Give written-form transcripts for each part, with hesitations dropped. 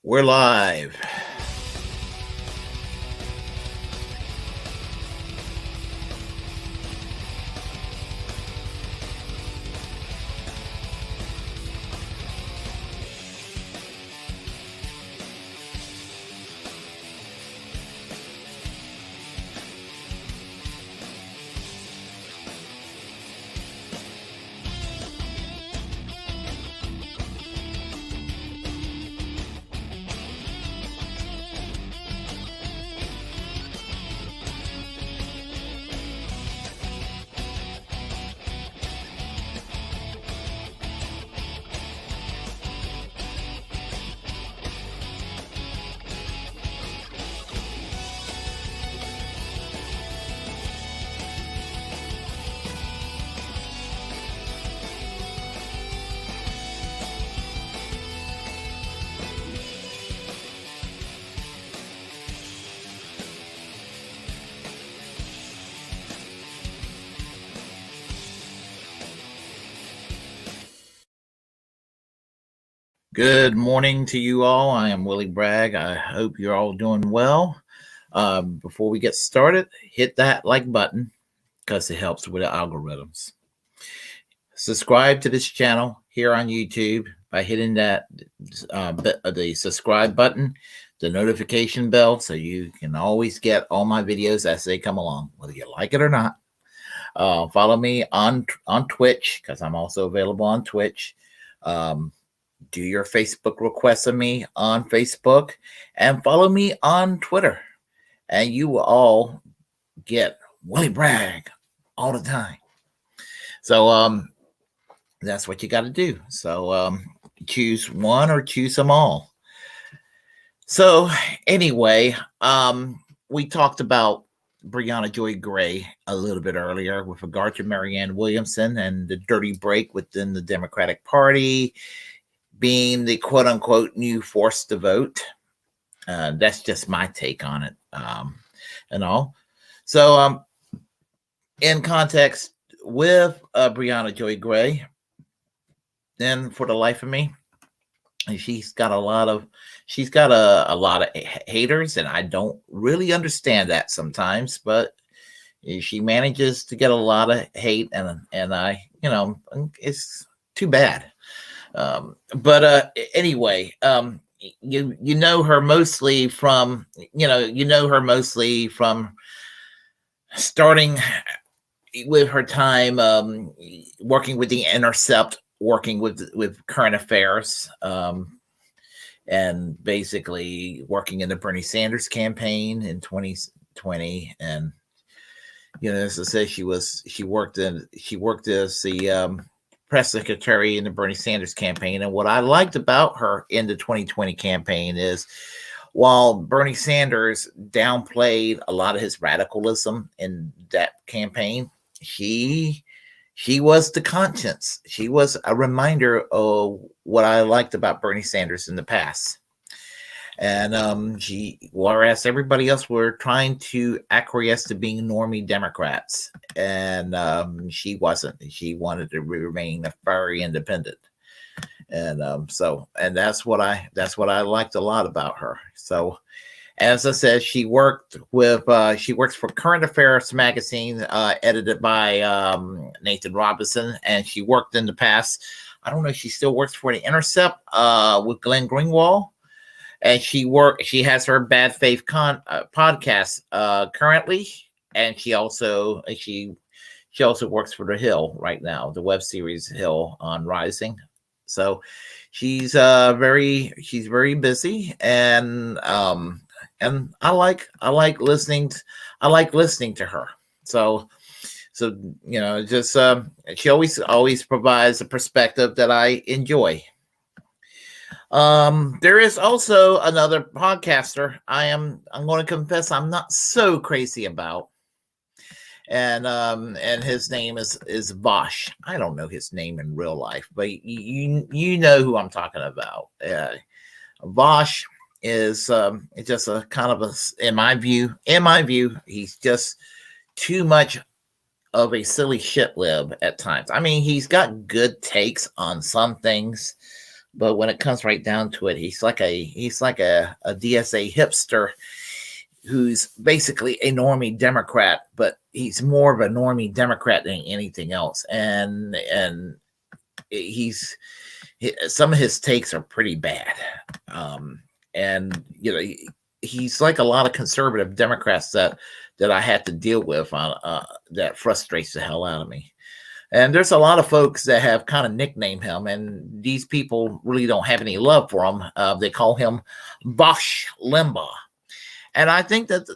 We're live. Good morning to you all. I am Willie Bragg. I hope you're all doing well. Before we get started, hit that like button because it helps with the algorithms. Subscribe to this channel here on YouTube by hitting that the subscribe button, the notification bell, so you can always get all my videos as they come along, whether you like it or not. Follow me on Twitch because I'm also available on Twitch. Do your Facebook requests of me on Facebook and follow me on Twitter. And you will all get Willie Bragg all the time. So that's what you got to do. So choose one or choose them all. So anyway, we talked about Briahna Joy Gray a little bit earlier with regard to Marianne Williamson and the dirty break within the Democratic Party, being the quote-unquote new force to vote. That's just my take on it and all. So in context with Briahna Joy Gray, then for the life of me, she's got a lot of haters, and I don't really understand that sometimes, but she manages to get a lot of hate, and I, it's too bad. But anyway, you know her mostly from starting with her time working with the Intercept, working with current affairs, and basically working in the Bernie Sanders campaign in 2020. And as I say, she worked as the press secretary in the Bernie Sanders campaign. And what I liked about her in the 2020 campaign is, while Bernie Sanders downplayed a lot of his radicalism in that campaign, she was the conscience. She was a reminder of what I liked about Bernie Sanders in the past. And whereas everybody else were trying to acquiesce to being normie Democrats, and she wasn't. She wanted to remain very independent, and that's what I liked a lot about her. So, as I said, she works for Current Affairs magazine, edited by Nathan Robinson, and she worked in the past. I don't know if she still works for the Intercept with Glenn Greenwald. And she has her Bad Faith podcast currently, and she also works for The Hill right now, the web series Hill on Rising. So she's very busy, and I like listening to her. So just she always provides a perspective that I enjoy. There is also another podcaster I'm going to confess I'm not so crazy about, and his name is Vaush. I don't know his name in real life, but you know who I'm talking about. Vaush is just a kind of in my view, he's just too much of a silly shit lib at times. I mean, he's got good takes on some things, but when it comes right down to it, he's like a DSA hipster who's basically a normie Democrat, but he's more of a normie Democrat than anything else. And some of his takes are pretty bad. And he's like a lot of conservative Democrats that I had to deal with on that frustrates the hell out of me. And there's a lot of folks that have kind of nicknamed him, and these people really don't have any love for him. They call him Vaush Limbaugh. And I think that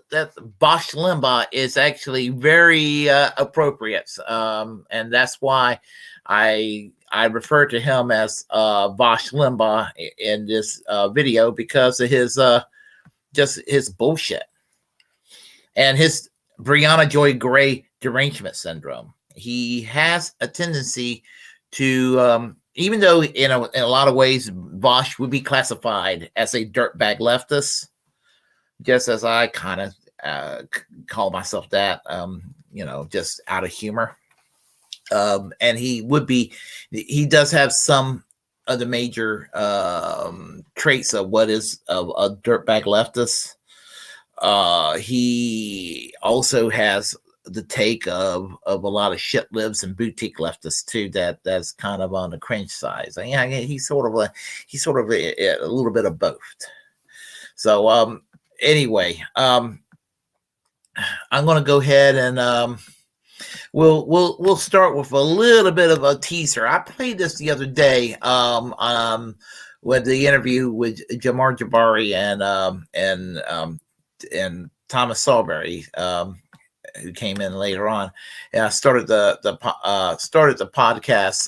Vaush Limbaugh is actually very appropriate. And that's why I refer to him as Vaush Limbaugh in this video, because of his just his bullshit and his Briahna Joy Gray derangement syndrome. He has a tendency to, even though in a lot of ways Vaush would be classified as a dirtbag leftist, just as I kind of call myself that, just out of humor. And he does have some of the major traits of what is a dirtbag leftist. He also has the take of a lot of shit libs and boutique leftists too. That's kind of on the cringe side. So, yeah, he's sort of a little bit of both. So anyway, I'm going to go ahead and we'll start with a little bit of a teaser. I played this the other day with the interview with Jamar Jabari and Thomas Salisbury, who came in later on. And I started the podcast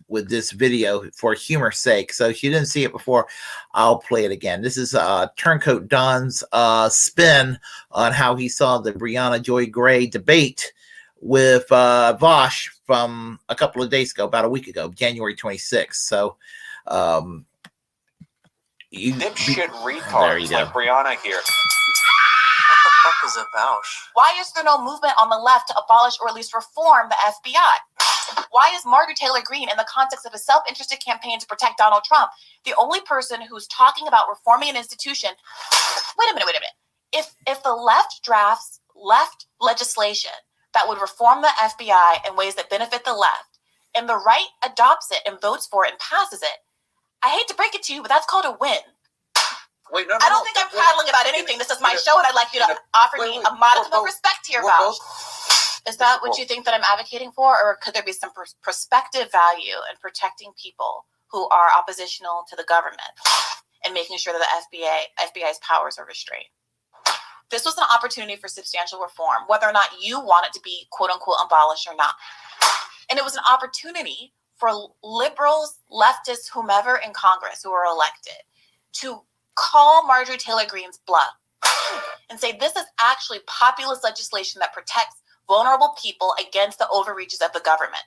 with this video for humor's sake. So if you didn't see it before, I'll play it again. This is Turncoat Don's spin on how he saw the Briahna Joy Gray debate with Vaush from a couple of days ago, about a week ago, January 26th. So dipshit retards like Briahna here. What the fuck is a Vaush? Why is there no movement on the left to abolish or at least reform the FBI? Why is Marjorie Taylor Greene, in the context of a self-interested campaign to protect Donald Trump, the only person who's talking about reforming an institution? Wait a minute. If the left drafts left legislation that would reform the FBI in ways that benefit the left, and the right adopts it and votes for it and passes it, I hate to break it to you, but that's called a win. Wait, I don't think I'm prattling about anything. This is my show, and I'd like you to offer me a modicum of respect here, Vaush. Is that what you think that I'm advocating for, or could there be some prospective value in protecting people who are oppositional to the government and making sure that the FBI's powers are restrained? This was an opportunity for substantial reform, whether or not you want it to be quote unquote abolished or not. And it was an opportunity for liberals, leftists, whomever in Congress who are elected to call Marjorie Taylor Greene's bluff and say this is actually populist legislation that protects vulnerable people against the overreaches of the government.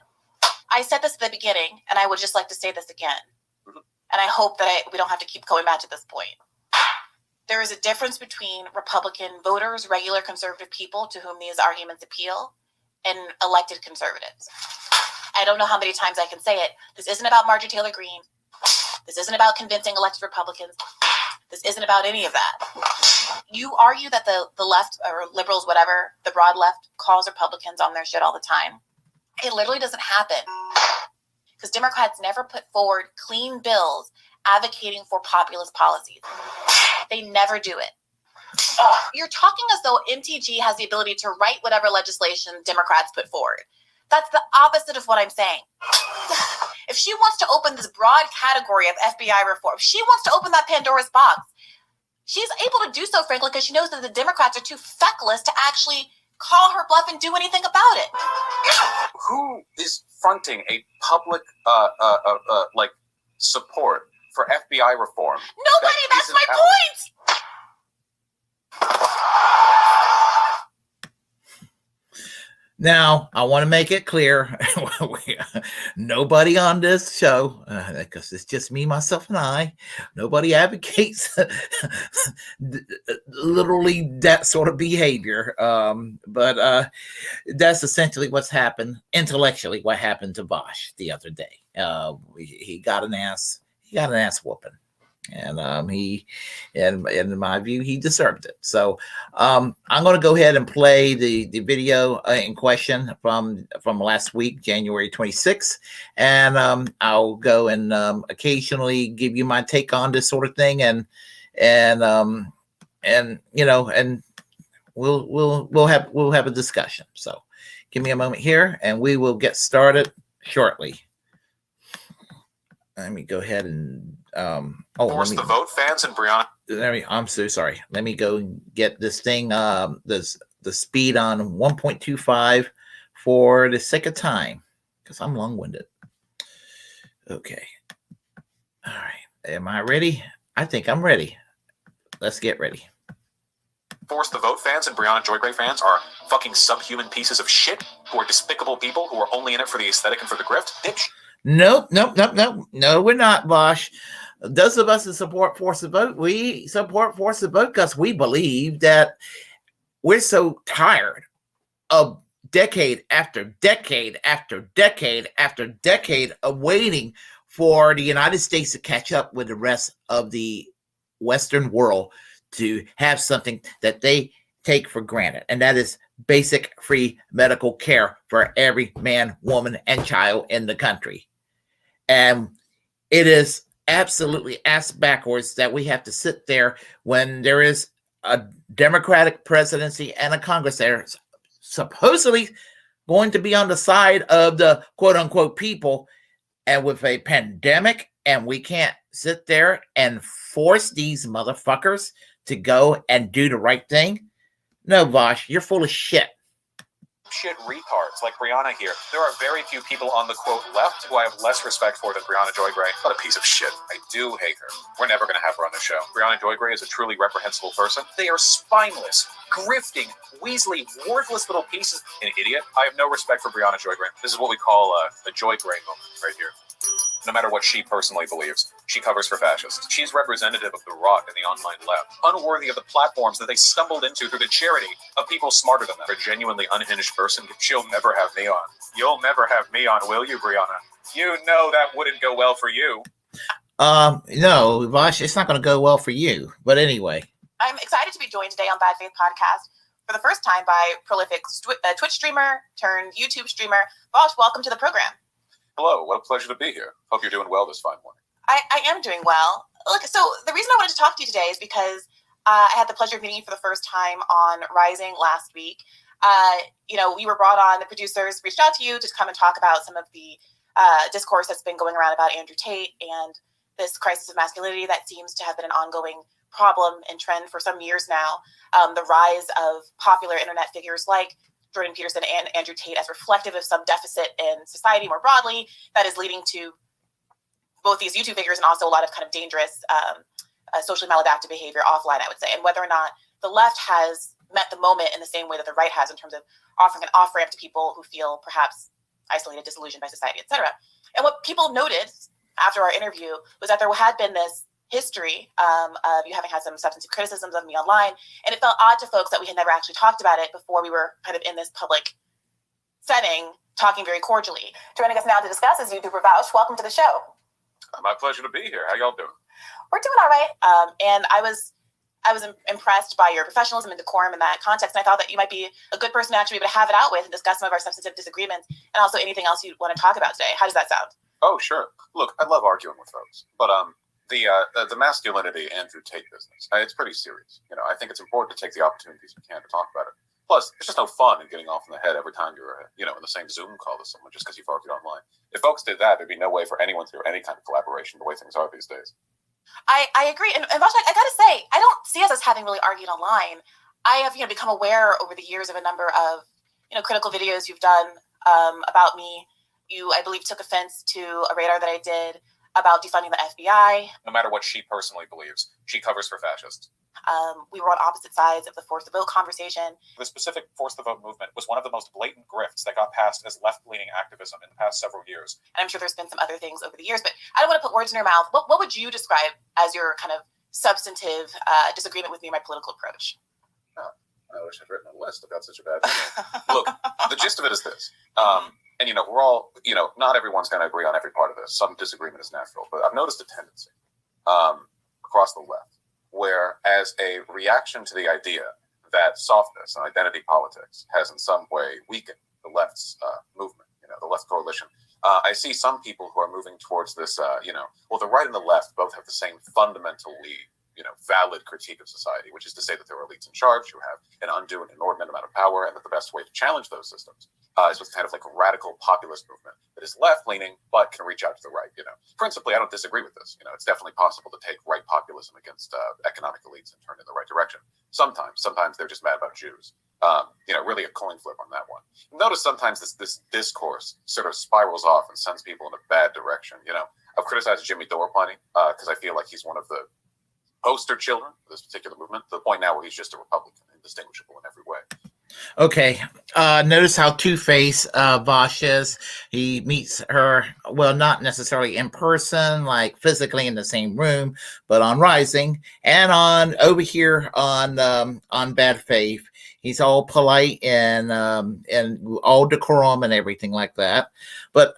I said this at the beginning, and I would just like to say this again. And I hope that we don't have to keep going back to this point. There is a difference between Republican voters, regular conservative people to whom these arguments appeal, and elected conservatives. I don't know how many times I can say it. This isn't about Marjorie Taylor Greene. This isn't about convincing elected Republicans. This isn't about any of that. You argue that the left or liberals, whatever, the broad left calls Republicans on their shit all the time. It literally doesn't happen because Democrats never put forward clean bills advocating for populist policies. They never do it. You're talking as though MTG has the ability to write whatever legislation Democrats put forward. That's the opposite of what I'm saying. If she wants to open this broad category of FBI reform, if she wants to open that Pandora's box, she's able to do so, frankly, because she knows that the Democrats are too feckless to actually call her bluff and do anything about it. Who is fronting a public support for FBI reform? Nobody. That's my point. Now, I want to make it clear, nobody on this show, because it's just me, myself, and I, nobody advocates literally that sort of behavior. But that's essentially what's happened intellectually, what happened to Vaush the other day. He got an ass whooping. And he, in my view, he deserved it. So I'm going to go ahead and play the video in question from last week, January 26th, and I'll go and occasionally give you my take on this sort of thing, and you know, and we'll have a discussion. So give me a moment here, and we will get started shortly. Let me go ahead and force the vote, fans, and Briahna. I'm so sorry. Let me go get this thing. The speed on 1.25 for the sake of time, because I'm long-winded. Okay. All right. Am I ready? I think I'm ready. Let's get ready. Force the vote, fans, and Briahna Joy Gray fans are fucking subhuman pieces of shit who are despicable people who are only in it for the aesthetic and for the grift. Bitch. Nope. No, we're not, Vaush. Those of us that support Force the Vote, we support Force the Vote because we believe that we're so tired of decade after decade after decade after decade of waiting for the United States to catch up with the rest of the Western world to have something that they take for granted, and that is basic free medical care for every man, woman, and child in the country. And it is absolutely ass backwards that we have to sit there when there is a Democratic presidency and a Congress that are supposedly going to be on the side of the quote unquote people, and with a pandemic, and we can't sit there and force these motherfuckers to go and do the right thing. No, Vaush, you're full of shit. Shit retards like Briahna here. There are very few people on the quote left who I have less respect for than Briahna Joy Gray. What a piece of shit. I do hate her. We're never going to have her on the show. Briahna Joy Gray is a truly reprehensible person. They are spineless, grifting, weaselly, worthless little pieces. An idiot. I have no respect for Briahna Joy Gray. This is what we call a Joy Gray moment right here. No matter what she personally believes, she covers for fascists. She's representative of the rot in the online left, unworthy of the platforms that they stumbled into through the charity of people smarter than them. A genuinely unhinged person, she'll never have me on. You'll never have me on, will you, Briahna? You know that wouldn't go well for you. No, Vaush, it's not going to go well for you. But anyway. I'm excited to be joined today on Bad Faith Podcast for the first time by prolific Twitch streamer turned YouTube streamer. Vaush, welcome to the program. Hello, what a pleasure to be here. Hope you're doing well this fine morning. I am doing well. Look, so the reason I wanted to talk to you today is because I had the pleasure of meeting you for the first time on Rising last week. You know, we were brought on, the producers reached out to you to come and talk about some of the discourse that's been going around about Andrew Tate and this crisis of masculinity that seems to have been an ongoing problem and trend for some years now. The rise of popular internet figures like Jordan Peterson and Andrew Tate as reflective of some deficit in society more broadly that is leading to both these YouTube figures and also a lot of kind of dangerous socially maladaptive behavior offline, I would say. And whether or not the left has met the moment in the same way that the right has in terms of offering an off-ramp to people who feel perhaps isolated, disillusioned by society, etc. And what people noted after our interview was that there had been this history of you having had some substantive criticisms of me online, and it felt odd to folks that we had never actually talked about it before we were kind of in this public setting talking very cordially. Joining us now to discuss is YouTuber Vaush. Welcome to the show. My pleasure to be here. How y'all doing? We're doing all right. And I was impressed by your professionalism and decorum in that context, and I thought that you might be a good person to actually be able to have it out with and discuss some of our substantive disagreements and also anything else you want to talk about today. How does that sound? Oh, sure. Look, I love arguing with folks, but the masculinity Andrew Tate business, it's pretty serious. You know, I think it's important to take the opportunities we can to talk about it. Plus, it's just no fun in getting off in the head every time you're, in the same Zoom call with someone just because you've argued online. If folks did that, there'd be no way for anyone to do any kind of collaboration the way things are these days. I agree. And Vaush, I gotta say, I don't see us as having really argued online. I have, become aware over the years of a number of, critical videos you've done about me. You, I believe, took offense to a radar that I did about defunding the FBI. No matter what she personally believes, she covers for fascists. We were on opposite sides of the Force the Vote conversation. The specific Force the Vote movement was one of the most blatant grifts that got passed as left-leaning activism in the past several years. And I'm sure there's been some other things over the years, but I don't want to put words in your mouth. What would you describe as your kind of substantive disagreement with me and my political approach? Oh, I wish I'd written a list about such a bad thing. Look, the gist of it is this. And, we're all, not everyone's going to agree on every part of this. Some disagreement is natural. But I've noticed a tendency across the left where, as a reaction to the idea that softness and identity politics has in some way weakened the left's movement, the left coalition, I see some people who are moving towards this, well, the right and the left both have the same fundamentally, valid critique of society, which is to say that there are elites in charge who have an undue and inordinate amount of power, and that the best way to challenge those systems is with kind of like a radical populist movement that is left-leaning but can reach out to the right. Principally, I don't disagree with this. It's definitely possible to take right populism against economic elites and turn it in the right direction. Sometimes they're just mad about Jews. Really a coin flip on that one. Notice sometimes this discourse sort of spirals off and sends people in a bad direction. I've criticized Jimmy Dore plenty because I feel like he's one of the poster children of this particular movement, to the point now where he's just a Republican, indistinguishable in every way. Okay. Notice how two-faced Vaush is. He meets her, well, not necessarily in person, like physically in the same room, but on Rising and on over here on Bad Faith. He's all polite and all decorum and everything like that. But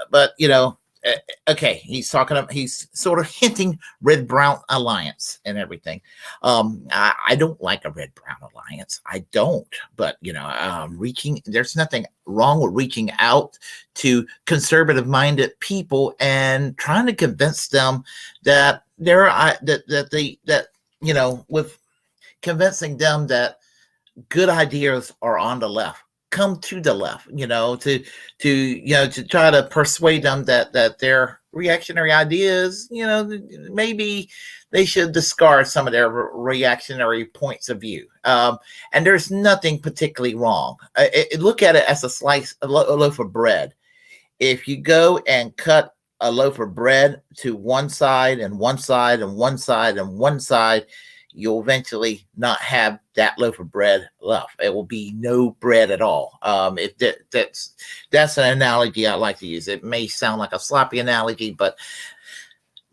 okay, he's sort of hinting red-brown alliance and everything. I don't like a red-brown alliance. I don't. But, there's nothing wrong with reaching out to conservative-minded people and trying to convince them that with convincing them that good ideas are on the left. Come to the left, to try to persuade them that their reactionary ideas, maybe they should discard some of their reactionary points of view. And there's nothing particularly wrong. Look at it as a loaf of bread. If you go and cut a loaf of bread to one side and one side and one side and one side, you'll eventually not have that loaf of bread left. It will be no bread at all. That's an analogy I like to use. It may sound like a sloppy analogy, but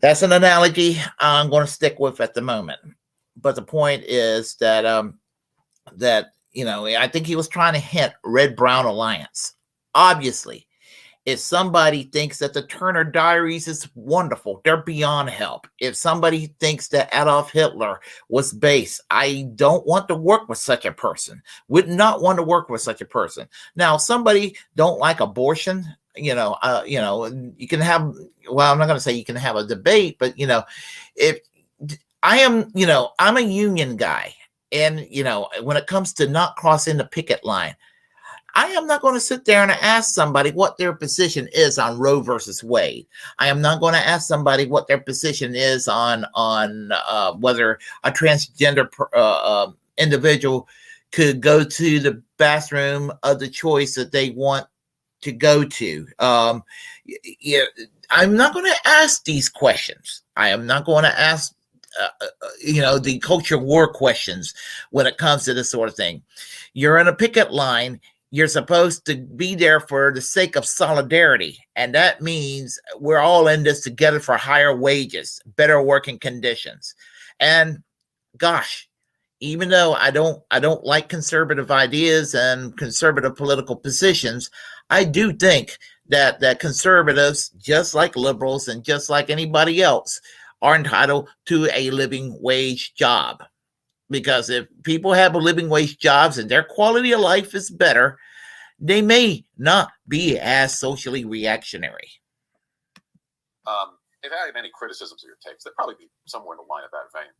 that's an analogy I'm going to stick with at the moment. But the point is that I think he was trying to hint red-brown alliance. Obviously, if somebody thinks that the Turner Diaries is wonderful, they're beyond help. If somebody thinks that Adolf Hitler was base, I don't want to work with such a person. Would not want to work with such a person. Now, somebody don't like abortion, you can have, well, I'm not going to say you can have a debate, but, if I am, I'm a union guy. And, when it comes to not crossing the picket line, I am not going to sit there and ask somebody what their position is on Roe versus Wade. I am not going to ask somebody what their position is on whether a transgender individual could go to the bathroom of the choice that they want to go to. I'm not going to ask these questions. I am not going to ask the culture war questions when it comes to this sort of thing. You're in a picket line. You're supposed to be there for the sake of solidarity. And that means we're all in this together for higher wages, better working conditions. And gosh, even though I don't like conservative ideas and conservative political positions, I do think that conservatives, just like liberals and just like anybody else, are entitled to a living wage job. Because if people have a living wage jobs and their quality of life is better, they may not be as socially reactionary. If I had any criticisms of your takes, they'd probably be somewhere in the line of that vein.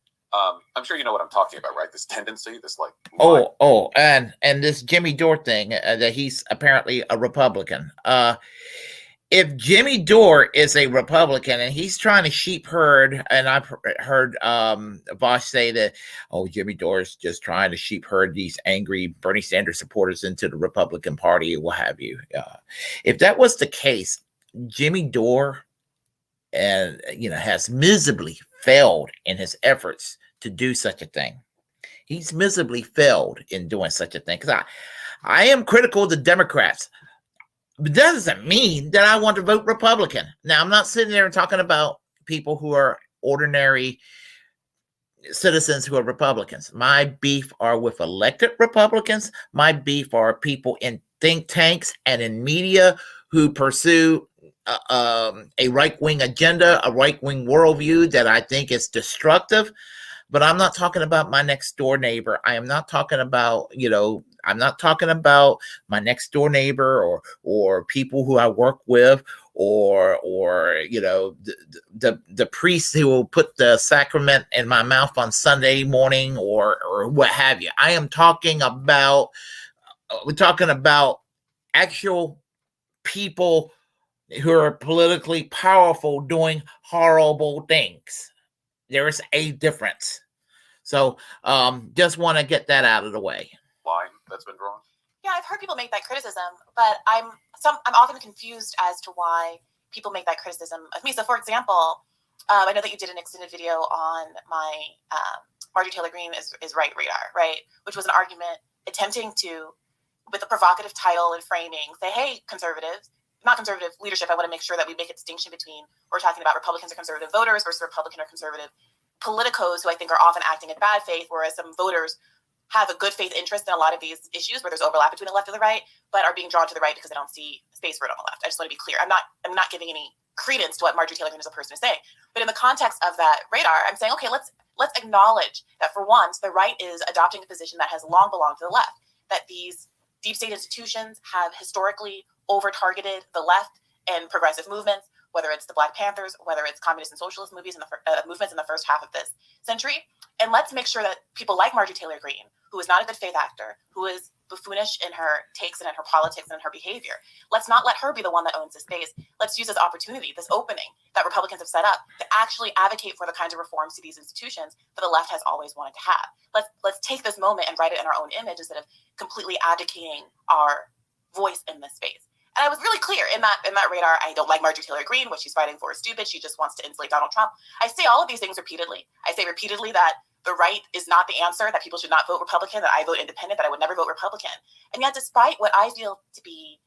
I'm sure you know what I'm talking about, right? This tendency, this like and this Jimmy Dore thing that he's apparently a Republican. If Jimmy Dore is a Republican and he's trying to sheep herd, and I've heard Vaush say that, Jimmy Dore is just trying to sheep herd these angry Bernie Sanders supporters into the Republican Party, what have you. If that was the case, Jimmy Dore has miserably failed in his efforts to do such a thing. He's miserably failed in doing such a thing. Because I am critical of the Democrats, but that doesn't mean that I want to vote Republican. Now, I'm not sitting there and talking about people who are ordinary citizens who are Republicans. My beef are with elected Republicans. My beef are people in think tanks and in media who pursue a right-wing agenda, a right-wing worldview that I think is destructive. But I'm not talking about my next door neighbor. I am not talking about, I'm not talking about my next door neighbor or people who I work with or the priest who will put the sacrament in my mouth on Sunday morning or what have you. I am talking about, we're talking about actual people who are politically powerful doing horrible things. There is a difference. So just want to get that out of the way. Line that's been drawn. Yeah, I've heard people make that criticism, but I'm often confused as to why people make that criticism of me. So, for example, I know that you did an extended video on my Marjorie Taylor Greene is right radar, right? Which was an argument attempting to, with a provocative title and framing, say, hey, conservatives, not conservative leadership, I want to make sure that we make a distinction between, we're talking about Republicans or conservative voters versus Republican or conservative politicos who I think are often acting in bad faith, whereas some voters have a good faith interest in a lot of these issues where there's overlap between the left and the right, but are being drawn to the right because they don't see space for it on the left. I just want to be clear. I'm not giving any credence to what Marjorie Taylor Greene is a person to say. But in the context of that radar, I'm saying, okay, let's acknowledge that for once, the right is adopting a position that has long belonged to the left, that these deep state institutions have historically over-targeted the left and progressive movements, whether it's the Black Panthers, whether it's communist and socialist movements in the first half of this century. And let's make sure that people like Marjorie Taylor Greene, who is not a good faith actor, who is buffoonish in her takes and in her politics and in her behavior, let's not let her be the one that owns the space. Let's use this opportunity, this opening that Republicans have set up to actually advocate for the kinds of reforms to these institutions that the left has always wanted to have. Let's take this moment and write it in our own image instead of completely abdicating our voice in this space. And I was really clear in that radar. I don't like Marjorie Taylor Greene. What she's fighting for is stupid. She just wants to insulate Donald Trump. I say all of these things repeatedly. I say repeatedly that the right is not the answer, that people should not vote Republican, that I vote independent, that I would never vote Republican. And yet, despite what I feel to be,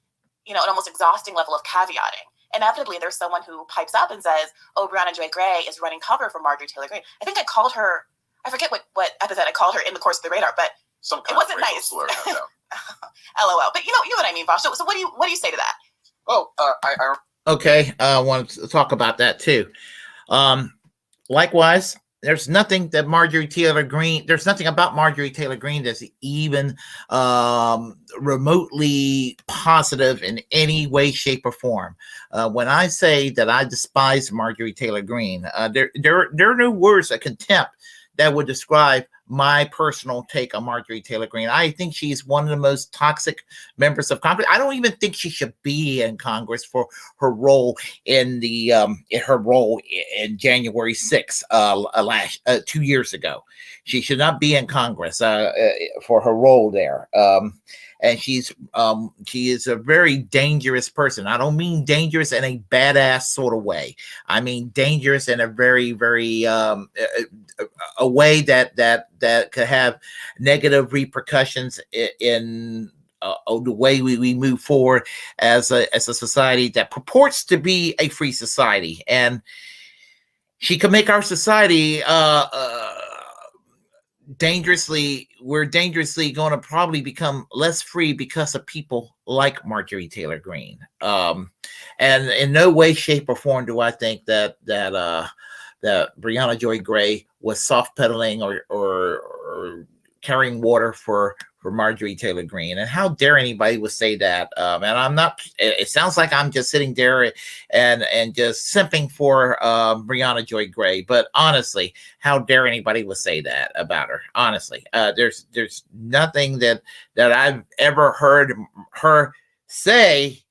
an almost exhausting level of caveating, inevitably there's someone who pipes up and says, oh, Briahna Joy Gray is running cover for Marjorie Taylor Greene. I think I called her, I forget what epithet I called her in the course of the radar, but it wasn't nice. Slur, no doubt. LOL. But you know what I mean, Vaush. So what do you say to that? Oh, Okay, I want to talk about that too. Likewise, there's nothing about Marjorie Taylor Greene that's even remotely positive in any way, shape, or form. When I say that I despise Marjorie Taylor Greene, there are no words of contempt that would describe my personal take on Marjorie Taylor Greene. I think she's one of the most toxic members of Congress. I don't even think she should be in Congress for her role in January 6th, 2 years ago. She should not be in Congress for her role there. And she is a very dangerous person. I don't mean dangerous in a badass sort of way. I mean dangerous in a very, very a way that could have negative repercussions in the way we move forward as a society that purports to be a free society. And she could make our society we're dangerously going to probably become less free because of people like Marjorie Taylor Greene. And in no way, shape, or form do I think that Briahna Joy Gray was soft pedaling or carrying water for Marjorie Taylor Greene. And how dare anybody would say that? And I'm not, it sounds like I'm just sitting there and just simping for Briahna Joy Gray. But honestly, how dare anybody would say that about her? Honestly, there's nothing that I've ever heard her say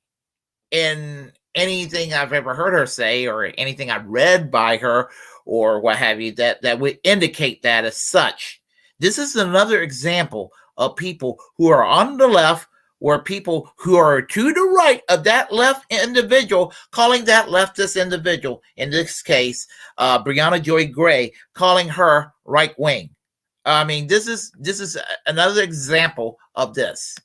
in anything I've ever heard her say or anything I've read by her or what have you that would indicate that as such. This is another example of people who are on the left were people who are to the right of that left individual, calling that leftist individual, in this case, Briahna Joy Gray, calling her right wing. I mean, this is another example of this.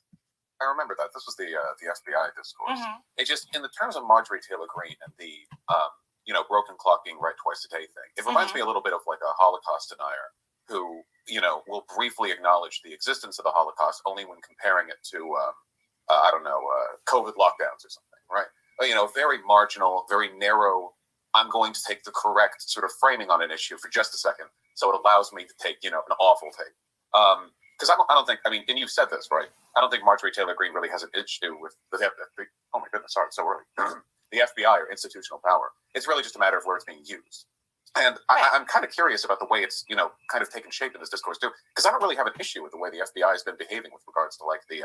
I remember that. This was the FBI discourse. It just, in the terms of Marjorie Taylor Greene and the broken clock being right twice a day thing, it reminds me a little bit of like a Holocaust denier who, will briefly acknowledge the existence of the Holocaust only when comparing it to, COVID lockdowns or something, right? Very marginal, very narrow. I'm going to take the correct sort of framing on an issue for just a second, so it allows me to take, an awful take. Because I don't think, and you said this, right? I don't think Marjorie Taylor Greene really has an issue with the FBI. Oh my goodness, sorry, so early. The FBI or institutional power. It's really just a matter of where it's being used. And I'm kind of curious about the way it's, kind of taken shape in this discourse too, because I don't really have an issue with the way the FBI has been behaving with regards to like the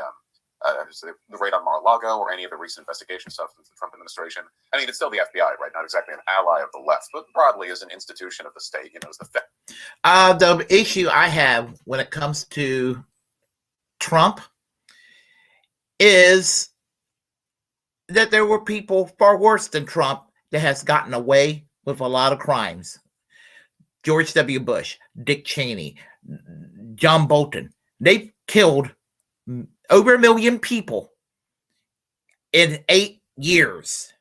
raid on Mar-a-Lago or any of the recent investigation stuff since the Trump administration. I mean, it's still the FBI, right? Not exactly an ally of the left, but broadly as an institution of the state, as the Fed. The issue I have when it comes to Trump is that there were people far worse than Trump that has gotten away with a lot of crimes. George W. Bush, Dick Cheney, John Bolton. They killed over 1 million people in 8 years.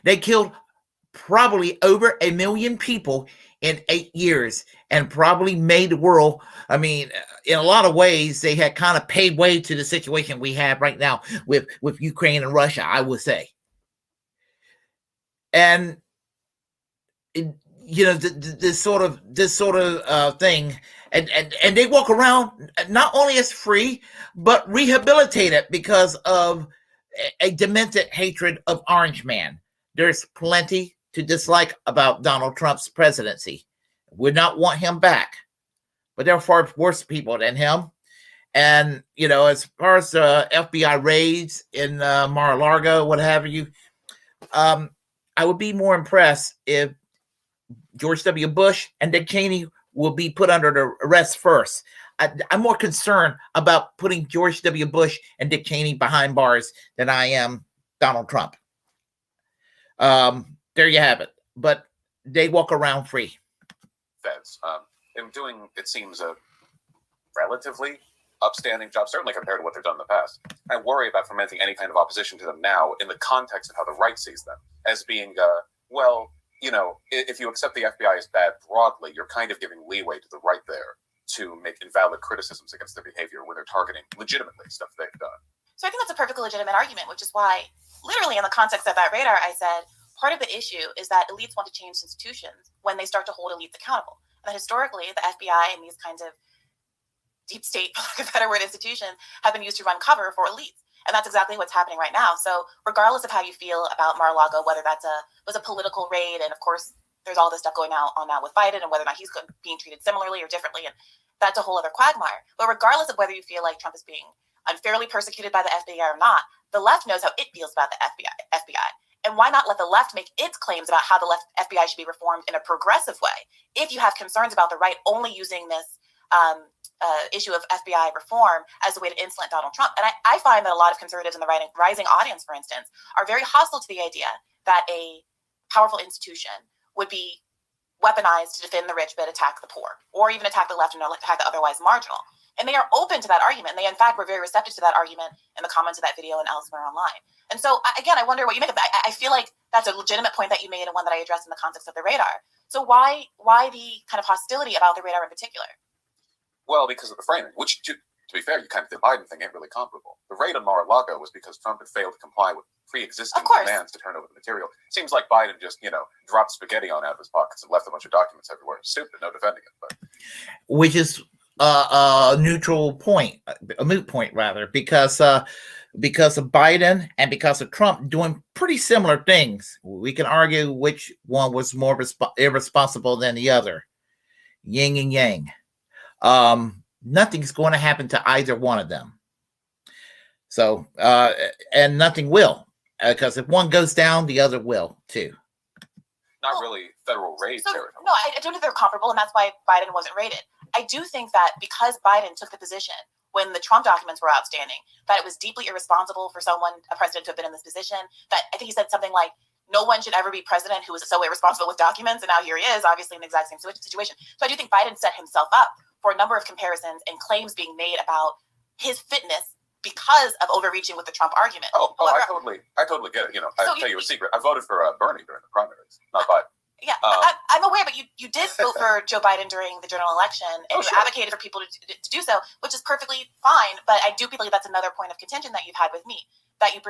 They killed probably over 1 million people in 8 years and probably made the world, in a lot of ways, they had kind of paid way to the situation we have right now with Ukraine and Russia, I would say. And this sort of thing, and they walk around not only as free but rehabilitated because of a demented hatred of Orange Man. There's plenty to dislike about Donald Trump's presidency. Would not want him back, but there are far worse people than him. And as far as FBI raids in Mar-a-Lago, what have you, I would be more impressed if George W. Bush and Dick Cheney will be put under the arrest first. I'm more concerned about putting George W. Bush and Dick Cheney behind bars than I am Donald Trump. There you have it. But they walk around free. Feds. In doing, it seems, a relatively upstanding job, certainly compared to what they've done in the past. I worry about fomenting any kind of opposition to them now in the context of how the right sees them as being, if you accept the FBI as bad broadly, you're kind of giving leeway to the right there to make invalid criticisms against their behavior when they're targeting legitimately stuff they've done. So I think that's a perfectly legitimate argument, which is why, literally in the context of that radar, I said, part of the issue is that elites want to change institutions when they start to hold elites accountable. And that historically, the FBI and these kinds of deep state, for lack of a better word, institutions have been used to run cover for elites. And that's exactly what's happening right now. So regardless of how you feel about Mar-a-Lago, whether was a political raid, and of course, there's all this stuff going on now with Biden and whether or not he's being treated similarly or differently. And that's a whole other quagmire. But regardless of whether you feel like Trump is being unfairly persecuted by the FBI or not, the left knows how it feels about the FBI. And why not let the left make its claims about how the FBI should be reformed in a progressive way? If you have concerns about the right only using this issue of FBI reform as a way to insulate Donald Trump. And I find that a lot of conservatives in the rising audience, for instance, are very hostile to the idea that a powerful institution would be weaponized to defend the rich but attack the poor, or even attack the left and attack the otherwise marginal. And they are open to that argument. And they, in fact, were very receptive to that argument in the comments of that video and elsewhere online. And so, again, I wonder what you make of that. I feel like that's a legitimate point that you made and one that I addressed in the context of the radar. So why the kind of hostility about the radar in particular? Well, because of the framing, which, to be fair, you kind of the Biden thing ain't really comparable. The raid on Mar-a-Lago was because Trump had failed to comply with pre-existing demands to turn over the material. Seems like Biden just, dropped spaghetti out of his pockets and left a bunch of documents everywhere. Stupid, no defending it. But which is a neutral point, a moot point rather, because of Biden and because of Trump doing pretty similar things. We can argue which one was more irresponsible than the other. Yin and yang. Nothing's going to happen to either one of them. So, and nothing will, because if one goes down, the other will too. Not really federal raid territory. No, I don't think they're comparable, and that's why Biden wasn't raided. I do think that because Biden took the position when the Trump documents were outstanding, that it was deeply irresponsible for a president to have been in this position. That I think he said something like, no one should ever be president who was so irresponsible with documents. And now here he is, obviously in the exact same situation. So I do think Biden set himself up for a number of comparisons and claims being made about his fitness because of overreaching with the Trump argument. I totally get it. I'll tell you a secret. I voted for Bernie during the primaries, not Biden. Yeah, I'm aware, but you did vote for Joe Biden during the general election, and you advocated for people to do so, which is perfectly fine. But I do believe that's another point of contention that you've had with me, that you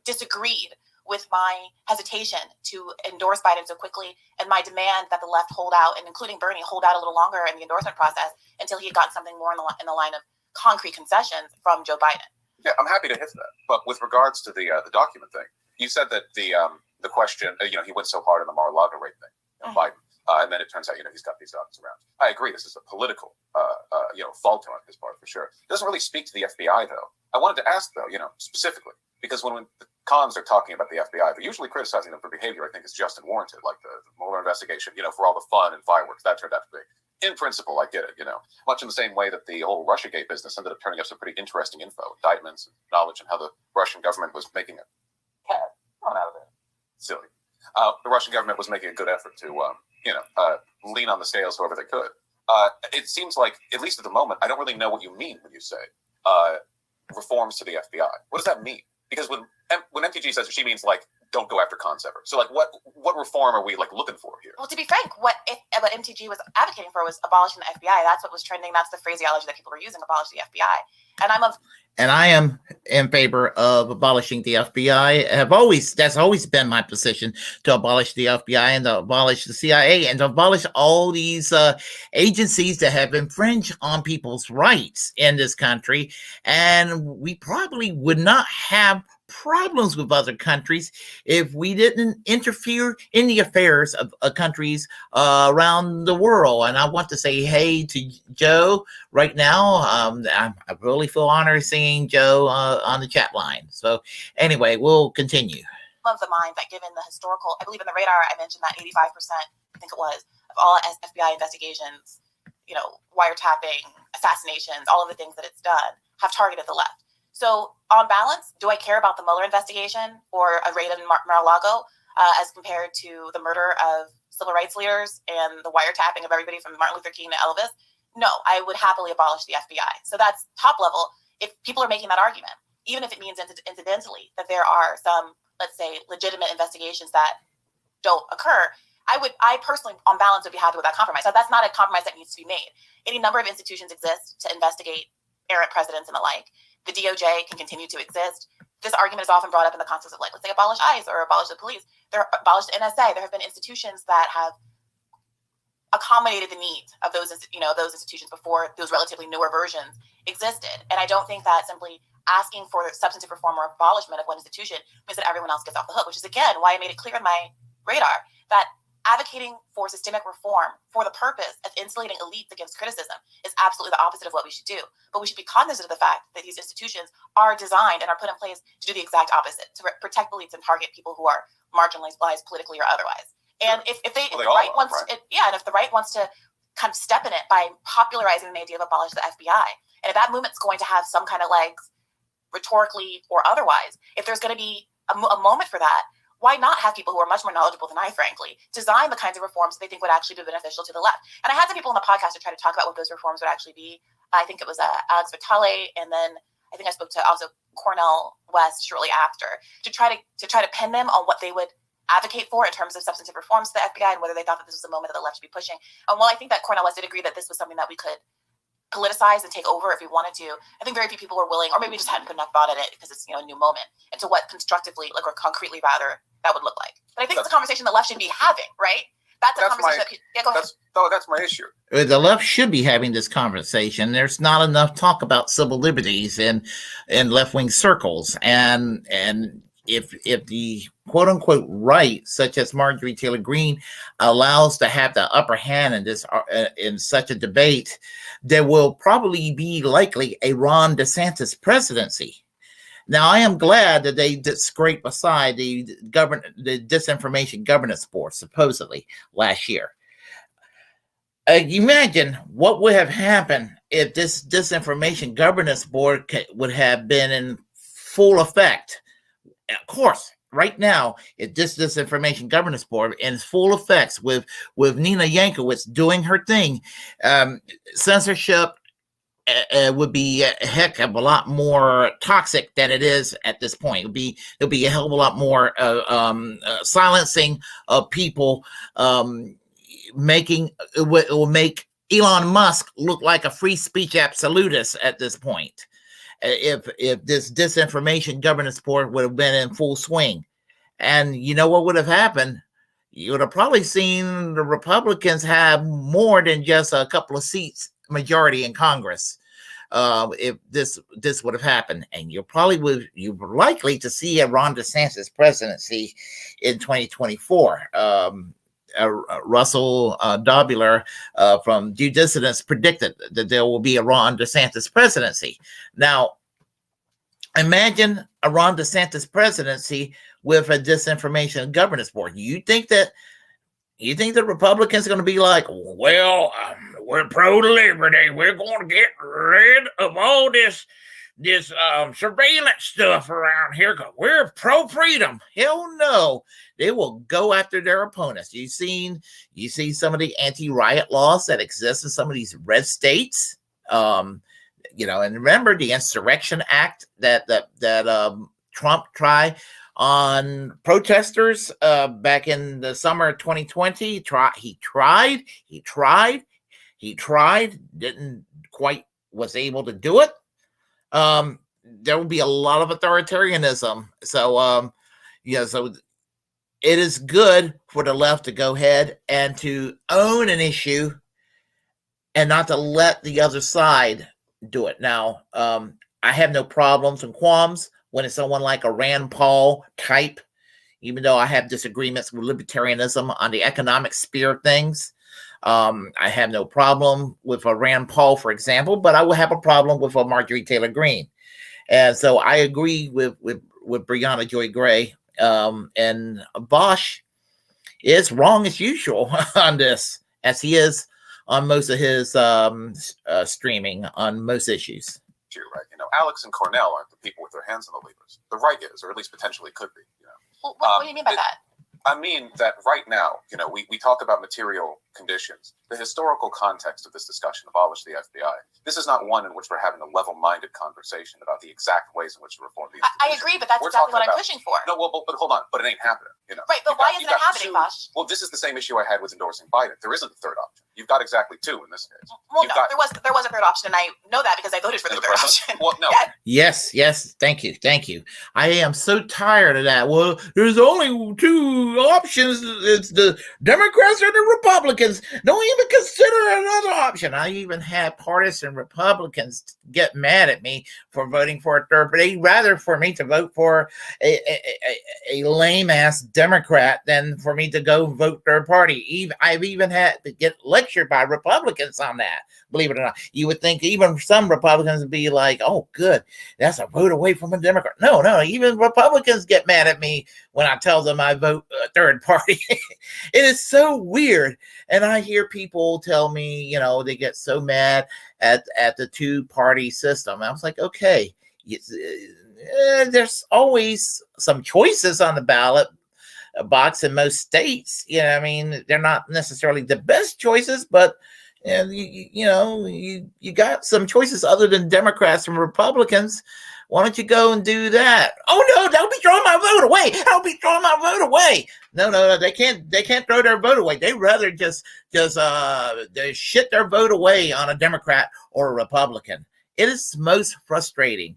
disagreed with my hesitation to endorse Biden so quickly, and my demand that the left hold out, and including Bernie, hold out a little longer in the endorsement process until he had gotten something more in the line of concrete concessions from Joe Biden. Yeah, I'm happy to hit that. But with regards to the document thing, you said that the question, he went so hard on the Mar-a-Lago rape thing, Biden, and then it turns out, he's got these documents around. I agree, this is a political, fault on his part for sure. It doesn't really speak to the FBI though. I wanted to ask though, specifically, because when the cons are talking about the FBI, they're usually criticizing them for behavior I think is just and warranted, like the Mueller investigation, for all the fun and fireworks that turned out to be. In principle, I get it, much in the same way that the whole Russiagate business ended up turning up some pretty interesting info, indictments, and knowledge, and how the Russian government was making a cat run out of there. Silly. The Russian government was making a good effort to, lean on the scales however they could. It seems like, at least at the moment, I don't really know what you mean when you say reforms to the FBI. What does that mean? Because when MTG says it, she means like, don't go after cons ever. So like, what reform are we like looking for here? Well, to be frank, what MTG was advocating for was abolishing the FBI. That's what was trending. That's the phraseology that people were using, abolish the FBI. And I am in favor of abolishing the FBI. That's always been my position, to abolish the FBI and to abolish the CIA and to abolish all these agencies that have infringed on people's rights in this country. And we probably would not have problems with other countries if we didn't interfere in the affairs of countries around the world. And I want to say hey to Joe right now. I really feel honored seeing Joe on the chat line. So anyway, we'll continue. Of the mind that given the historical, I believe in the radar, I mentioned that 85%, I think it was, of all FBI investigations, wiretapping, assassinations, all of the things that it's done have targeted the left. So on balance, do I care about the Mueller investigation or a raid in Mar-a-Lago as compared to the murder of civil rights leaders and the wiretapping of everybody from Martin Luther King to Elvis? No, I would happily abolish the FBI. So that's top level. If people are making that argument, even if it means incidentally that there are some, let's say, legitimate investigations that don't occur, I personally, on balance, would be happy with that compromise. So that's not a compromise that needs to be made. Any number of institutions exist to investigate errant presidents and the like. The DOJ can continue to exist. This argument is often brought up in the context of, like, let's say, abolish ICE or abolish the police. Abolish the NSA. There have been institutions that have accommodated the needs of those institutions before those relatively newer versions existed. And I don't think that simply asking for substantive reform or abolishment of one institution means that everyone else gets off the hook, which is, again, why I made it clear in my radar that advocating for systemic reform for the purpose of insulating elites against criticism is absolutely the opposite of what we should do. But we should be cognizant of the fact that these institutions are designed and are put in place to do the exact opposite, to protect elites and target people who are marginalized politically or otherwise. And if the right wants to kind of step in it by popularizing the idea of abolish the FBI, and if that movement's going to have some kind of legs, rhetorically or otherwise, if there's going to be a moment for that, why not have people who are much more knowledgeable than I, frankly, design the kinds of reforms they think would actually be beneficial to the left? And I had some people on the podcast to try to talk about what those reforms would actually be. I think it was Alex Vitale, and then I think I spoke to also Cornel West shortly after to try to pin them on what they would advocate for in terms of substantive reforms to the FBI and whether they thought that this was a moment that the left should be pushing. And while I think that Cornel West did agree that this was something that we could politicize and take over if we wanted to, I think very few people were willing, or maybe just hadn't put enough thought in it because it's a new moment, into what constructively, or concretely rather, that would look like. But I think it's a conversation the left should be having, right? That's a conversation go ahead. That's my issue. The left should be having this conversation. There's not enough talk about civil liberties in left-wing circles, and if the quote unquote right, such as Marjorie Taylor Greene, allows to have the upper hand in this in such a debate, there will probably be likely a Ron DeSantis presidency. Now, I am glad that they did scrape aside the Disinformation Governance Board supposedly last year. Imagine what would have happened if this disinformation governance board would have been in full effect, of course, right now, if this disinformation governance board in full effects with Nina Yankowicz doing her thing, censorship would be a heck of a lot more toxic than it is at this point. It'll be a hell of a lot more silencing of people, making it will make Elon Musk look like a free speech absolutist at this point. If this disinformation governance board would have been in full swing, and you know what would have happened? You would have probably seen the Republicans have more than just a couple of seats majority in Congress. If this would have happened, and you're likely to see a Ron DeSantis presidency in 2024. Russell Dobler from Due Dissidence predicted that there will be a Ron DeSantis presidency. Now, imagine a Ron DeSantis presidency with a disinformation governance board. You think the Republicans are going to be like, well, we're pro-liberty. We're going to get rid of all this surveillance stuff around here because we're pro-freedom. Hell no. They will go after their opponents. You see some of the anti-riot laws that exist in some of these red states. And remember the Insurrection Act that Trump tried on protesters back in the summer of 2020. He tried, didn't quite was able to do it. There will be a lot of authoritarianism. So it is good for the left to go ahead and to own an issue and not to let the other side do it. Now, I have no problems and qualms when it's someone like a Rand Paul type, even though I have disagreements with libertarianism on the economic sphere of things. I have no problem with a Rand Paul, for example, but I will have a problem with a Marjorie Taylor Greene. And so I agree with Briahna Joy Gray. And Vaush is wrong as usual on this, as he is on most of his streaming on most issues. You're right. Alex and Cornell aren't the people with their hands on the levers. The right is, or at least potentially could be. Well, what do you mean by that? I mean that right now, we talk about material conditions. The historical context of this discussion, abolish the FBI, this is not one in which we're having a level-minded conversation about the exact ways in which to reform the institution. I agree, but that's exactly what I'm pushing for. No, well, but hold on. But it ain't happening. Right, but why isn't it happening, Vaush? Well, this is the same issue I had with endorsing Biden. There isn't a third option. You've got exactly two in this case. Well, there was a third option, and I know that because I voted for the third option. Well, no. Yes. Thank you. I am so tired of that. Well, there's only two options. It's the Democrats or the Republicans. Don't even consider another option. I even had partisan Republicans get mad at me for voting for a third, but they'd rather for me to vote for a lame ass Democrat than for me to go vote third party. I've even had to get lectured by Republicans on that. Believe it or not, you would think even some Republicans would be like, "Oh, good, that's a vote away from a Democrat." No, even Republicans get mad at me when I tell them I vote third party. It is so weird, and I hear people tell me, they get so mad at the two-party system. I was like, okay, there's always some choices on the ballot box in most states. They're not necessarily the best choices, but you got some choices other than Democrats and Republicans. Why don't you go and do that? Oh no, don't be throwing my vote away. I'll be throwing my vote away. No, they can't throw their vote away. They rather just they shit their vote away on a Democrat or a Republican. It is most frustrating.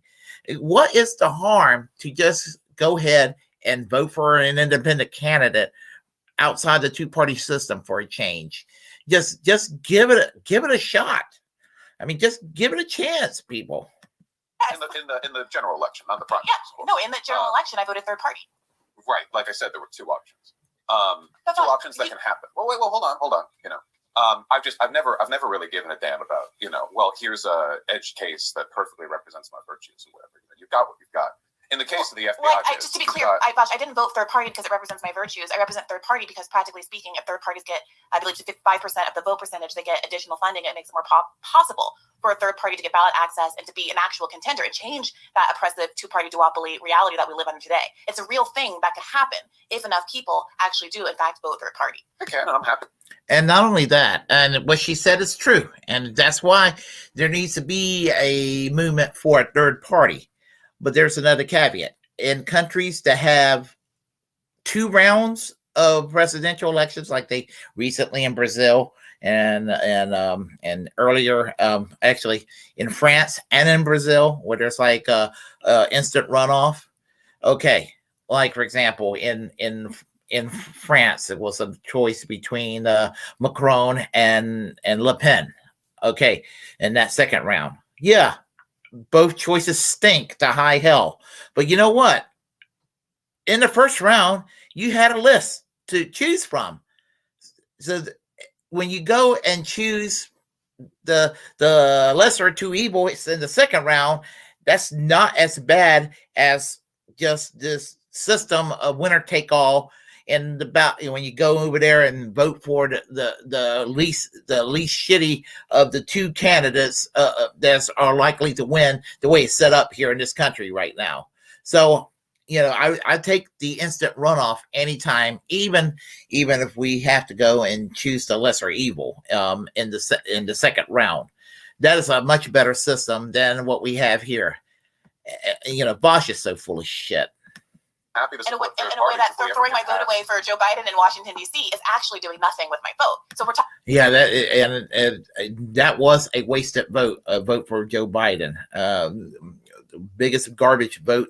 What is the harm to just go ahead and vote for an independent candidate outside the two-party system for a change? Just give it a shot. Just give it a chance, people. In the general election, not the primary. Yeah, no, in the general election, I voted third party. Right, like I said, there were two options. Two options that can happen. Well, hold on. I've never really given a damn about, well, here's a edge case that perfectly represents my virtues or whatever. You've got what you've got. In the case of the FBI, just to be clear, Vaush, I didn't vote third party because it represents my virtues. I represent third party because, practically speaking, if third parties get, I believe, 5% of the vote percentage, they get additional funding. It makes it more possible for a third party to get ballot access and to be an actual contender and change that oppressive two-party duopoly reality that we live under today. It's a real thing that could happen if enough people actually do, in fact, vote third party. Okay, and I'm happy. And not only that, and what she said is true, and that's why there needs to be a movement for a third party. But there's another caveat. In countries that have 2 rounds of presidential elections, like they recently in Brazil and earlier, actually in France and in Brazil, where there's like instant runoff. Okay, like for example, in France, it was a choice between Macron and Le Pen. Okay, in that second round, yeah, both choices stink to high hell. But you know what? In the first round, you had a list to choose from. So when you go and choose the lesser of 2 evils in the second round, that's not as bad as just this system of winner take all. And when you go over there and vote for the least shitty of the 2 candidates that are likely to win, the way it's set up here in this country right now. So, I take the instant runoff anytime, even if we have to go and choose the lesser evil in the second round. That is a much better system than what we have here. Vaush is so full of shit. Happy to support in a way that throwing my vote away for Joe Biden in Washington, D.C. is actually doing nothing with my vote. So we're talking. Yeah, that was a wasted vote, a vote for Joe Biden. Biggest garbage vote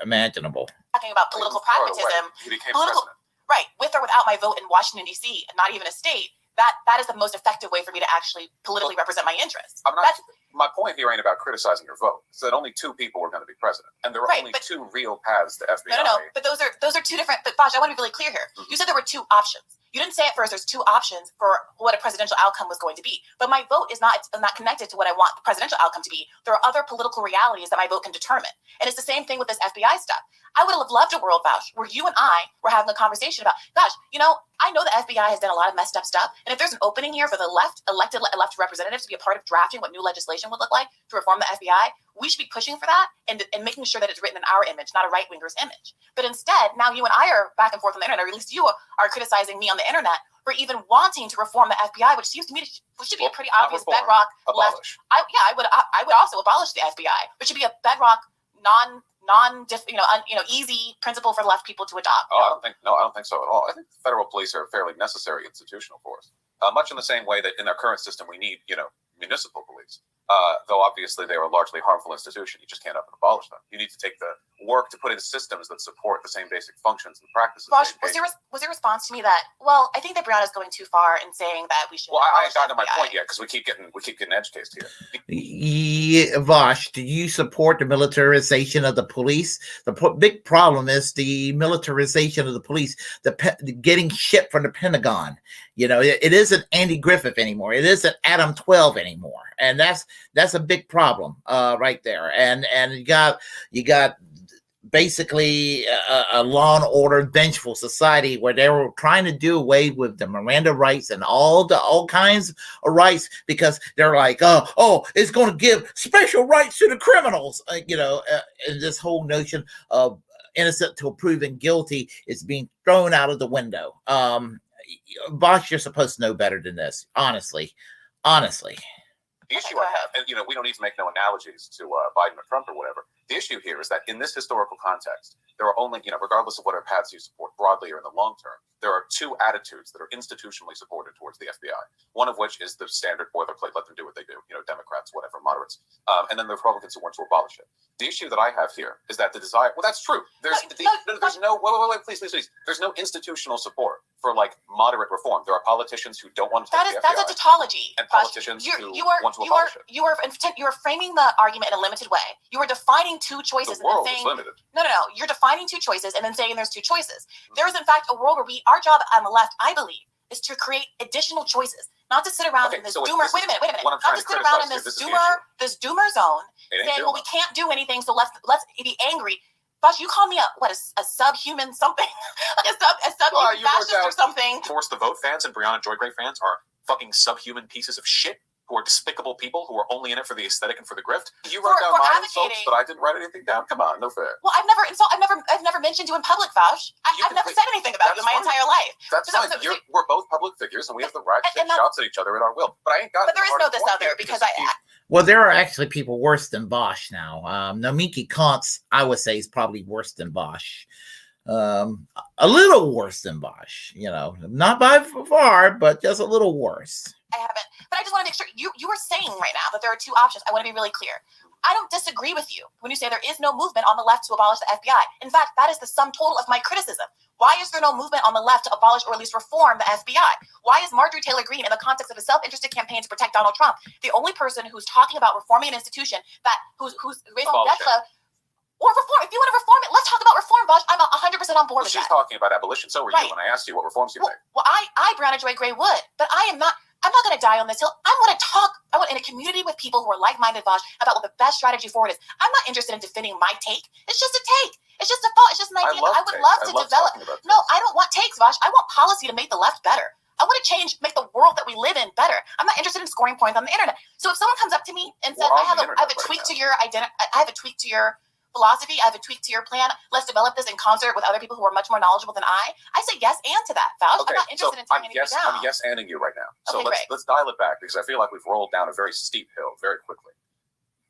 imaginable. Talking about political pragmatism. He became president. Right, with or without my vote in Washington, D.C., not even a state, that is the most effective way for me to actually politically represent my interests. My point here ain't about criticizing your vote. It's that only 2 people were going to be president, and there are only 2 real paths to FBI. No. But those are 2 different. But Vaush, I want to be really clear here. Mm-hmm. You said there were 2 options. You didn't say at first there's 2 options for what a presidential outcome was going to be. But my vote is not connected to what I want the presidential outcome to be. There are other political realities that my vote can determine. And it's the same thing with this FBI stuff. I would have loved a world, Vaush, where you and I were having a conversation about, gosh, I know the FBI has done a lot of messed up stuff. And if there's an opening here for the elected representatives to be a part of drafting what new legislation would look like to reform the FBI, we should be pushing for that and making sure that it's written in our image, not a right-winger's image. But instead, now you and I are back and forth on the internet, or at least you are criticizing me on the internet for even wanting to reform the FBI, which seems to me should be a pretty obvious bedrock. Abolish. I would also abolish the FBI, but should be a bedrock easy principle for left people to adopt. I don't think so at all. I think federal police are a fairly necessary institutional force. Much in the same way that in our current system we need, municipal police. Though obviously they are a largely harmful institution. You just can't up and abolish them. You need to take the work to put in systems that support the same basic functions and practices. Vaush, was your response to me that, well, I think that Briahna's going too far in saying that we should. Well, I ain't gotten to my point yet because we keep getting edge cased here. Yeah, Vaush, do you support the militarization of the police? The big problem is the militarization of the police, getting shit from the Pentagon. It isn't Andy Griffith anymore. It isn't Adam 12 anymore, and that's a big problem right there. And you got basically a law and order vengeful society where they were trying to do away with the Miranda rights and all kinds of rights because they're like, it's going to give special rights to the criminals, and this whole notion of innocent till proven guilty is being thrown out of the window. Vaush, you're supposed to know better than this, honestly. The issue I have, and we don't need to make no analogies to Biden or Trump or whatever. The issue here is that in this historical context, there are only, regardless of what our paths you support broadly or in the long term, there are 2 attitudes that are institutionally supported towards the FBI. One of which is the standard boilerplate, let them do what they do, Democrats, whatever, moderates. And then the Republicans who want to abolish it. The issue that I have here is that the desire, well, that's true. There's no, wait, please. There's no institutional support for moderate reform. There are politicians who don't want to take the FBI. That's a tautology. And politicians who want to abolish it. You are framing the argument in a limited way. You are defining 2 choices. The world is limited. No. You're defining 2 choices and then saying there's 2 choices. Mm-hmm. There is, in fact, a world where our job on the left, I believe, is to create additional choices, not to sit around in this doomer. Wait a minute. Not to sit around in this doomer zone saying, well, we can't do anything, so let's be angry. Vaush, you call me a subhuman something, like a subhuman fascist or something. Force the Vote fans and Briahna Joy Gray fans are fucking subhuman pieces of shit who are despicable people who are only in it for the aesthetic and for the grift. You wrote down my insults, but I didn't write anything down. Come on, no fair. Well, I've never mentioned you in public, Vaush. I've never said anything about you in my entire life. That's fine. We're both public figures, and we have the right to take shots at each other at our will. But I ain't got. But there is no this other because Well, there are actually people worse than Vaush now. Nomiki Konst, I would say, is probably worse than Vaush. A little worse than Vaush, not by far, but just a little worse. I haven't, but I just want to make sure you are saying right now that there are two options. I want to be really clear. I don't disagree with you when you say there is no movement on the left to abolish the FBI. In fact, that is the sum total of my criticism. Why is there no movement on the left to abolish or at least reform the FBI? Why is Marjorie Taylor Greene, in the context of a self-interested campaign to protect Donald Trump, the only person who's talking about reforming an institution who's raised on or reform? If you want to reform it, let's talk about reform, Vaush. I'm 100% on board with that. She's talking about abolition. So were you when I asked you what reforms you make. Well, I Briahna Joy Gray would, but I'm not going to die on this hill. I want in a community with people who are like-minded, Vaush, about what the best strategy forward is. I'm not interested in defending my take. It's just a take. It's just a thought. It's just an idea. I would love to develop. No, I don't want takes, Vaush. I want policy to make the left better. I want to make the world that we live in better. I'm not interested in scoring points on the internet. So if someone comes up to me and says, I have a tweak to your identity, I have a tweak to your philosophy, I have a tweak to your plan, let's develop this in concert with other people who are much more knowledgeable than I say yes and to that, Vaush. I'm not interested in tearing anything down. I'm yes-anding you right now. So okay, let's dial it back because I feel like we've rolled down a very steep hill very quickly.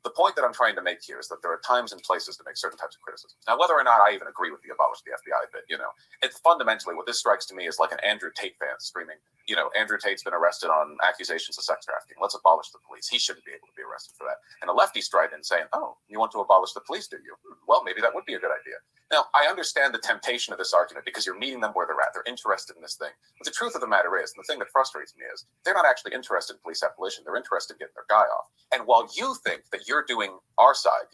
The point that I'm trying to make here is that there are times and places to make certain types of criticisms. Now, whether or not I even agree with the abolish the FBI bit, it's fundamentally what this strikes to me is like an Andrew Tate fan screaming, Andrew Tate's been arrested on accusations of sex trafficking. Let's abolish the police. He shouldn't be able to be arrested for that. And a lefty stride in saying, oh, you want to abolish the police, do you? Well, maybe that would be a good idea. Now, I understand the temptation of this argument because you're meeting them where they're at. They're interested in this thing. But the truth of the matter is, and the thing that frustrates me is, they're not actually interested in police abolition. They're interested in getting their guy off. And while you think that you're doing our side,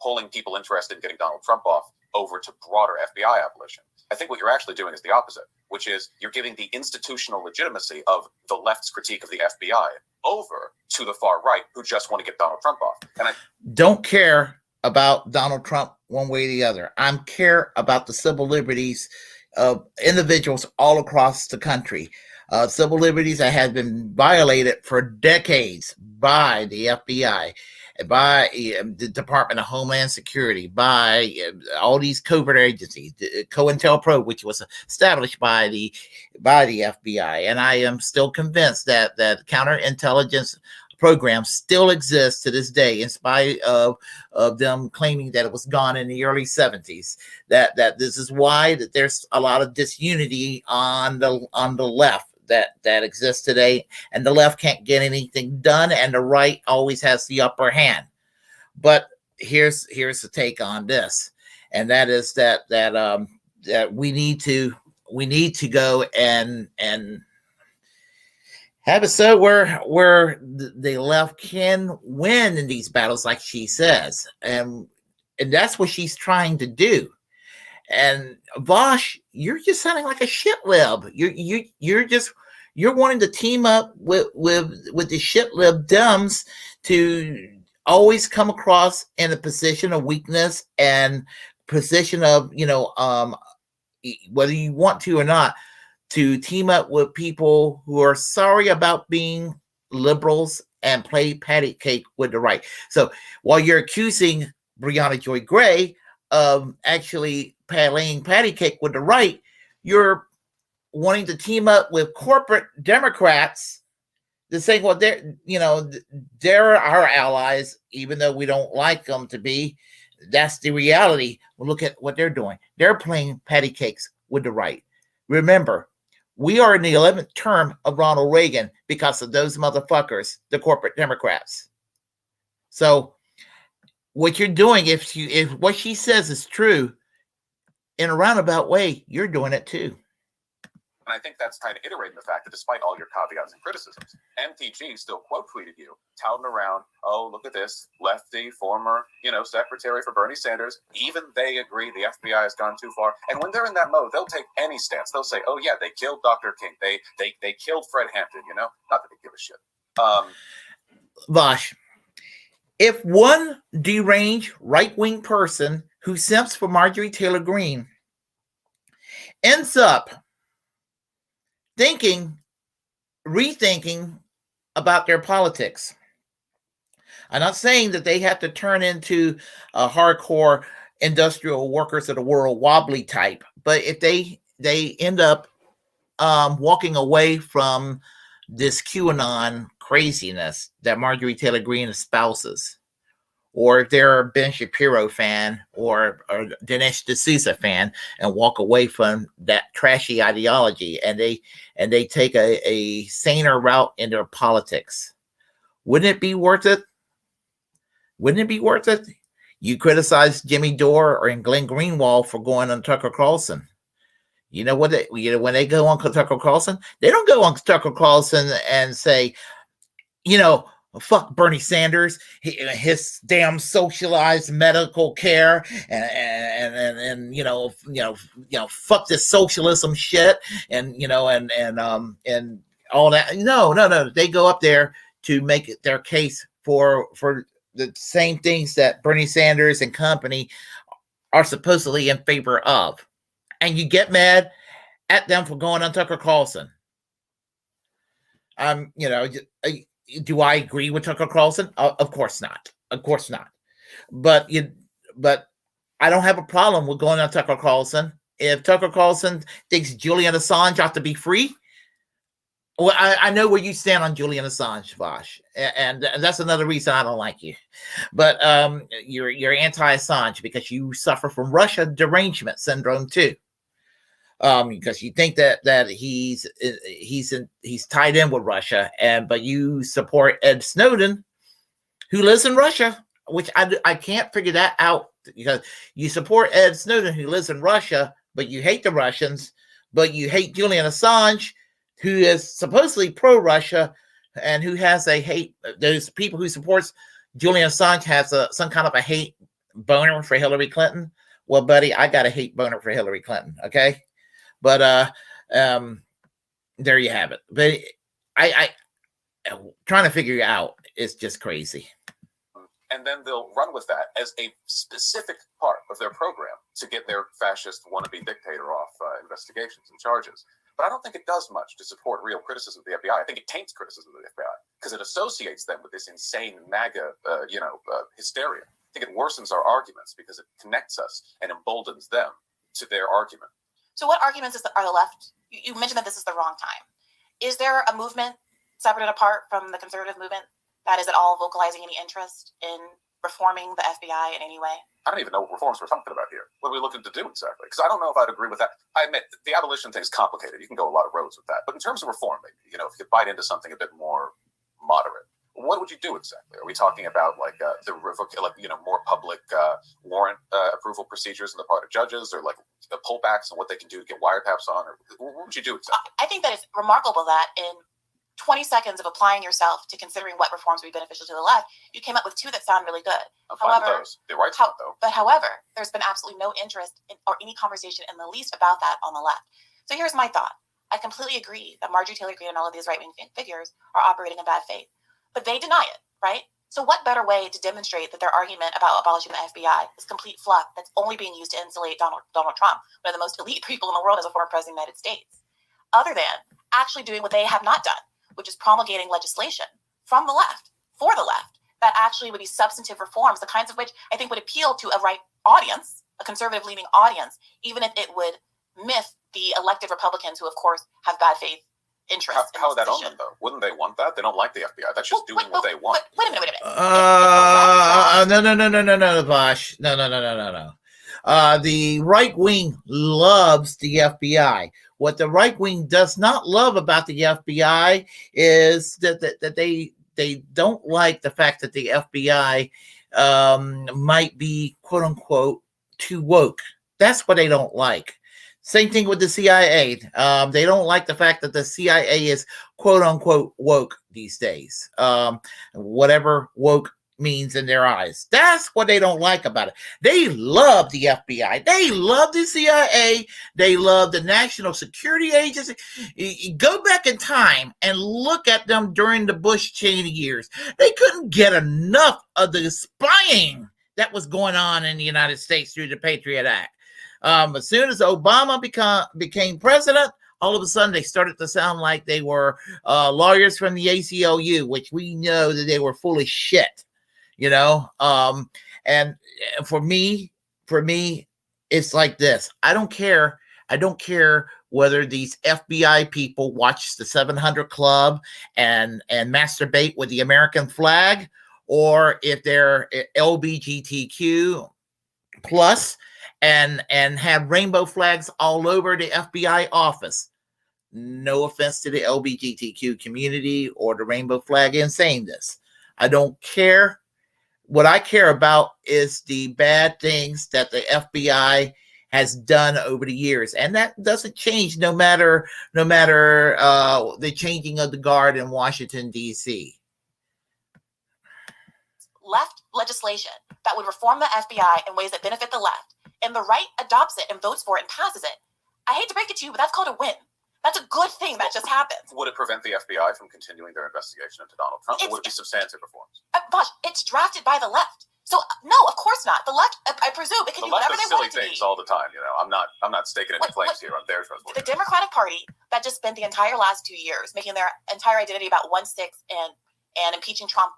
pulling people interested in getting Donald Trump off over to broader FBI abolition, I think what you're actually doing is the opposite, which is you're giving the institutional legitimacy of the left's critique of the FBI over to the far right who just want to get Donald Trump off. And I don't care about Donald Trump one way or the other. I care about the civil liberties of individuals all across the country. Civil liberties that have been violated for decades by the FBI, by the Department of Homeland Security, by all these covert agencies, COINTELPRO, which was established by the FBI. And I am still convinced that counterintelligence programs still exist to this day, in spite of them claiming that it was gone in the early 70s. That this is why that there's a lot of disunity on the left that exists today, and the left can't get anything done, and the right always has the upper hand. But here's the take on this, and that is that we need to go and have it so where the left can win in these battles, like she says, and that's what she's trying to do. And Vaush, you're just sounding like a shit lib. You're wanting to team up with the shit lib dumbs to always come across in a position of weakness and position of whether you want to or not, to team up with people who are sorry about being liberals and play patty cake with the right. So while you're accusing Briahna Joy Gray of actually playing patty cake with the right, you're wanting to team up with corporate Democrats to say, well, they're our allies, even though we don't like them to be. That's the reality. Well, look at what they're doing. They're playing patty cakes with the right. Remember, we are in the 11th term of Ronald Reagan because of those motherfuckers, the corporate Democrats. So what you're doing, if what she says is true, in a roundabout way, you're doing it too. And I think that's kind of iterating the fact that despite all your caveats and criticisms, MTG still quote tweeted you, touting around, oh, look at this, lefty, former, secretary for Bernie Sanders. Even they agree the FBI has gone too far. And when they're in that mode, they'll take any stance. They'll say, oh, yeah, they killed Dr. King. They killed Fred Hampton, Not that they give a shit. Vaush, if one deranged right-wing person who simps for Marjorie Taylor Greene ends up rethinking about their politics. I'm not saying that they have to turn into a hardcore industrial workers of the world wobbly type, but if they end up walking away from this QAnon craziness that Marjorie Taylor Greene espouses, or if they're a Ben Shapiro fan or Dinesh D'Souza fan and walk away from that trashy ideology, and they take a saner route in their politics, wouldn't it be worth it? Wouldn't it be worth it? You criticize Jimmy Dore or Glenn Greenwald for going on Tucker Carlson. You know what? When they go on Tucker Carlson, they don't go on Tucker Carlson and say, fuck Bernie Sanders, his damn socialized medical care, and fuck this socialism shit, and all that. No. They go up there to make their case for the same things that Bernie Sanders and company are supposedly in favor of. And you get mad at them for going on Tucker Carlson. Do I agree with Tucker Carlson? Of course not. Of course not. But I don't have a problem with going on Tucker Carlson. If Tucker Carlson thinks Julian Assange ought to be free, well, I know where you stand on Julian Assange, Vaush, and that's another reason I don't like you. But you're anti-Assange because you suffer from Russia derangement syndrome too. Because you think that he's tied in with Russia, but you support Ed Snowden, who lives in Russia, which I can't figure that out, because you support Ed Snowden, who lives in Russia, but you hate the Russians, but you hate Julian Assange, who is supposedly pro-Russia, and who has a hate. Those people who supports Julian Assange has some kind of a hate boner for Hillary Clinton. Well, buddy, I got a hate boner for Hillary Clinton. Okay. But there you have it. But I trying to figure it out is just crazy. And then they'll run with that as a specific part of their program to get their fascist wannabe dictator off investigations and charges. But I don't think it does much to support real criticism of the FBI. I think it taints criticism of the FBI because it associates them with this insane MAGA, hysteria. I think it worsens our arguments because it connects us and emboldens them to their argument. So what arguments are the left? You mentioned that this is the wrong time. Is there a movement separate and apart from the conservative movement that is at all vocalizing any interest in reforming the FBI in any way? I don't even know what reforms we're talking about here. What are we looking to do exactly? Because I don't know if I'd agree with that. I admit, the abolition thing is complicated. You can go a lot of roads with that. But in terms of reform, maybe, if you could bite into something a bit more moderate, what would you do exactly? Are we talking about more public warrant approval procedures on the part of judges, or like the pullbacks and what they can do to get wiretaps on? Or what would you do exactly? I think that it's remarkable that in 20 seconds of applying yourself to considering what reforms would be beneficial to the left, you came up with two that sound really good. However, the right one, though. But however, there's been absolutely no interest or any conversation in the least about that on the left. So here's my thought. I completely agree that Marjorie Taylor Greene and all of these right-wing figures are operating in bad faith. But they deny it, right? So what better way to demonstrate that their argument about abolishing the FBI is complete fluff that's only being used to insulate Donald Trump, one of the most elite people in the world as a former president of the United States, other than actually doing what they have not done, which is promulgating legislation from the left, for the left, that actually would be substantive reforms, the kinds of which I think would appeal to a right audience, a conservative-leaning audience, even if it would myth the elected Republicans who, of course, have bad faith interests. How would that own them, though? Wouldn't they want that? They don't like the FBI. That's just doing what they want. Wait a minute. No, Vaush. No. The right wing loves the FBI. What the right wing does not love about the FBI is that they don't like the fact that the FBI might be, quote unquote, too woke. That's what they don't like. Same thing with the CIA. They don't like the fact that the CIA is, quote unquote, woke these days. Whatever woke means in their eyes. That's what they don't like about it. They love the FBI. They love the CIA. They love the National Security Agency. You go back in time and look at them during the Bush-Cheney years. They couldn't get enough of the spying that was going on in the United States through the Patriot Act. As soon as Obama became president, all of a sudden they started to sound like they were lawyers from the ACLU, which we know that they were full of shit, you know. And for me, it's like this. I don't care whether these FBI people watch the 700 Club and masturbate with the American flag, or if they're LGBTQ plus and have rainbow flags all over the FBI office. No offense to the LGBTQ community or the rainbow flag in saying this. I don't care. What I care about is the bad things that the FBI has done over the years, and that doesn't change no matter the changing of the guard in Washington, D.C. Left legislation that would reform the FBI in ways that benefit the left, and the right adopts it and votes for it and passes it. I hate to break it to you, but that's called a win. That's a good thing that just happens. Would it prevent the FBI from continuing their investigation into Donald Trump, or would it be substantive reforms? Vaush, it's drafted by the left. So no, of course not. The left, I presume, it can do whatever they want it to be. Silly things all the time, you know. I'm not staking any claims here on their resolution. The Democratic Party that just spent the entire last 2 years making their entire identity about 1-6 and impeaching Trump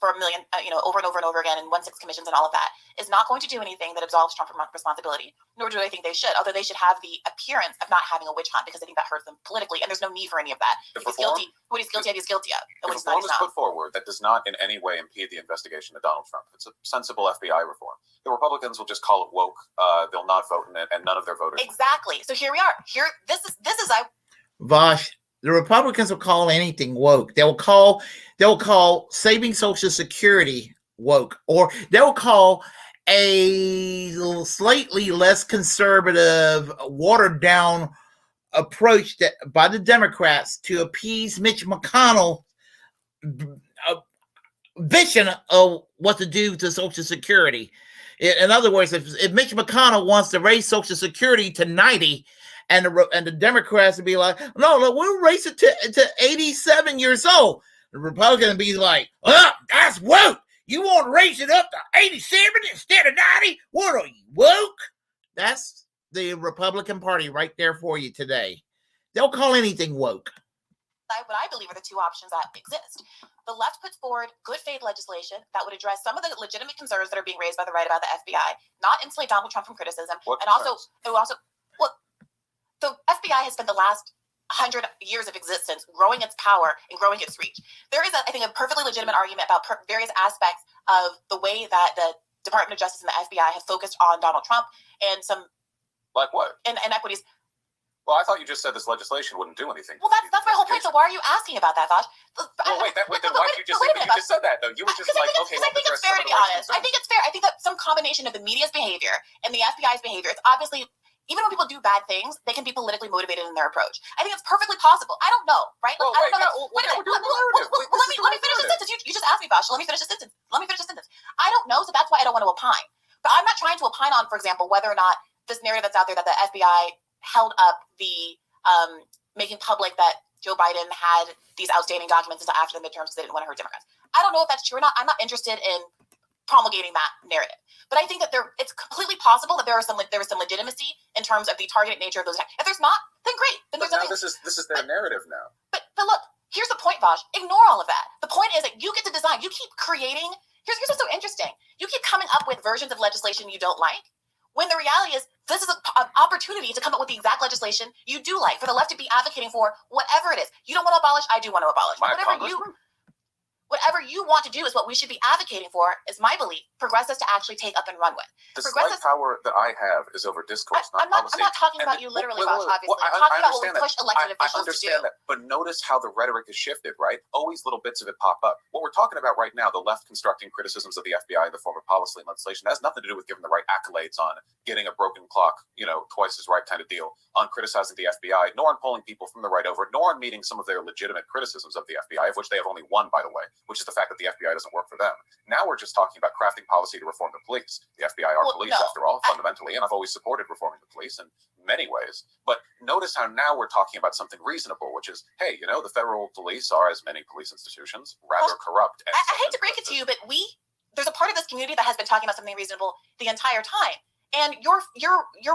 for a million, over and over and over again, and 1-6 commissions and all of that, is not going to do anything that absolves Trump from responsibility. Nor do I think they should. Although they should have the appearance of not having a witch hunt, because I think that hurts them politically, and there's no need for any of that. If he's guilty, what he's guilty of, he's guilty of. And if reform is put forward that does not in any way impede the investigation of Donald Trump, it's a sensible FBI reform. The Republicans will just call it woke. They'll not vote in it, and none of their voters. Exactly. So here we are. This is Vaush, the Republicans will call anything woke. They'll call saving Social Security woke, or they'll call a slightly less conservative, watered down approach that by the Democrats to appease Mitch McConnell vision of what to do to Social Security. In other words, if Mitch McConnell wants to raise Social Security to 90, and the Democrats would be like, no, we'll raise it to 87 years old. The Republicans would be like, that's woke. You want to raise it up to 87 instead of 90? What are you, woke? That's the Republican Party right there for you today. They'll call anything woke. What I believe are the two options that exist. The left puts forward good faith legislation that would address some of the legitimate concerns that are being raised by the right about the FBI, not insulate Donald Trump from criticism, the FBI has spent the last 100 years of existence growing its power and growing its reach. There is, I think, a perfectly legitimate argument about various aspects of the way that the Department of Justice and the FBI have focused on Donald Trump and some... Like what? Inequities. Well, I thought you just said this legislation wouldn't do anything. Well, that's my whole point. So why are you asking about that, Vaush? Then why did you just say that? You just said that, though. You were just like, okay, I think it's fair to be honest. I think it's fair. I think that some combination of the media's behavior and the FBI's behavior, it's obviously... Even when people do bad things, they can be politically motivated in their approach. I think it's perfectly possible. I don't know, right? I don't know. Wait a minute. Let me finish the sentence. You just asked me, Vaush. Let me finish the sentence. I don't know, so that's why I don't want to opine. But I'm not trying to opine on, for example, whether or not this narrative that's out there that the FBI held up the making public that Joe Biden had these outstanding documents until after the midterms because they didn't want to hurt Democrats. I don't know if that's true or not. I'm not interested in promulgating that narrative. But I think that it's completely possible that there was some legitimacy in terms of the targeted nature of those attacks. If there's not, then great. Then there's nothing. This is their narrative now. But look, here's the point, Vaush. Ignore all of that. The point is that you get to design. You keep creating. Here's what's so interesting. You keep coming up with versions of legislation you don't like, when the reality is this is an opportunity to come up with the exact legislation you do like, for the left to be advocating for whatever it is. You don't want to abolish, I do want to abolish. Whatever you want to do is what we should be advocating for, is my belief, progressives to actually take up and run with. The slight power that I have is over discourse, not policy. I'm not talking about you literally, Vaush, obviously. I'm talking about what we push elected officials to do. That, but notice how the rhetoric has shifted, right? Always little bits of it pop up. What we're talking about right now, the left constructing criticisms of the FBI in the form of policy and legislation, has nothing to do with giving the right accolades on getting a broken clock, twice as right kind of deal, on criticizing the FBI, nor on pulling people from the right over, nor on meeting some of their legitimate criticisms of the FBI, of which they have only one, by the way, which is the fact that the FBI doesn't work for them. Now we're just talking about crafting policy to reform the police. The FBI are police, after all, fundamentally, and I've always supported reforming the police in many ways. But notice how now we're talking about something reasonable, which is, hey, the federal police are, as many police institutions, rather corrupt. I hate to break it to you, but we there's a part of this community that has been talking about something reasonable the entire time. And your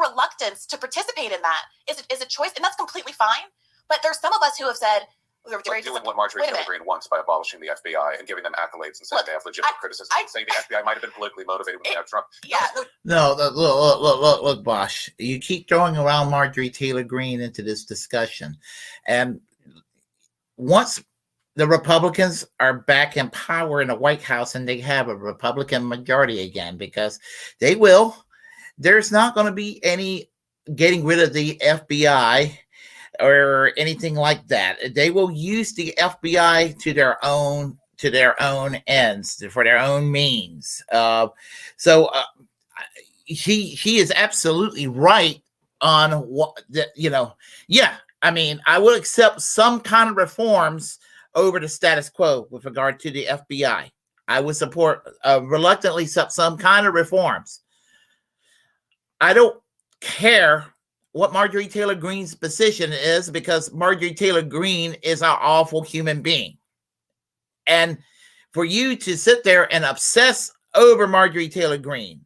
reluctance to participate in that is a choice, and that's completely fine. But there's some of us who have said, like doing what Marjorie Taylor Greene wants by abolishing the FBI and giving them accolades and saying they have legitimate criticism, and saying the FBI might have been politically motivated when they have Trump. Yeah. No, look, Vaush. You keep throwing around Marjorie Taylor Greene into this discussion. And once the Republicans are back in power in the White House and they have a Republican majority again, because they will, there's not going to be any getting rid of the FBI or anything like that. They will use the FBI to their own ends, for their own means. He is absolutely right on what yeah. I mean, I will accept some kind of reforms over the status quo with regard to the FBI. I would support reluctantly some kind of reforms. I don't care what Marjorie Taylor Greene's position is, because Marjorie Taylor Greene is an awful human being. And for you to sit there and obsess over Marjorie Taylor Greene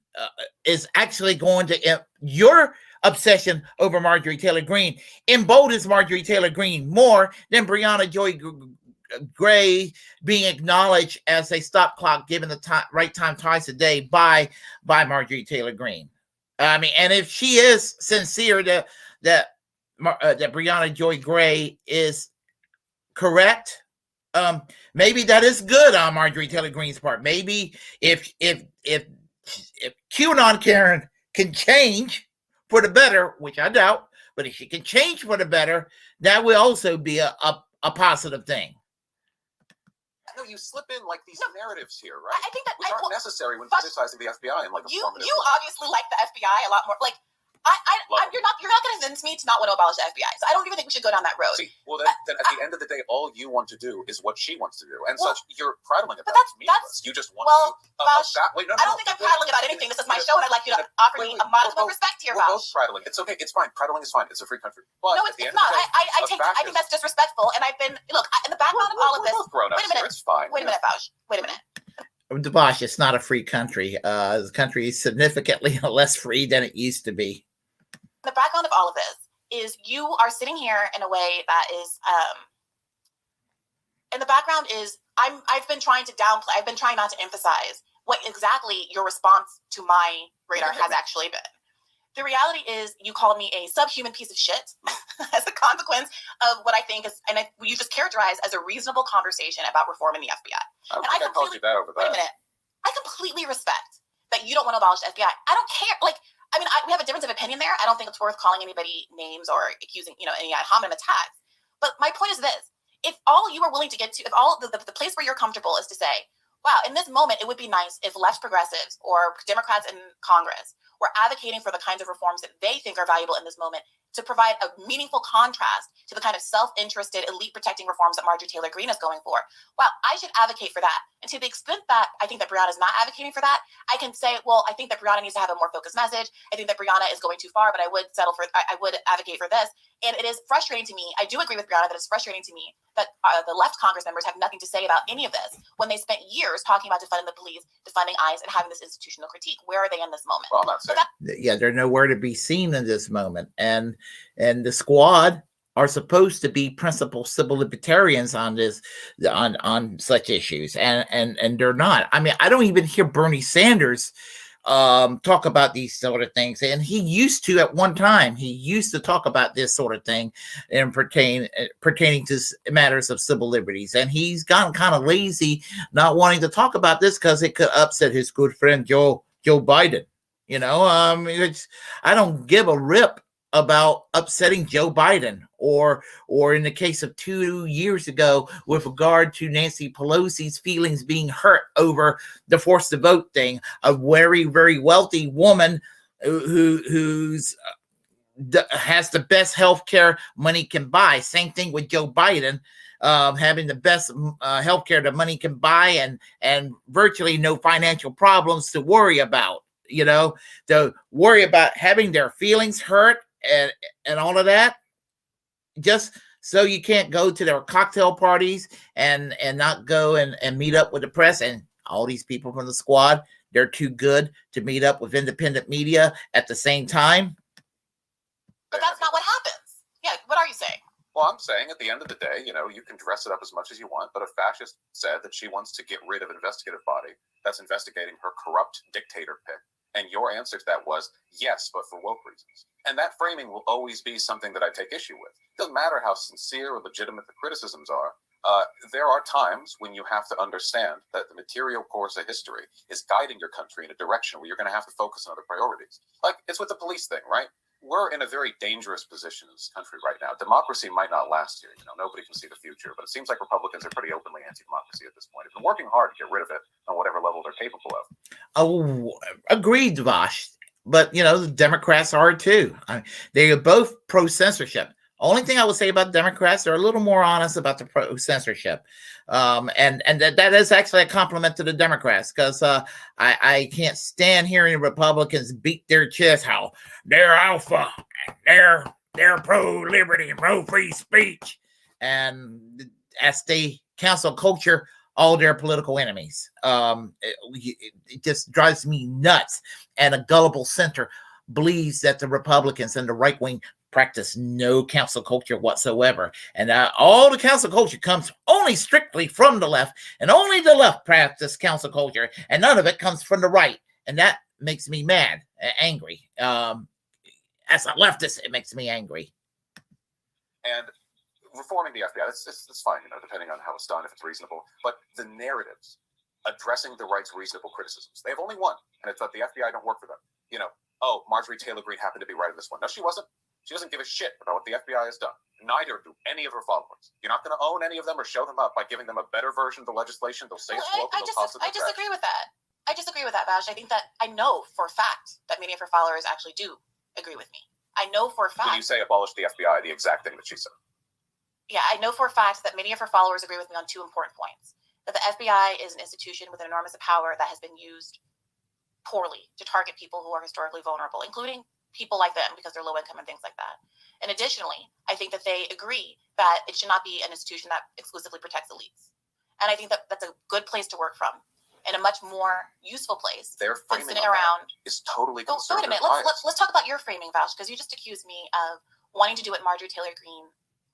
is actually going to, your obsession over Marjorie Taylor Greene emboldens Marjorie Taylor Greene more than Briahna Joy Gray being acknowledged as a stop clock given the right time twice a day by Marjorie Taylor Greene. I mean, and if she is sincere that Briahna Joy Gray is correct, maybe that is good on Marjorie Taylor Greene's part. Maybe if QAnon Karen can change for the better, which I doubt, but if she can change for the better, that will also be a positive thing. No, you slip in like these narratives here, right? I think that which aren't necessary when criticizing the FBI in like a you way. obviously like the FBI a lot more. Like you're not going to convince me to not want to abolish the FBI. So I don't even think we should go down that road. See, well then at the end of the day, all you want to do is what she wants to do, and you're prattling about that's meaningless. You just want to. Vaush, wait, no, I don't think I'm prattling about anything. This is my show, and I'd like you to offer me a modicum of respect here, Vaush. We're both Vaush. prattling. It's okay. It's fine. Prattling is fine. It's a free country. But no, it's not. I think that's disrespectful. And I've been in the background of all of this. Wait a minute. It's fine. Wait a minute, Vaush. Wait a minute. Vaush, it's not a free country. The country is significantly less free than it used to be. The background of all of this is you are sitting here in a way that is, and the background is I've been trying to downplay, I've been trying not to emphasize what exactly your response to my radar has actually been. The reality is you called me a subhuman piece of shit as a consequence of what I think is, and you just characterized as a reasonable conversation about reforming the FBI. I called you that over that. Wait a minute. I completely respect that you don't want to abolish the FBI. I don't care. We have a difference of opinion there. I don't think it's worth calling anybody names or accusing, any ad hominem attacks. But my point is this. If all you are willing to get to, if all the place where you're comfortable is to say, wow, in this moment, it would be nice if left progressives or Democrats in Congress were advocating for the kinds of reforms that they think are valuable in this moment to provide a meaningful contrast to the kind of self-interested, elite-protecting reforms that Marjorie Taylor Greene is going for. Wow, I should advocate for that. And to the extent that I think that Briahna is not advocating for that, I can say, well, I think that Briahna needs to have a more focused message. I think that Briahna is going too far, but I would advocate for this. And it is frustrating to me. I do agree with Briahna that it's frustrating to me that the left Congress members have nothing to say about any of this when they spent years talking about defunding the police, defunding ICE, and having this institutional critique. Where are they in this moment? Well, I'm not saying. Yeah, they're nowhere to be seen in this moment. And the squad are supposed to be principal civil libertarians on this, on such issues, and they're not. I mean, I don't even hear Bernie Sanders talk about these sort of things, and he used to at one time. He used to talk about this sort of thing and pertaining to matters of civil liberties, and he's gotten kind of lazy, not wanting to talk about this because it could upset his good friend Joe Biden. I don't give a rip about upsetting Joe Biden, or in the case of 2 years ago with regard to Nancy Pelosi's feelings being hurt over the forced to vote thing, a very, very wealthy woman who's has the best health care money can buy. Same thing with Joe Biden, having the best health care that money can buy, and virtually no financial problems to worry about. To worry about having their feelings hurt and all of that, just so you can't go to their cocktail parties and not go and meet up with the press and all these people from the squad, they're too good to meet up with independent media at the same time. But that's not what happens. Yeah, what are you saying? Well, I'm saying at the end of the day, you can dress it up as much as you want, but a fascist said that she wants to get rid of an investigative body that's investigating her corrupt dictator pick. And your answer to that was, yes, but for woke reasons. And that framing will always be something that I take issue with. It doesn't matter how sincere or legitimate the criticisms are. There are times when you have to understand that the material course of history is guiding your country in a direction where you're going to have to focus on other priorities. Like, it's with the police thing, right? We're in a very dangerous position in this country right now. Democracy might not last here. Nobody can see the future, but it seems like Republicans are pretty openly anti-democracy at this point. They've been working hard to get rid of it on whatever level they're capable of. Oh, agreed, Vaush. But, the Democrats are too. They are both pro-censorship. Only thing I would say about Democrats, they're a little more honest about the pro-censorship. And that is actually a compliment to the Democrats, because I can't stand hearing Republicans beat their chest how they're alpha, they're pro-liberty and pro-free speech, and as they cancel culture all their political enemies. It just drives me nuts. And a gullible center believes that the Republicans and the right wing practice no cancel culture whatsoever. And all the cancel culture comes only strictly from the left, and only the left practice cancel culture, and none of it comes from the right. And that makes me mad, angry. As a leftist, it makes me angry. And reforming the FBI, that's fine, depending on how it's done, if it's reasonable. But the narratives addressing the right's reasonable criticisms, they have only one, and it's that the FBI don't work for them. Oh, Marjorie Taylor Greene happened to be right in this one. No, she wasn't. She doesn't give a shit about what the FBI has done. Neither do any of her followers. You're not going to own any of them or show them up by giving them a better version of the legislation. They'll say it's woke and they'll toss it in the trash. I disagree with that. I disagree with that, Vaush. I think that I know for a fact that many of her followers actually do agree with me. I know for a fact. When you say abolish the FBI, the exact thing that she said. Yeah, I know for a fact that many of her followers agree with me on two important points. That the FBI is an institution with an enormous power that has been used poorly to target people who are historically vulnerable, including people like them because they're low income and things like that. And additionally, I think that they agree that it should not be an institution that exclusively protects elites. And I think that that's a good place to work from, and a much more useful place than sitting around. Is totally Wait conservative. a minute. Let's talk about your framing, Vaush, because you just accused me of wanting to do what Marjorie Taylor Greene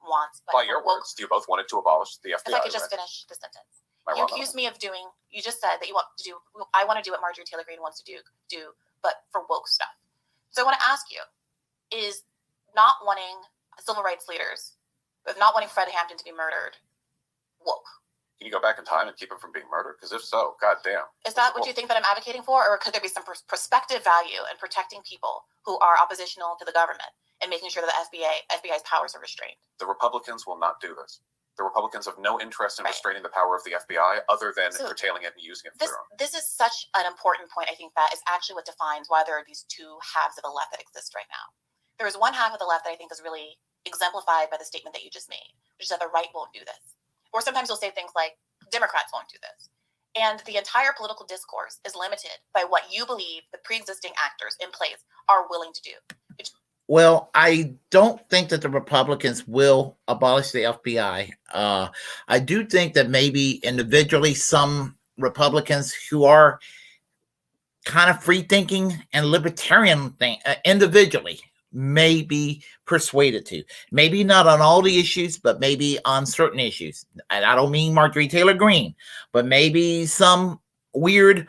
wants. By your words, you both wanted to abolish the FBI. If I could just finish the sentence. You accused me of doing. You just said that you want to do. I want to do what Marjorie Taylor Greene wants to do, but for woke stuff. So I want to ask you: is not wanting civil rights leaders, but not wanting Fred Hampton to be murdered, woke? Can you go back in time and keep him from being murdered? Because if so, goddamn. Is that what you think that I'm advocating for, or could there be some prospective value in protecting people who are oppositional to the government and making sure that the FBI's powers are restrained? The Republicans will not do this. The Republicans have no interest in restraining the power of the FBI other than curtailing it and using it for their own. This is such an important point. I think that is actually what defines why there are these two halves of the left that exist right now. There is one half of the left that I think is really exemplified by the statement that you just made, which is that the right won't do this. Or sometimes you'll say things like, Democrats won't do this. And the entire political discourse is limited by what you believe the pre-existing actors in place are willing to do. Well, I don't think that the Republicans will abolish the FBI. I do think that maybe individually some Republicans who are kind of free-thinking and libertarian individually may be persuaded to. Maybe not on all the issues, but maybe on certain issues. And I don't mean Marjorie Taylor Greene, but maybe some weird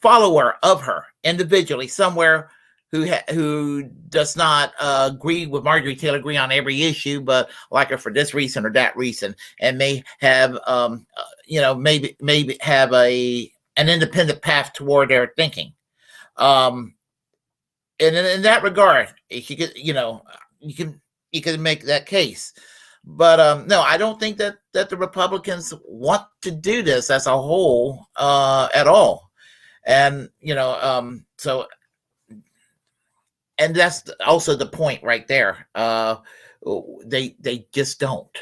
follower of her individually somewhere who does not agree with Marjorie Taylor Greene on every issue, but like her for this reason or that reason, and may have maybe have an independent path toward their thinking. And in that regard, you can make that case. But no, I don't think that the Republicans want to do this as a whole at all. And so. And that's also the point right there. They just don't.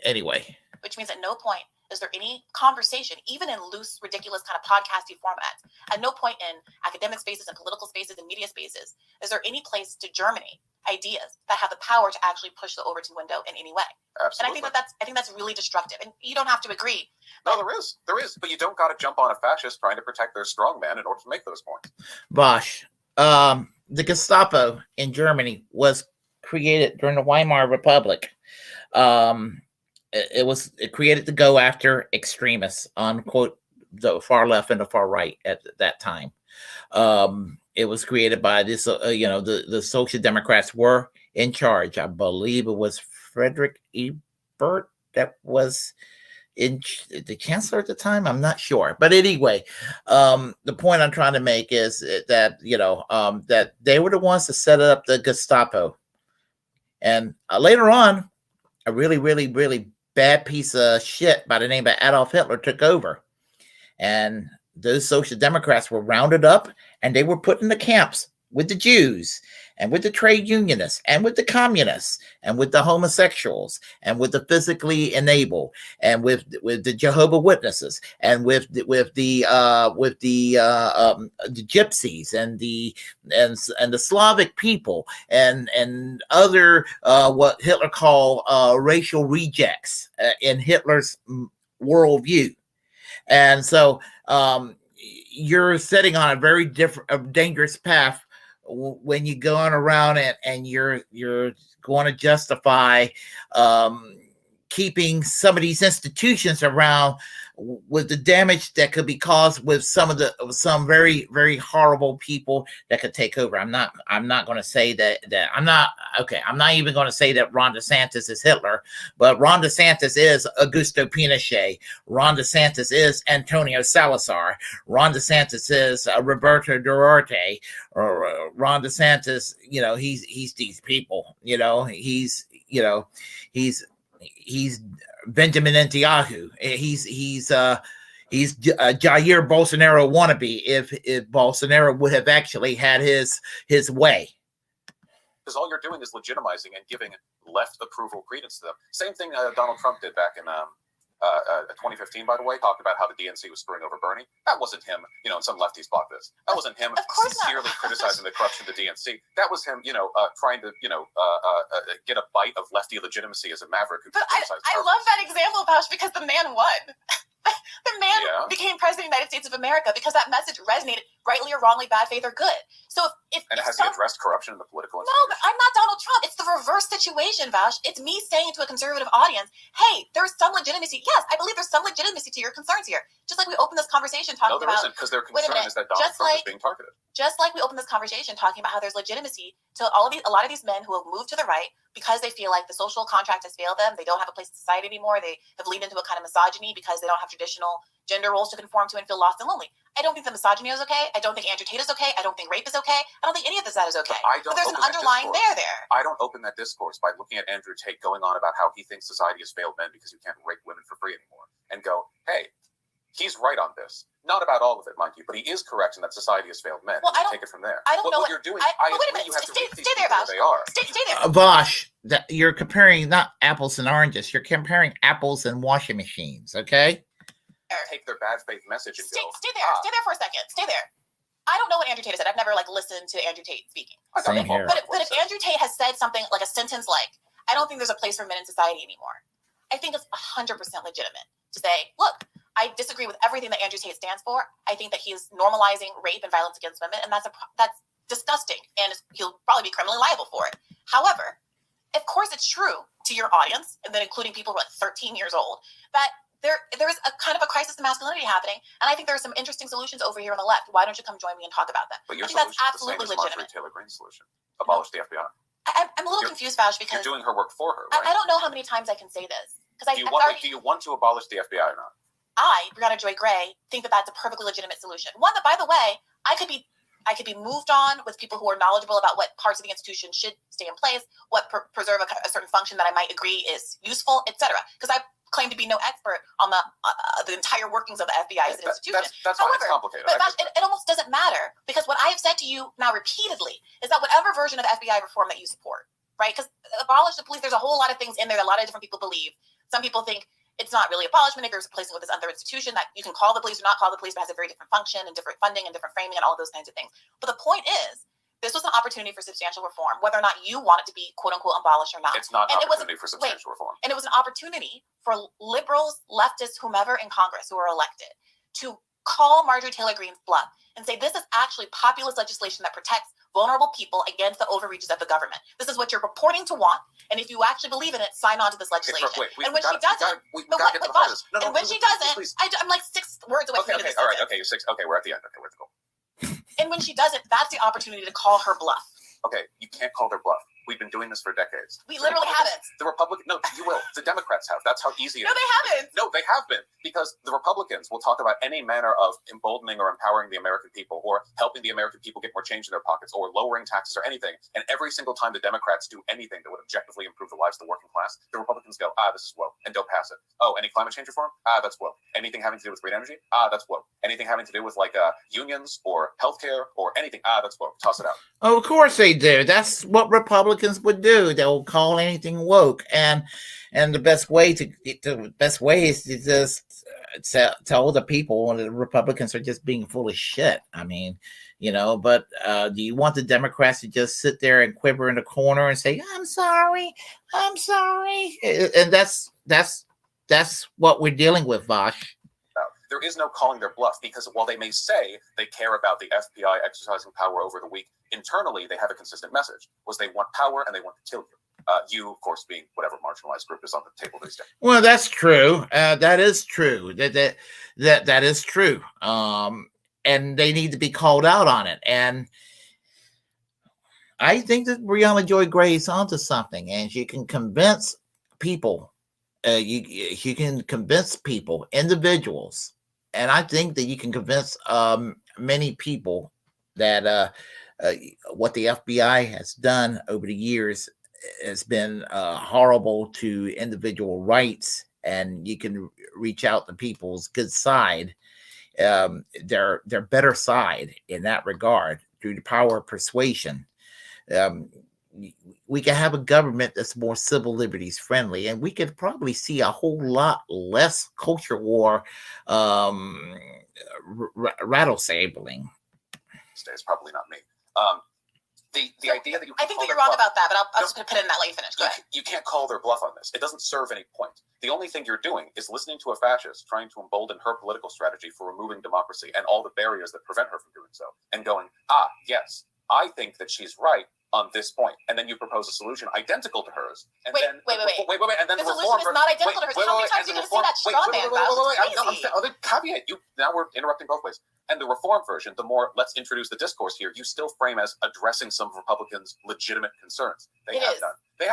Anyway. Which means at no point is there any conversation, even in loose, ridiculous kind of podcasty formats, at no point in academic spaces and political spaces and media spaces, is there any place to germinate ideas that have the power to actually push the Overton window in any way? Absolutely. And I think that's really destructive. And you don't have to agree. No, there is. But you don't got to jump on a fascist trying to protect their strongman in order to make those points. Vaush, the Gestapo in was created during the Weimar Republic. It created to go after extremists on, quote, the far left and the far right at that time. It was created by this, the Social Democrats were in charge. I believe it was Frederick Ebert that was the chancellor at the time. I'm not sure, but anyway, the point I'm trying to make is that that they were the ones to set up the Gestapo, and later on, a really, really, really bad piece of shit by the name of Adolf Hitler took over, and those Social Democrats were rounded up and they were put in the camps with the Jews and with the trade unionists and with the communists and with the homosexuals and with the physically enabled and with the Jehovah Witnesses and with the gypsies and the Slavic people and other what Hitler called racial rejects in Hitler's worldview. And so you're sitting on a very dangerous path when you go on around and you're going to justify keeping some of these institutions around with the damage that could be caused with some very, very horrible people that could take over. I'm not going to say I'm not even going to say that Ron DeSantis is Hitler, but Ron DeSantis is Augusto Pinochet. Ron DeSantis is Antonio Salazar. Ron DeSantis is Roberto Duarte. Or Ron DeSantis, he's these people. He's Benjamin Netanyahu. He's Jair Bolsonaro wannabe if Bolsonaro would have actually had his way. Because all you're doing is legitimizing and giving left approval credence to them. Same thing Donald Trump did back in 2015, by the way, talked about how the DNC was screwing over Bernie. That wasn't him, and some lefties bought this. That wasn't him sincerely criticizing the corruption of the DNC. That was him, trying to, get a bite of lefty legitimacy as a maverick. But I love that example, Vaush, because the man won. The man became president of the United States of America because that message resonated, rightly or wrongly, bad faith or good. So if has he addressed corruption in the political institution? No, but I'm not Donald Trump. It's the reverse situation, Vaush. It's me saying to a conservative audience, hey, there's some legitimacy. Yes, I believe there's some legitimacy to your concerns here. Just like we opened this conversation talking about... No, there isn't, because their concern is that Donald Trump is being targeted. Just like we opened this conversation talking about how there's legitimacy to a lot of these men who have moved to the right because they feel like the social contract has failed them. They don't have a place in society anymore. They have leaned into a kind of misogyny because they don't have traditional gender roles to conform to and feel lost and lonely. I don't think the misogyny is okay. I don't think Andrew Tate is okay. I don't think rape is okay. I don't think any of that is okay. But there's an underlying there. I don't open that discourse by looking at Andrew Tate going on about how he thinks society has failed men because you can't rape women for free anymore and go, hey, he's right on this. Not about all of it, mind you, but he is correct in that society has failed men. Well, take it from there. I don't know what you're doing. I agree you have to read these people where they are. Stay there. Vaush, you're comparing not apples and oranges. You're comparing apples and washing machines, okay? Take their bad faith message and stay there. Stay there for a second. Stay there. I don't know what Andrew Tate said. I've never listened to Andrew Tate speaking. Same here. But if Andrew Tate has said something like a sentence like, I don't think there's a place for men in society anymore, I think it's 100% legitimate to say, look, I disagree with everything that Andrew Tate stands for. I think that he is normalizing rape and violence against women, and that's disgusting, and he'll probably be criminally liable for it. However, of course it's true to your audience, and then including people who are 13 years old, that there's a kind of a crisis of masculinity happening, and I think there are some interesting solutions over here on the left. Why don't you come join me and talk about them? But your I think solution that's is the same absolutely as Marjorie legitimate. Taylor Greene's solution. Abolish the FBI. I'm a little confused, Vaush, because you're doing her work for her, right? I don't know how many times I can say this. Do you want to abolish the FBI or not? I, Briahna Joy Gray, think that that's a perfectly legitimate solution. One that, by the way, I could be moved on with people who are knowledgeable about what parts of the institution should stay in place, what preserve a certain function that I might agree is useful, etc. Because I claim to be no expert on the entire workings of the FBI as an institution. That's why it's complicated. But it almost doesn't matter, because what I have said to you now repeatedly is that whatever version of the FBI reform that you support, right? Because abolish the police, there's a whole lot of things in there that a lot of different people believe. Some people think it's not really abolishment if you're replacing it with this other institution that you can call the police or not call the police, but has a very different function and different funding and different framing and all those kinds of things. But the point is, this was an opportunity for substantial reform, whether or not you want it to be quote unquote abolished or not. It's not an opportunity for substantial reform. And it was an opportunity for liberals, leftists, whomever in Congress who are elected to call Marjorie Taylor Greene's bluff and say, this is actually populist legislation that protects vulnerable people against the overreaches of the government. This is what you're purporting to want. And if you actually believe in it, sign on to this legislation. And when she doesn't, I'm like 6 words away from this. All right. Okay. You're 6. Okay. We're at the end. Okay. Where's the goal? And when she doesn't, that's the opportunity to call her bluff. Okay. You can't call their bluff. We've been doing this for decades. We literally haven't. The Republicans, no, you will. The Democrats have. That's how easy it is. No, they haven't. No, they have been. Because the Republicans will talk about any manner of emboldening or empowering the American people or helping the American people get more change in their pockets or lowering taxes or anything. And every single time the Democrats do anything that would objectively improve the lives of the working class, the Republicans go, this is woke, and don't pass it. Oh, any climate change reform? That's woke. Anything having to do with green energy? That's woke. Anything having to do with unions or healthcare or anything? That's woke. Toss it out. Oh, of course they do. That's what Republicans would do. They'll call anything woke, and the best way is to just tell the people the Republicans are just being full of shit. I mean, but do you want the Democrats to just sit there and quiver in the corner and say, I'm sorry. And that's what we're dealing with, Vaush. There is no calling their bluff, because while they may say they care about the FBI exercising power over the weak, internally they have a consistent message, was they want power and they want to kill you. You, of course, being whatever marginalized group is on the table these days. Well, that's true. That is true. That is true. And they need to be called out on it. And I think that Briahna Joy Gray is onto something, and she can convince people. You can convince people, individuals, and I think that you can convince many people that what the FBI has done over the years has been horrible to individual rights, and you can reach out to people's good side, their better side in that regard through the power of persuasion. We can have a government that's more civil liberties friendly, and we could probably see a whole lot less culture war rattle-sabling. It's probably not me. The idea that you I think that you're wrong about that, but I'm just going to put it in that, let you finish. Go ahead. You can't call their bluff on this. It doesn't serve any point. The only thing you're doing is listening to a fascist trying to embolden her political strategy for removing democracy and all the barriers that prevent her from doing so, and going, yes, I think that she's right on this point, and then you propose a solution identical to hers. And wait, and then the solution is not identical to hers. How many times are you going to say that straw man? Caveat. Now we're interrupting both ways. And the reform version, the more let's introduce the discourse here, you still frame as addressing some of Republicans' legitimate concerns. They have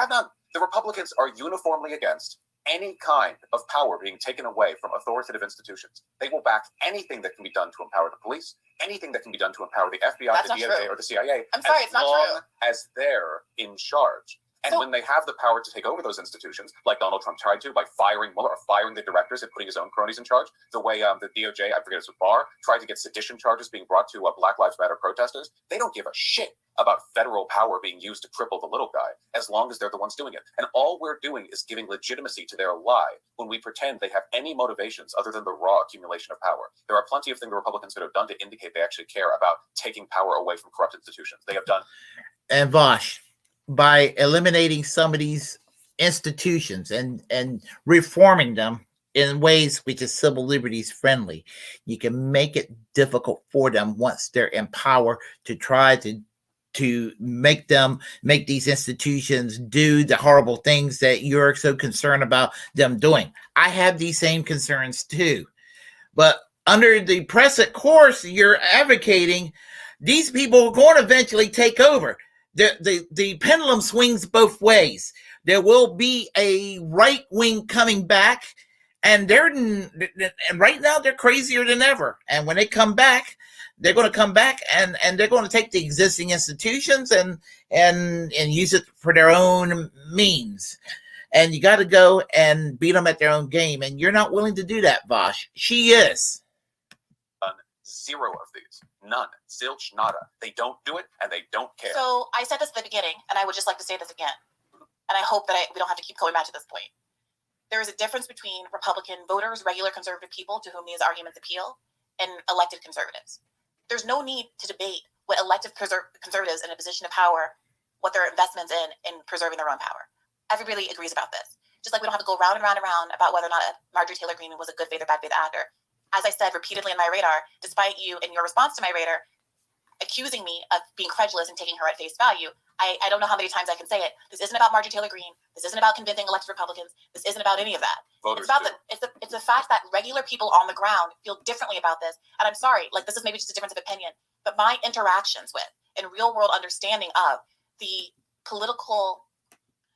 none. The Republicans are uniformly against any kind of power being taken away from authoritative institutions. They will back anything that can be done to empower the police, anything that can be done to empower the FBI, the DOJ, or the CIA. I'm sorry, it's not true. As they're in charge. And when they have the power to take over those institutions, like Donald Trump tried to by firing Mueller or firing the directors and putting his own cronies in charge, the way the DOJ, I forget it's with Barr, tried to get sedition charges being brought to Black Lives Matter protesters, they don't give a shit about federal power being used to cripple the little guy, as long as they're the ones doing it. And all we're doing is giving legitimacy to their lie when we pretend they have any motivations other than the raw accumulation of power. There are plenty of things the Republicans could have done to indicate they actually care about taking power away from corrupt institutions. They have done. And Vaush, by eliminating some of these institutions and reforming them in ways which is civil liberties friendly, you can make it difficult for them once they're in power to try to make these institutions do the horrible things that you're so concerned about them doing. I have these same concerns too, but under the present course you're advocating, these people are going to eventually take over. The pendulum swings both ways. There will be a right wing coming back, and right now they're crazier than ever. And when they come back, they're going to come back and they're going to take the existing institutions and use it for their own means. And you got to go and beat them at their own game. And you're not willing to do that, Vaush. She is. Zero of these. None. Zilch, nada. They don't do it, and they don't care. So I said this at the beginning, and I would just like to say this again. And I hope that we don't have to keep going back to this point. there is a difference between Republican voters, regular conservative people to whom these arguments appeal, and elected conservatives. There's no need to debate what elected conservatives in a position of power, what their investments in preserving their own power. Everybody agrees about this. Just like we don't have to go round and round and round about whether or not Marjorie Taylor Greene was a good faith or bad faith actor. As I said repeatedly in my radar, despite you in your response to my radar accusing me of being credulous and taking her at face value, I don't know how many times I can say it. This isn't about Marjorie Taylor Greene. This isn't about convincing elected Republicans. This isn't about any of that. Voters it's the fact that regular people on the ground feel differently about this. And I'm sorry, like this is maybe just a difference of opinion, but my interactions with and real world understanding of the political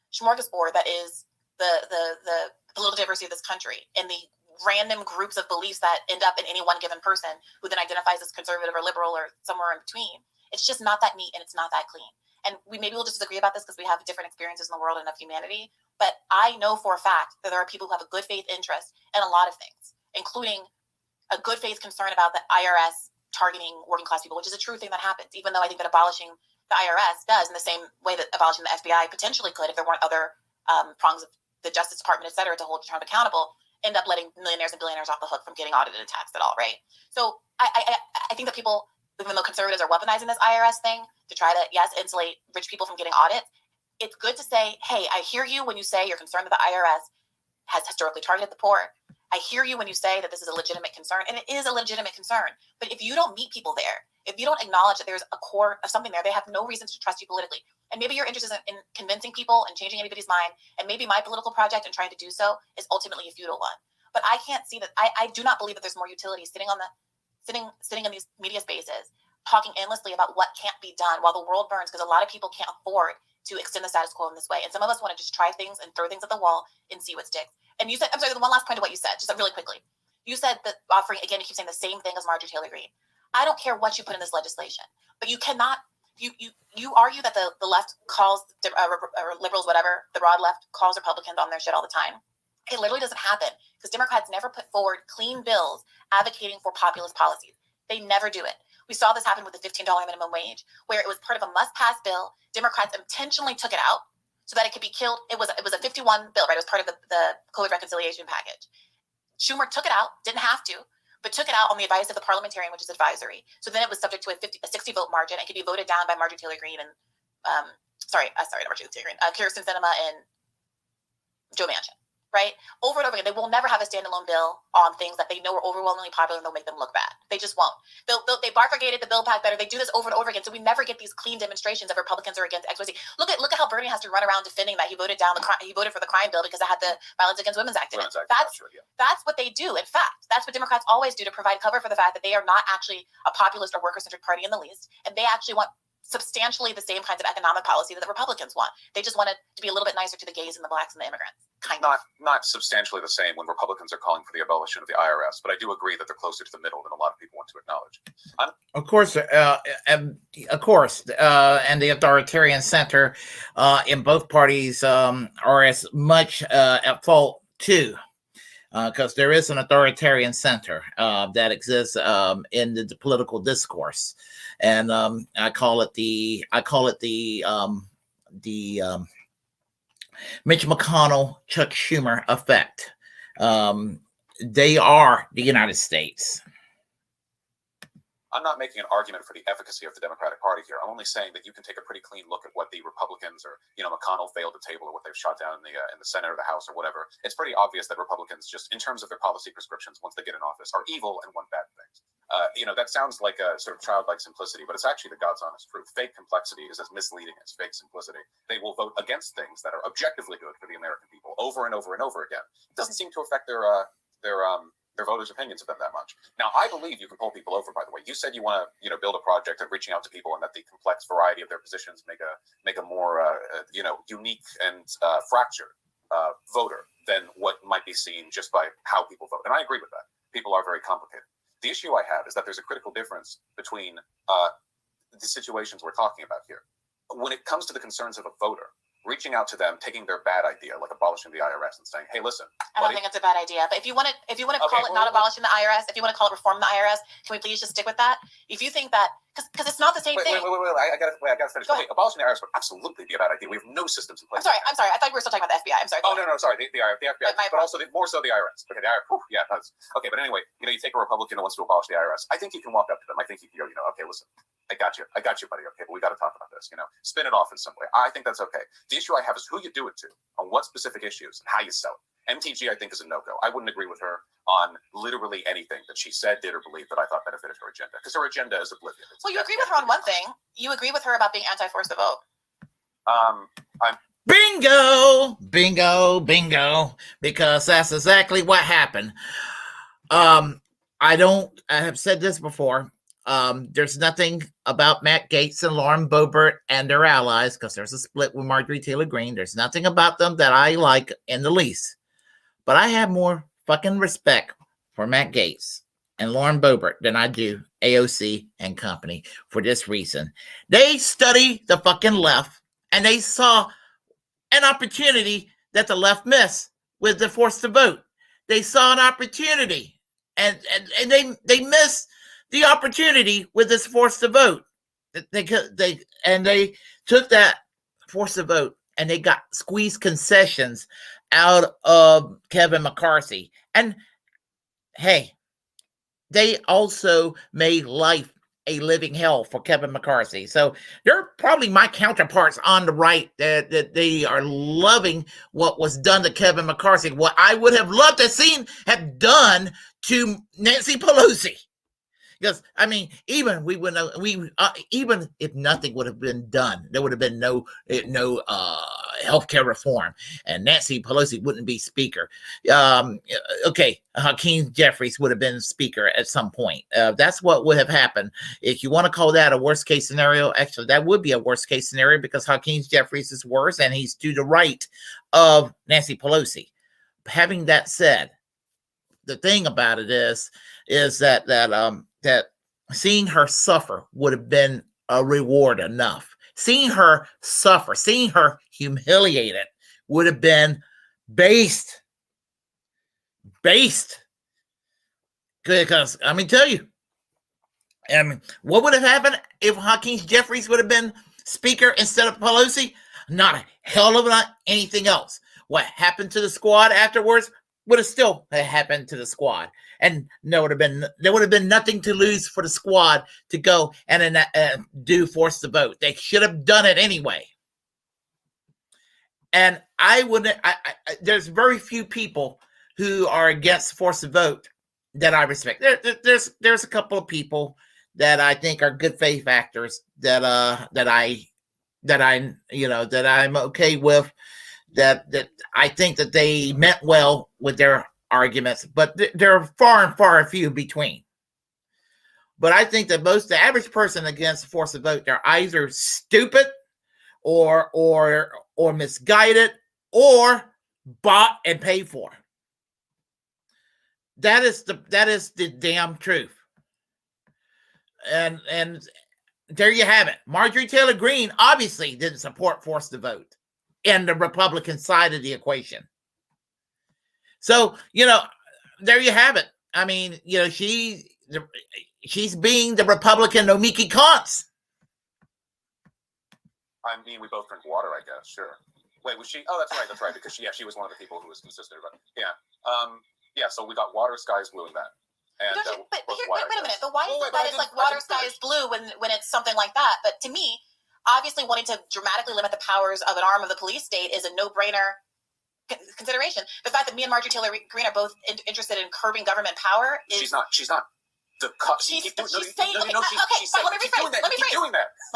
smorgasbord that is the political diversity of this country and the random groups of beliefs that end up in any one given person who then identifies as conservative or liberal or somewhere in between. It's just not that neat and it's not that clean. And maybe we'll just disagree about this because we have different experiences in the world and of humanity. But I know for a fact that there are people who have a good faith interest in a lot of things, including a good faith concern about the IRS targeting working class people, which is a true thing that happens, even though I think that abolishing the IRS does in the same way that abolishing the FBI potentially could if there weren't other prongs of the Justice Department, et cetera, to hold Trump accountable, end up letting millionaires and billionaires off the hook from getting audited and taxed at all, right? So I think that people, even though conservatives are weaponizing this IRS thing to try to, yes, insulate rich people from getting audits, it's good to say, hey, I hear you when you say you're concerned that the IRS has historically targeted the poor. I hear you when you say that this is a legitimate concern, and it is a legitimate concern. But if you don't meet people there, if you don't acknowledge that there's a core of something there, they have no reason to trust you politically. And maybe you're interested in convincing people and changing anybody's mind, and maybe my political project and trying to do so is ultimately a futile one. But I can't see that. I do not believe that there's more utility sitting in these media spaces, talking endlessly about what can't be done while the world burns, because a lot of people can't afford to extend the status quo in this way. And some of us want to just try things and throw things at the wall and see what sticks. And you said, I'm sorry, the one last point of what you said, just really quickly. You said that offering, again, you keep saying the same thing as Marjorie Taylor Greene. I don't care what you put in this legislation, but you cannot, you argue that the left calls, or liberals, whatever, the broad left calls Republicans on their shit all the time. It literally doesn't happen because Democrats never put forward clean bills advocating for populist policies. They never do it. We saw this happen with the $15 minimum wage, where it was part of a must-pass bill. Democrats intentionally took it out so that it could be killed. It was a 51 bill, right? It was part of the COVID reconciliation package. Schumer took it out, didn't have to, but took it out on the advice of the parliamentarian, which is advisory. So then it was subject to a 60 vote margin and could be voted down by Marjorie Taylor Greene and not Marjorie Taylor Greene, Kirsten Sinema and Joe Manchin. Right? Over and over again, they will never have a standalone bill on things that they know are overwhelmingly popular and they'll make them look bad. They just won't. They barfagated the bill pack better. They do this over and over again. So we never get these clean demonstrations of Republicans are against XYZ. Look at how Bernie has to run around defending that he voted for the crime bill because it had the Violence Against Women's Act in it. That's what they do. In fact, that's what Democrats always do to provide cover for the fact that they are not actually a populist or worker-centered party in the least, and they actually want substantially the same kinds of economic policy that the Republicans want. They just want it to be a little bit nicer to the gays and the blacks and the immigrants. Not substantially the same when Republicans are calling for the abolition of the IRS, but I do agree that they're closer to the middle than a lot of people want to acknowledge. And the authoritarian center in both parties are as much at fault too, because there is an authoritarian center that exists in the political discourse, and I call it the Mitch McConnell, Chuck Schumer effect. They are the United States. I'm not making an argument for the efficacy of the Democratic Party here. I'm only saying that you can take a pretty clean look at what the Republicans or, McConnell failed to table or what they've shot down in the Senate or the House or whatever. It's pretty obvious that Republicans, just in terms of their policy prescriptions, once they get in office, are evil and want bad things. That sounds like a sort of childlike simplicity, but it's actually the God's honest truth. Fake complexity is as misleading as fake simplicity. They will vote against things that are objectively good for the American people over and over and over again. It doesn't seem to affect their voters' opinions of them that much. Now, I believe you can pull people over, by the way. You said you want to, build a project of reaching out to people and that the complex variety of their positions make a more, unique and fractured voter than what might be seen just by how people vote. And I agree with that. People are very complicated. The issue I have is that there's a critical difference between the situations we're talking about here. When it comes to the concerns of a voter, reaching out to them, taking their bad idea, like abolishing the IRS and saying, hey, listen. I don't think it's a bad idea. But if you want to call it not abolishing the IRS, if you want to call it reform the IRS, can we please just stick with that? If you think that Because it's not the same thing. Wait. I gotta finish. Okay, abolishing the IRS would absolutely be a bad idea. We have no systems in place. I'm sorry. I thought we were still talking about the FBI. I'm sorry. Oh, no, sorry. The FBI, but also more so the IRS. Okay, the IRS. Yeah, that's okay. But anyway, you take a Republican who wants to abolish the IRS. I think you can walk up to them. I think you can go, okay, listen, I got you, buddy. Okay, but we got to talk about this. Spin it off in some way. I think that's okay. The issue I have is who you do it to, on what specific issues, and how you sell it. MTG, I think, is a no-go. I wouldn't agree with her on literally anything that she said, did, or believed that I thought benefited her agenda, because her agenda is oblivion. Well, you agree with her on one thing. You agree with her about being anti-force the vote. Bingo, because that's exactly what happened. I have said this before. There's nothing about Matt Gaetz and Lauren Boebert and their allies, because there's a split with Marjorie Taylor Greene. There's nothing about them that I like in the least. But I have more fucking respect for Matt Gaetz and Lauren Boebert than I do AOC and company for this reason. They study the fucking left, and they saw an opportunity that the left missed with the force to vote. They saw an opportunity, and they missed the opportunity with this force to vote. They took that force to vote, and they got squeezed concessions out of Kevin McCarthy. And hey, they also made life a living hell for Kevin McCarthy. So they're probably my counterparts on the right that they are loving what was done to Kevin McCarthy. What I would have loved to see have done to Nancy Pelosi. Because even even if nothing would have been done, there would have been no healthcare reform, and Nancy Pelosi wouldn't be speaker. Hakeem Jeffries would have been speaker at some point. That's what would have happened. If you want to call that a worst case scenario, actually, that would be a worst case scenario, because Hakeem Jeffries is worse, and he's to the right of Nancy Pelosi. Having that said, the thing about it is that seeing her suffer would have been a reward enough. Seeing her suffer, seeing her humiliated would have been based. Because, tell you, what would have happened if Hakeem Jeffries would have been speaker instead of Pelosi? Not a hell of a lot anything else. What happened to the squad afterwards would have still happened to the squad. And there would have been nothing to lose for the squad to go and do force the vote. They should have done it anyway. And there's very few people who are against force the vote that I respect. There's a couple of people that I think are good faith actors that I'm okay with, that I think that they meant well with their arguments, but they're far and far few between. But I think that the average person against force of vote, they're either stupid or misguided or bought and paid for. That is the damn truth. And there you have it. Marjorie Taylor Greene obviously didn't support force to vote in the Republican side of the equation. So, there you have it. She's being the Republican Omiki Kantz. We both drink water, I guess. Sure. Wait, was she? Oh, that's right. Because she was one of the people who was consistent about it. Yeah. So we got water, sky is blue, and that. And, wait a minute. But why is it that it's like water, sky is blue when it's something like that? But to me, obviously wanting to dramatically limit the powers of an arm of the police state is a no-brainer consideration. The fact that me and Marjorie Taylor Greene are both interested in curbing government power is... She's not. She's saying... Let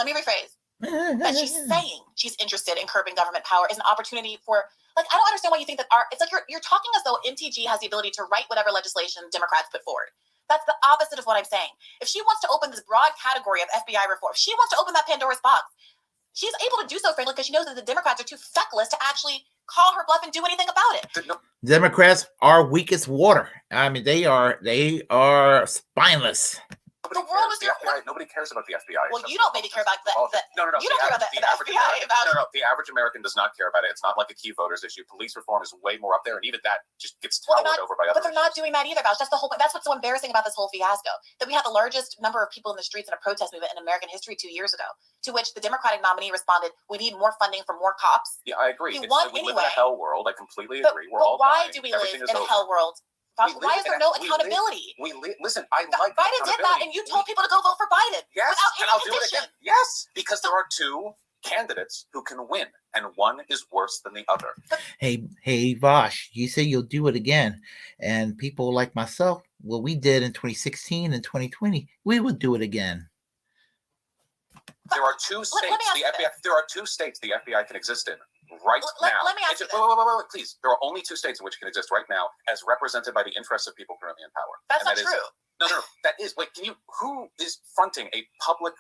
me rephrase. That she's saying she's interested in curbing government power is an opportunity for... I don't understand why you think that it's like you're talking as though MTG has the ability to write whatever legislation Democrats put forward. That's the opposite of what I'm saying. If she wants to open this broad category of FBI reform, if she wants to open that Pandora's box, she's able to do so, frankly, because she knows that the Democrats are too feckless to actually call her bluff and do anything about it. Democrats are weak as water. They are spineless. The world is the FBI. Nobody cares about the FBI. Well, you don't maybe care about that. No. You don't care about the FBI. No. The average American does not care about it. It's not like a key voters issue. Police reform is way more up there, and even that just gets towered over by other. But they're not doing that either, Vaush. That's the whole. That's what's so embarrassing about this whole fiasco. That we had the largest number of people in the streets in a protest movement in American history 2 years ago. To which the Democratic nominee responded, "We need more funding for more cops." Yeah, I agree. We won we anyway. live in a hell world. I completely agree. We're all why dying. do we live Everything in a hell world? Why is there no accountability? Listen, I like Biden did that, and you told people to go vote for Biden. Yes, without and I'll do it again. Yes, because there are two candidates who can win, and one is worse than the other. Hey, Vaush, you say you'll do it again, and people like myself, what we did in 2016 and 2020, we would do it again. There are two states. There are two states the FBI can exist in. Right now. Let me ask you wait, please. There are only two states in which it can exist right now as represented by the interests of people currently in power. That's not true. No. That is, wait, who is fronting a public,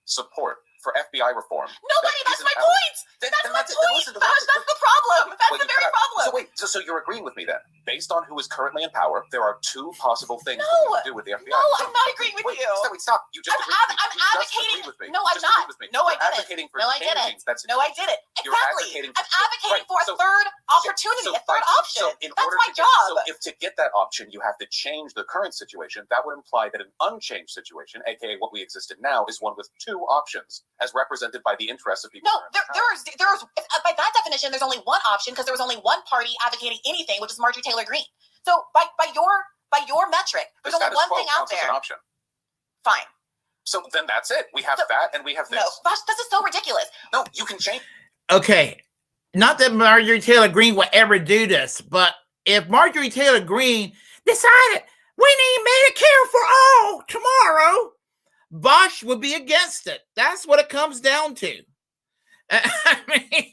support for FBI reform? Nobody, that's my point! That's my point, Vaush, that's the problem! That's the very problem! So you're agreeing with me then? Based on who is currently in power, there are two possible things that we can do with the FBI. No, I'm not agreeing with you. Stop. You just I'm advocating. No, I'm not. No, I didn't. No, I didn't. No, I didn't. Exactly. I'm advocating for a third opportunity, a third option. That's my job. So if to get that option, you have to change the current situation, that would imply that an unchanged situation, aka what we exist in now, is one with two options, as represented by the interests of people. No, there's by that definition, there's only one option because there was only one party advocating anything, which is Marjorie Taylor Greene. So by your metric, there's only one thing out there. An option. Fine. So then that's it. We have that, and we have this. No, Vaush, this is so ridiculous. No, you can change. Okay, not that Marjorie Taylor Greene would ever do this, but if Marjorie Taylor Greene decided we need Medicare for all tomorrow, Vaush would be against it. That's what it comes down to. I mean,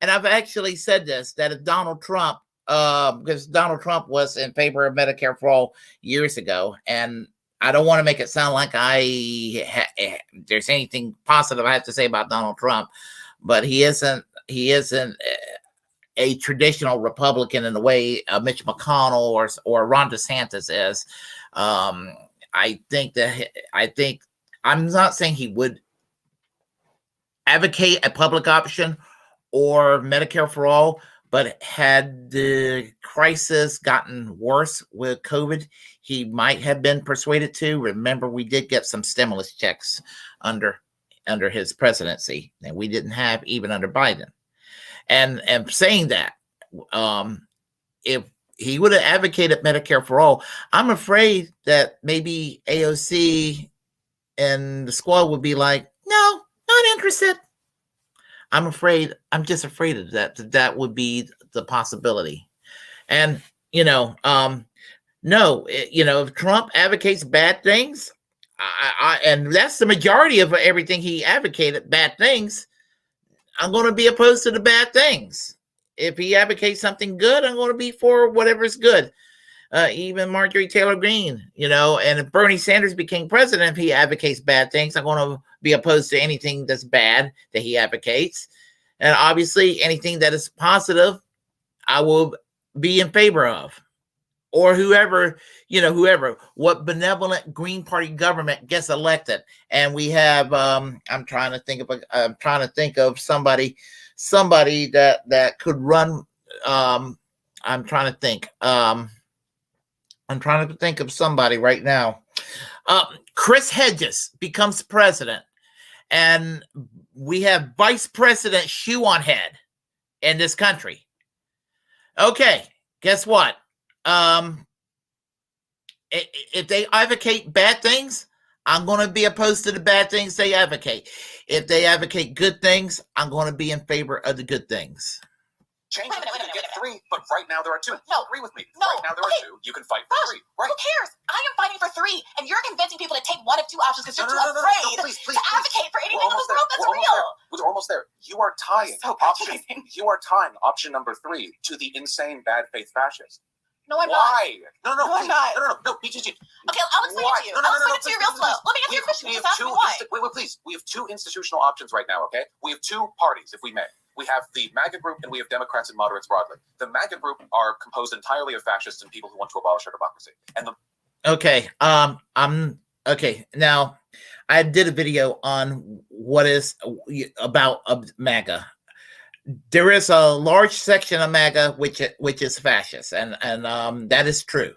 and I've actually said this, that if Donald Trump, because Donald Trump was in favor of Medicare for all years ago, and I don't want to make it sound like there's anything positive I have to say about Donald Trump, but he isn't a traditional Republican in the way Mitch McConnell or Ron DeSantis is. I think I'm not saying he would advocate a public option or Medicare for all, but had the crisis gotten worse with COVID, he might have been persuaded to. Remember, we did get some stimulus checks under his presidency, and we didn't have even under Biden. And saying that, if he would have advocated Medicare for all, I'm afraid that maybe AOC and the squad would be like, no, not interested. I'm just afraid of that. That would be the possibility. And, if Trump advocates bad things, and that's the majority of everything he advocated, bad things, I'm going to be opposed to the bad things. If he advocates something good, I'm going to be for whatever's good. Even Marjorie Taylor Greene, and if Bernie Sanders became president, if he advocates bad things, I'm going to be opposed to anything that's bad that he advocates. And obviously anything that is positive, I will be in favor of. Or whoever, what benevolent Green Party government gets elected. And we have, I'm trying to think of somebody that could run. I'm trying to think of somebody right now. Chris Hedges becomes president, and we have Vice President Shoe on Head in this country. Okay, guess what? If they advocate bad things, I'm going to be opposed to the bad things they advocate. If they advocate good things, I'm going to be in favor of the good things. Change it. You get three, but right now there are two. No. Agree with me. No. Right now there are two. You can fight for three. Right. Who cares? I am fighting for three, and you're convincing people to take one of two options because you're too afraid to advocate for anything in this world that's real. We're almost there. You are tying option number 3 to the insane bad faith fascist. No, I'm Why? not. No, I'm not. No, BGG. Okay, I'll explain it to you. I'll explain it to you real slow. Let me answer your question. Just ask me why. Wait, please. We have two institutional options right now, okay? We have two parties, if we may. We have the MAGA group and we have Democrats and moderates broadly. The MAGA group are composed entirely of fascists and people who want to abolish our democracy. And okay. Now, I did a video on what is about MAGA. There is a large section of MAGA which is fascist, and that is true.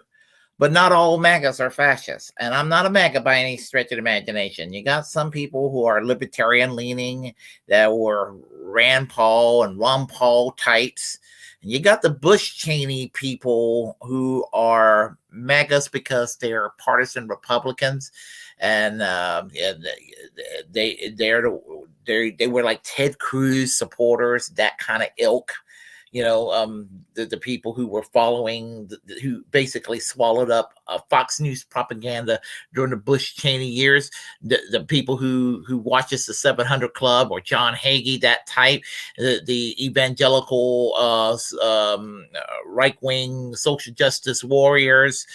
But not all MAGAs are fascists. And I'm not a MAGA by any stretch of the imagination. You got some people who are libertarian leaning that were Rand Paul and Ron Paul types. And you got the Bush Cheney people who are MAGAs because they're partisan Republicans. And they were like Ted Cruz supporters, that kind of ilk. The people who were following, who basically swallowed up Fox News propaganda during the Bush Cheney years, the people who watches the 700 Club or John Hagee, that type, the evangelical right-wing social justice warriors,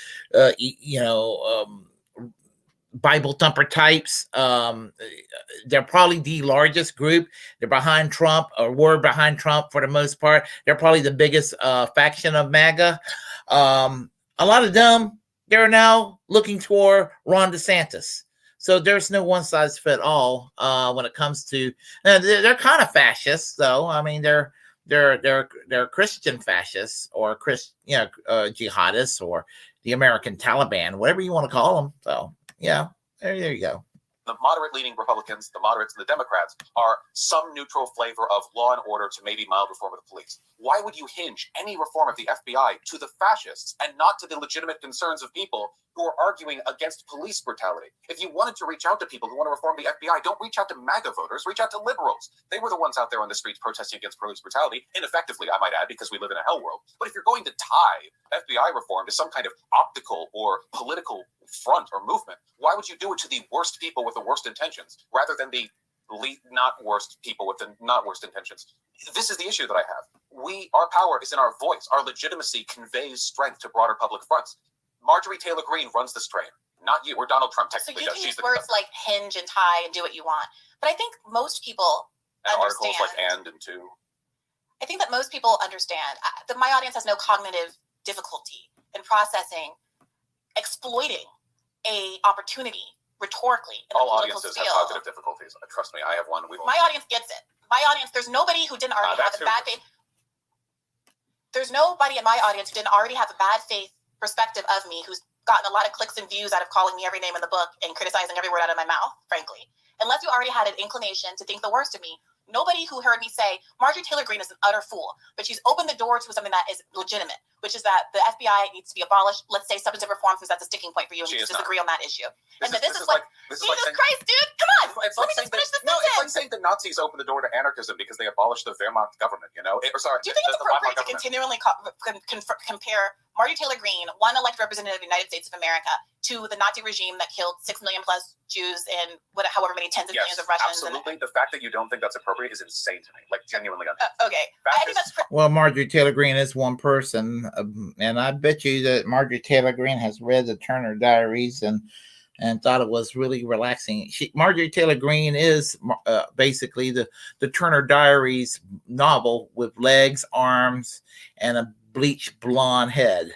Bible thumper types. They're probably the largest group. They're behind Trump, or were behind Trump for the most part. They're probably the biggest faction of MAGA. A lot of them, they're now looking toward Ron DeSantis. So there's no one size fit all when it comes to. They're kind of fascists, though. I mean, they're Christian fascists or jihadists or the American Taliban, whatever you want to call them. So. Yeah, there you go. The moderate-leaning Republicans, the moderates, and the Democrats are some neutral flavor of law and order to maybe mild reform of the police. Why would you hinge any reform of the FBI to the fascists and not to the legitimate concerns of people who are arguing against police brutality? If you wanted to reach out to people who want to reform the FBI, don't reach out to MAGA voters, reach out to liberals. They were the ones out there on the streets protesting against police brutality, ineffectively, I might add, because we live in a hell world. But if you're going to tie FBI reform to some kind of optical or political front or movement, why would you do it to the worst people with the worst intentions rather than the not worst people with the not worst intentions? This is the issue that I have. Our power is in our voice. Our legitimacy conveys strength to broader public fronts. Marjorie Taylor Greene runs this train, not you, or Donald Trump technically does. So you can use words like hinge and tie and do what you want. But I think most people understand. Articles like and to. I think that most people understand that my audience has no cognitive difficulty in processing, exploiting a opportunity rhetorically in all the political audiences field. have cognitive difficulties. Trust me, I have one. My audience gets it. My audience, there's nobody who didn't already have a bad faith. There's nobody in my audience who didn't already have a bad faith perspective of me, who's gotten a lot of clicks and views out of calling me every name in the book and criticizing every word out of my mouth, frankly. Unless you already had an inclination to think the worst of me, nobody who heard me say Marjorie Taylor Greene is an utter fool, but she's opened the door to something that is legitimate, which is that the FBI needs to be abolished. Let's say substantive reform, because that's a sticking point for you, and you disagree on that issue. This is like Jesus Christ, dude, come on! Let me just finish this sentence. It's like saying the Nazis opened the door to anarchism because they abolished the Wehrmacht government. Do you think it's appropriate to continually compare Marjorie Taylor Greene, one elected representative of the United States of America, to the Nazi regime that killed 6 million plus Jews and however many tens of millions of Russians? Absolutely. The fact that you don't think that's appropriate is insane to me. Like, genuinely. Okay. I think that's well, Marjorie Taylor Greene is one person, and I bet you that Marjorie Taylor Greene has read the Turner Diaries and thought it was really relaxing. Marjorie Taylor Greene is basically the Turner Diaries novel with legs, arms, and a bleached blonde head.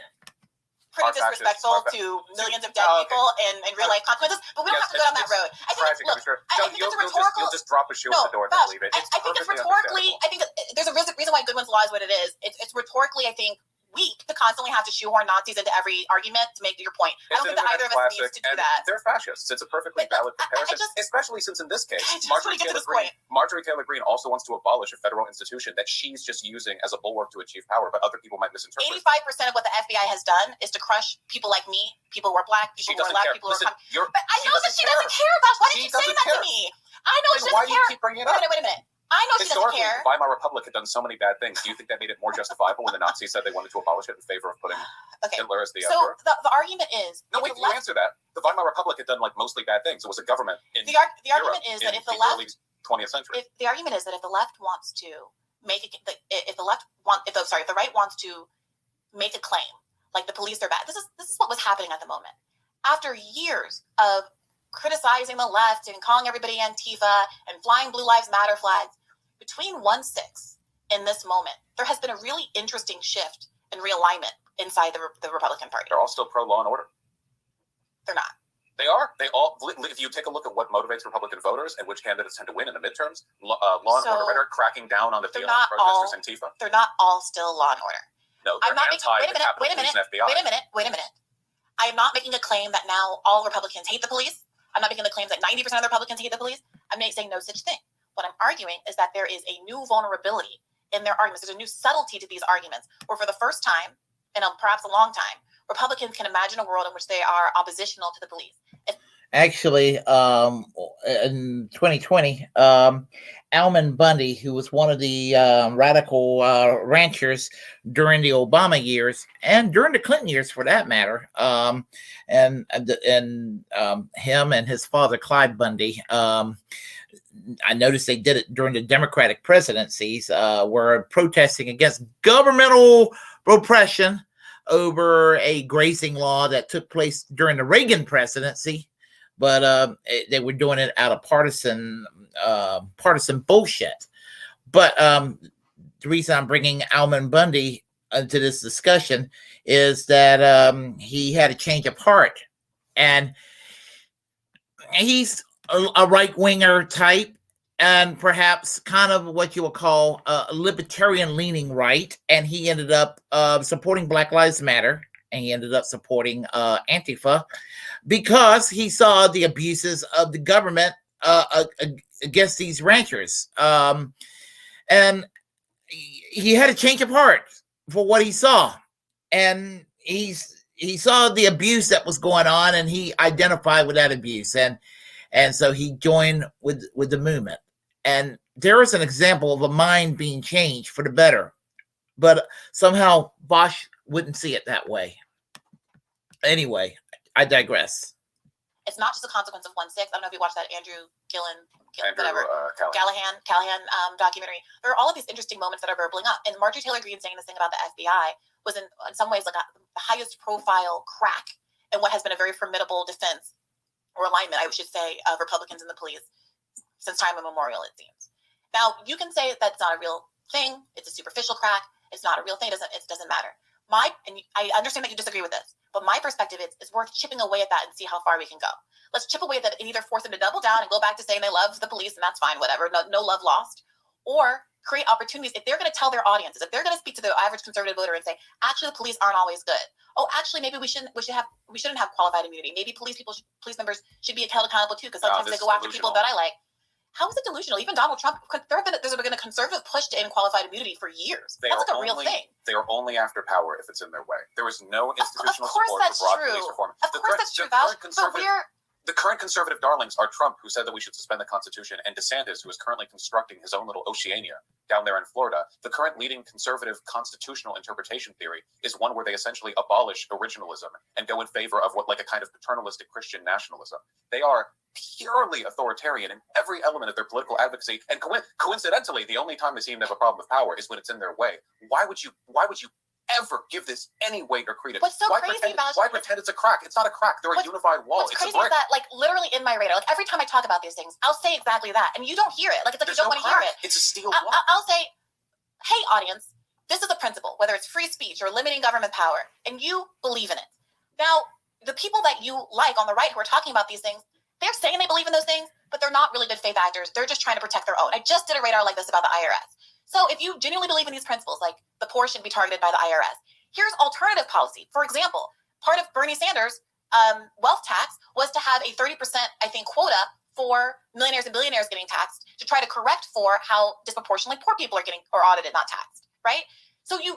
Pretty disrespectful to millions of dead people and real life consequences, but we don't have to go down that road. I think it's rhetorical. You'll just drop a shoe at the door and leave it. I think it's rhetorically. I think there's a reason why Goodwin's Law is what it is. It's rhetorically, I think, weak to constantly have to shoehorn Nazis into every argument to make your point. I don't think that either of us needs to do that. They're fascists. It's a perfectly valid comparison, especially since in this case, Marjorie Taylor Greene also wants to abolish a federal institution that she's just using as a bulwark to achieve power, but other people might misinterpret. 85% of what the FBI has done is to crush people like me, people who are black, people who are black, people who are. But I know that she doesn't care about. Why did you say that to me? I know she doesn't care. Why do you keep bringing it up? Wait a minute. I know she doesn't care. The Weimar Republic had done so many bad things. Do you think that made it more justifiable when the Nazis said they wanted to abolish it in favor of putting Hitler as the emperor? So the argument is... No, wait, you answer that. The Weimar Republic had done mostly bad things. It was a government in the argument is that if the left... early 20th century. The argument is that if the left wants to make it... If the right wants to make a claim, like the police are bad. This is what was happening at the moment. After years of criticizing the left and calling everybody Antifa and flying Blue Lives Matter flags, between 1/6 in this moment, there has been a really interesting shift and realignment inside the Republican Party. They're all still pro-law and order. They're not. They are. They all. If you take a look at what motivates Republican voters and which candidates tend to win in the midterms, law and order rhetoric, cracking down on the BLM protesters, Antifa. They're not all still law and order. No, they're wait a minute. I am not making a claim that now all Republicans hate the police. I'm not making the claim that 90% of the Republicans hate the police. I'm not saying no such thing. What I'm arguing is that there is a new vulnerability in their arguments. There's a new subtlety to these arguments where for the first time, in perhaps a long time, Republicans can imagine a world in which they are oppositional to the police. Actually, in 2020, Alman Bundy, who was one of the radical ranchers during the Obama years and during the Clinton years, for that matter, and him and his father, Clyde Bundy, I noticed they did it during the Democratic presidencies, were protesting against governmental repression over a grazing law that took place during the Reagan presidency. But they were doing it out of partisan bullshit. But the reason I'm bringing Alman Bundy into this discussion is that he had a change of heart, and he's a right-winger type, and perhaps kind of what you would call a libertarian-leaning right, and he ended up supporting Black Lives Matter, and he ended up supporting Antifa, because he saw the abuses of the government against these ranchers. And he had a change of heart for what he saw. And he saw the abuse that was going on, and he identified with that abuse. And so he joined with the movement. And there is an example of a mind being changed for the better. But somehow Vaush wouldn't see it that way. Anyway, I digress. It's not just a consequence of 1/6. I don't know if you watched that Callahan documentary. There are all of these interesting moments that are burbling up. And Marjorie Taylor Greene saying this thing about the FBI was in some ways like the highest profile crack in what has been a very formidable defense or alignment, I should say, of Republicans and the police since time immemorial, it seems. Now, you can say that's not a real thing. It's a superficial crack. It's not a real thing. It doesn't matter. And I understand that you disagree with this, but my perspective is it's worth chipping away at that and see how far we can go. Let's chip away at that and either force them to double down and go back to saying they love the police and that's fine, whatever, no love lost, or create opportunities. If they're going to tell their audiences, if they're going to speak to the average conservative voter and say, actually, the police aren't always good. Oh, actually, maybe we shouldn't have qualified immunity. Maybe police members should be held accountable too, because sometimes they go after people that I like. How is it delusional? Even Donald Trump, there's been a conservative push to end qualified immunity for years. That's like a real thing. They are only after power if it's in their way. There is no institutional support for broad police reform. Of course that's true, Vaush, but the current conservative darlings are Trump, who said that we should suspend the Constitution, and DeSantis, who is currently constructing his own little Oceania down there in Florida. The current leading conservative constitutional interpretation theory is one where they essentially abolish originalism and go in favor of what like a kind of paternalistic Christian nationalism. They are purely authoritarian in every element of their political advocacy, and coincidentally, the only time they seem to have a problem with power is when it's in their way. Why would you ever give this any weight or credence? What's so crazy about why pretend it's a crack? It's not a crack. They're a unified wall. What's crazy is that, like, literally in my radar, like every time I talk about these things, I'll say exactly that, and you don't hear it. Like, it's like you don't want to hear it. It's a steel wall. I'll say, hey, audience, this is a principle, whether it's free speech or limiting government power, and you believe in it. Now, the people that you like on the right who are talking about these things, they're saying they believe in those things, but they're not really good faith actors. They're just trying to protect their own. I just did a radar like this about the IRS. So if you genuinely believe in these principles, like the poor shouldn't be targeted by the IRS, here's alternative policy. For example, part of Bernie Sanders' wealth tax was to have a 30%, I think, quota for millionaires and billionaires getting taxed to try to correct for how disproportionately poor people are getting or audited, not taxed, right? So you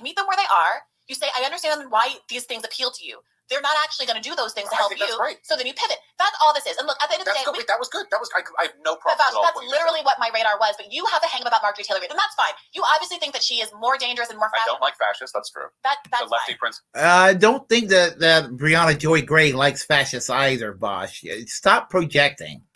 meet them where they are. You say, I understand why these things appeal to you. They're not actually going to do those things to help you. Right. So then you pivot. That's all this is. And look, at the end of the day, that was good. I have no problem at all. That's literally what my radar was. But you have a hang about Marjorie Taylor Greene, and that's fine. You obviously think that she is more dangerous and more. I don't like fascists. That's true. That's the lefty prince. I don't think that Briahna Joy Gray likes fascists either, Vaush. Stop projecting.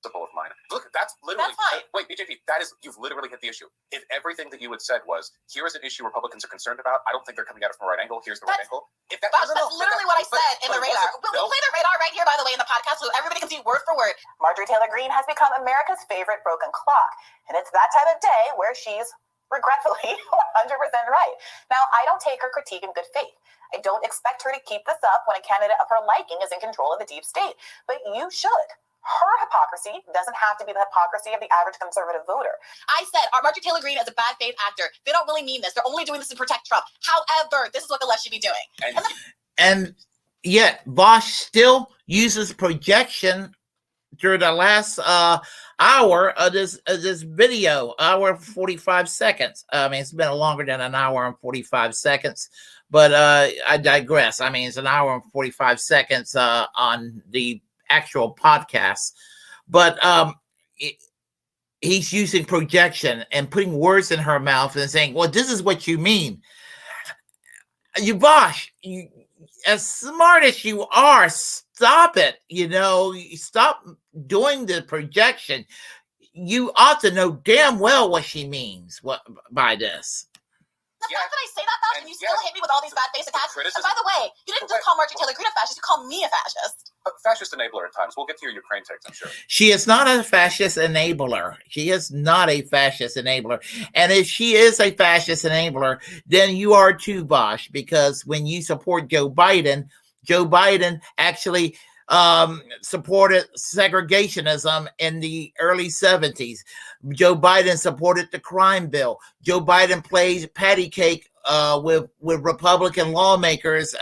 Of mine. Look, that's literally. Wait, BJP, you've literally hit the issue. If everything that you had said was, here is an issue Republicans are concerned about, I don't think they're coming at it from a right angle. Here's the right angle. That's literally what I said in the radar. We'll play the radar right here, by the way, in the podcast, so everybody can see word for word. Marjorie Taylor Greene has become America's favorite broken clock, and it's that time of day where she's regretfully 100% right. Now, I don't take her critique in good faith. I don't expect her to keep this up when a candidate of her liking is in control of the deep state. But you should. Her hypocrisy doesn't have to be the hypocrisy of the average conservative voter. I said Marjorie Taylor Greene is a bad faith actor. They don't really mean this. They're only doing this to protect Trump. However, this is what the left should be doing. And yet, Vaush still uses projection during the last hour of this video, hour and 45 seconds. I mean, it's been longer than an hour and 45 seconds, but I digress. I mean, it's an hour and 45 seconds on the actual podcast, but he's using projection and putting words in her mouth and saying, well, this is what you mean. You, Vaush, you, as smart as you are, stop it. You know, stop doing the projection. You ought to know damn well what she means by this. The fact that I say that, Vaush, and you still hit me with all these bad face attacks. And by the way, you didn't just call Marjorie Taylor Greene a fascist, you called me a fascist. Fascist enabler at times. We'll get to your Ukraine takes, I'm sure. She is not a fascist enabler. She is not a fascist enabler. And if she is a fascist enabler, then you are too, Vaush, because when you support Joe Biden actually supported segregationism in the early 70s. Joe Biden supported the crime bill. Joe Biden plays patty cake with Republican lawmakers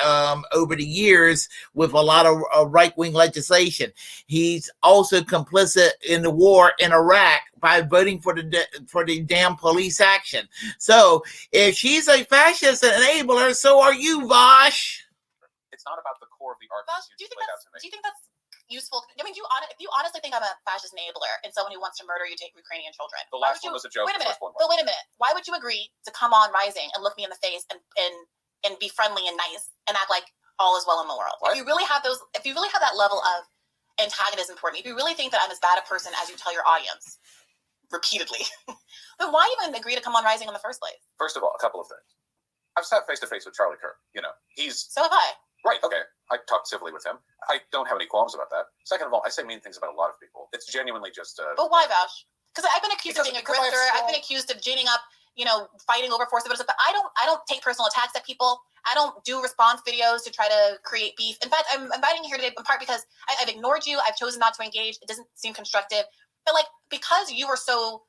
over the years with a lot of right-wing legislation. He's also complicit in the war in Iraq by voting for the damn police action. So if she's a fascist enabler, so are you, Vaush. It's not about the core of the argument. Vaush, do you think that's useful? I mean, if you honestly think I'm a fascist enabler and someone who wants to murder Ukrainian children, the last one was a joke. Wait a minute. Why would you agree to come on Rising and look me in the face and be friendly and nice and act like all is well in the world? What? If you really have that level of antagonism toward me, if you really think that I'm as bad a person as you tell your audience repeatedly, then why even agree to come on Rising in the first place? First of all, a couple of things. I've sat face to face with Charlie Kirk. You know, so have I. Right, okay. I talked civilly with him. I don't have any qualms about that. Second of all, I say mean things about a lot of people. It's genuinely just... But why, Vaush? Because I've been accused of being a grifter. I've been accused of ginning up, fighting over force of it. But I don't take personal attacks at people. I don't do response videos to try to create beef. In fact, I'm inviting you here today in part because I've ignored you. I've chosen not to engage. It doesn't seem constructive. But because you were so,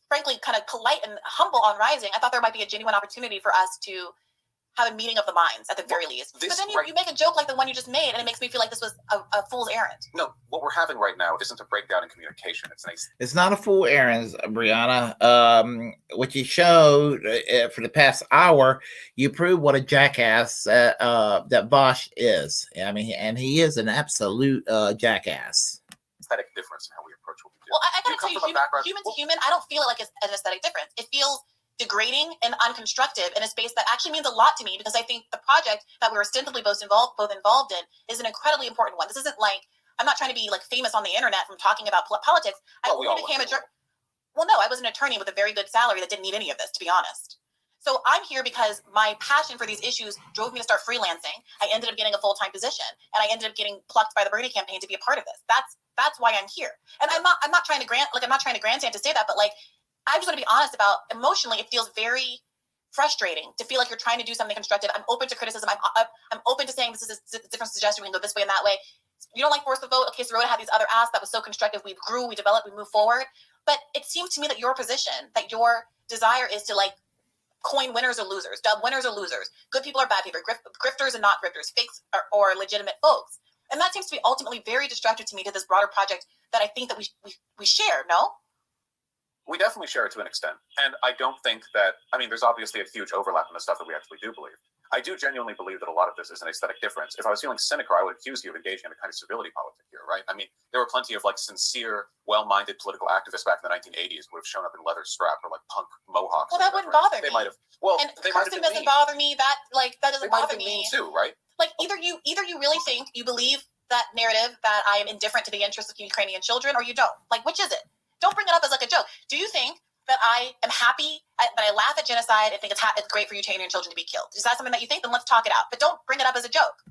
frankly, kind of polite and humble on Rising, I thought there might be a genuine opportunity for us to have a meeting of the minds at the very least. But then you make a joke like the one you just made, and it makes me feel like this was a fool's errand. No, what we're having right now isn't a breakdown in communication. It's nice. It's not a fool errand, Briahna. What you showed for the past hour, you proved what a jackass that Vaush is. I mean, and he is an absolute jackass. Aesthetic difference in how we approach what we do. Well, I gotta tell you, human to human, I don't feel it like it's an aesthetic difference. It feels degrading and unconstructive in a space that actually means a lot to me, because I think the project that we're ostensibly both involved in is an incredibly important one. This isn't I'm not trying to be famous on the internet from talking about politics. I was an attorney with a very good salary that didn't need any of this, to be honest. So I'm here because my passion for these issues drove me to start freelancing. I ended up getting a full-time position, and I ended up getting plucked by the Bernie campaign to be a part of this. That's why I'm here. And I'm not trying to grandstand to say that, but I just want to be honest about emotionally, it feels very frustrating to feel like you're trying to do something constructive. I'm open to criticism. I'm open to saying this is a different suggestion. We can go this way and that way. You don't like force the vote? Okay, so Rhoda had these other asks that was so constructive. We grew, we developed, we moved forward. But it seems to me that your position, that your desire is to coin winners or losers, dub winners or losers. Good people or bad people, grifters and not grifters, fakes or legitimate folks. And that seems to be ultimately very destructive to me to this broader project that I think that we share, no? We definitely share it to an extent. And I don't think that, there's obviously a huge overlap in the stuff that we actually do believe. I do genuinely believe that a lot of this is an aesthetic difference. If I was feeling cynical, I would accuse you of engaging in a kind of civility politic here, right? There were plenty of sincere, well-minded political activists back in the 1980s who would have shown up in leather strap or punk mohawks. Well, that wouldn't bother me. They might have. And cursing doesn't bother me. That doesn't bother me. Mean too, right? Either you really think you believe that narrative that I am indifferent to the interests of Ukrainian children, or you don't. Which is it? Don't bring it up as a joke. Do you think that I am happy, that I laugh at genocide and think it's great for Ukrainian children to be killed? Is that something that you think? Then let's talk it out. But don't bring it up as a joke.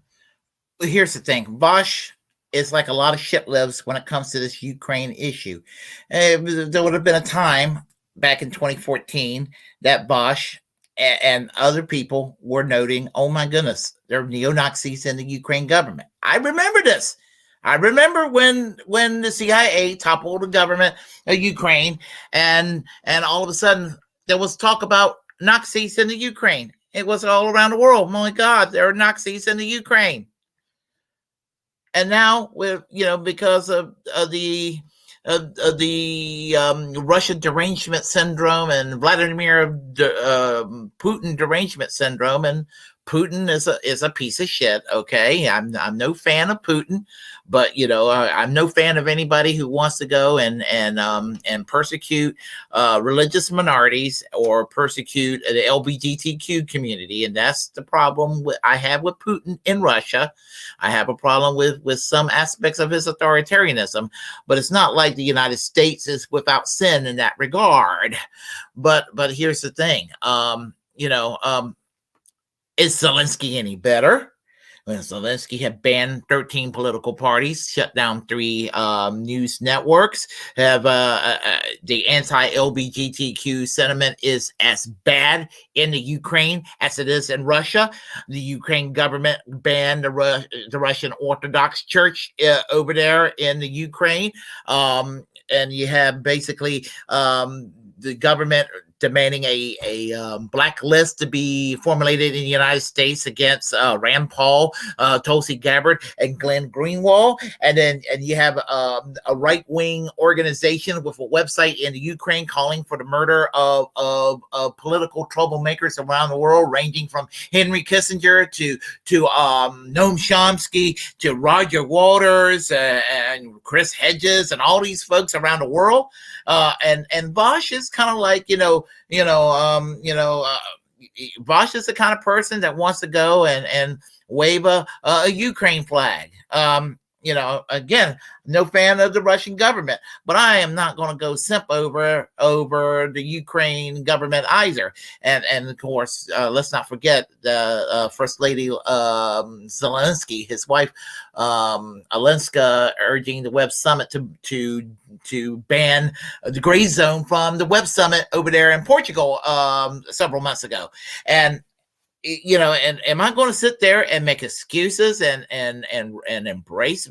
Here's the thing. Vaush is like a lot of shit lives when it comes to this Ukraine issue. There would have been a time back in 2014 that Vaush and other people were noting, oh my goodness, there are neo-Nazis in the Ukraine government. I remember this. I remember when the CIA toppled the government of Ukraine, and all of a sudden there was talk about Nazis in the Ukraine. It was all around the world. Oh my God, there are Nazis in the Ukraine. And now, because of the Russian derangement syndrome and Vladimir Putin derangement syndrome, and Putin is a piece of shit. Okay, I'm no fan of Putin, but I'm no fan of anybody who wants to go and persecute religious minorities or persecute the LGBTQ community, and that's the problem I have with Putin in Russia. I have a problem with some aspects of his authoritarianism, but it's not like the United States is without sin in that regard. But here's the thing, is Zelensky any better? When Zelensky had banned 13 political parties, shut down 3 news networks, have the anti-LGBTQ sentiment is as bad in the Ukraine as it is in Russia. The Ukraine government banned the Russian Orthodox Church over there in the Ukraine, and you have basically the government demanding a blacklist to be formulated in the United States against Rand Paul, Tulsi Gabbard, and Glenn Greenwald. And you have a right-wing organization with a website in the Ukraine calling for the murder of political troublemakers around the world, ranging from Henry Kissinger to Noam Chomsky to Roger Waters and Chris Hedges and all these folks around the world. And Vaush is kind of like, Vaush is the kind of person that wants to go and wave a Ukraine flag. Again, no fan of the Russian government, but I am not going to go simp over the Ukraine government either. And of course, let's not forget the First Lady Zelensky, his wife Alenska, urging the Web Summit to ban the gray zone from the Web Summit over there in Portugal several months ago. And and am I going to sit there and make excuses and embrace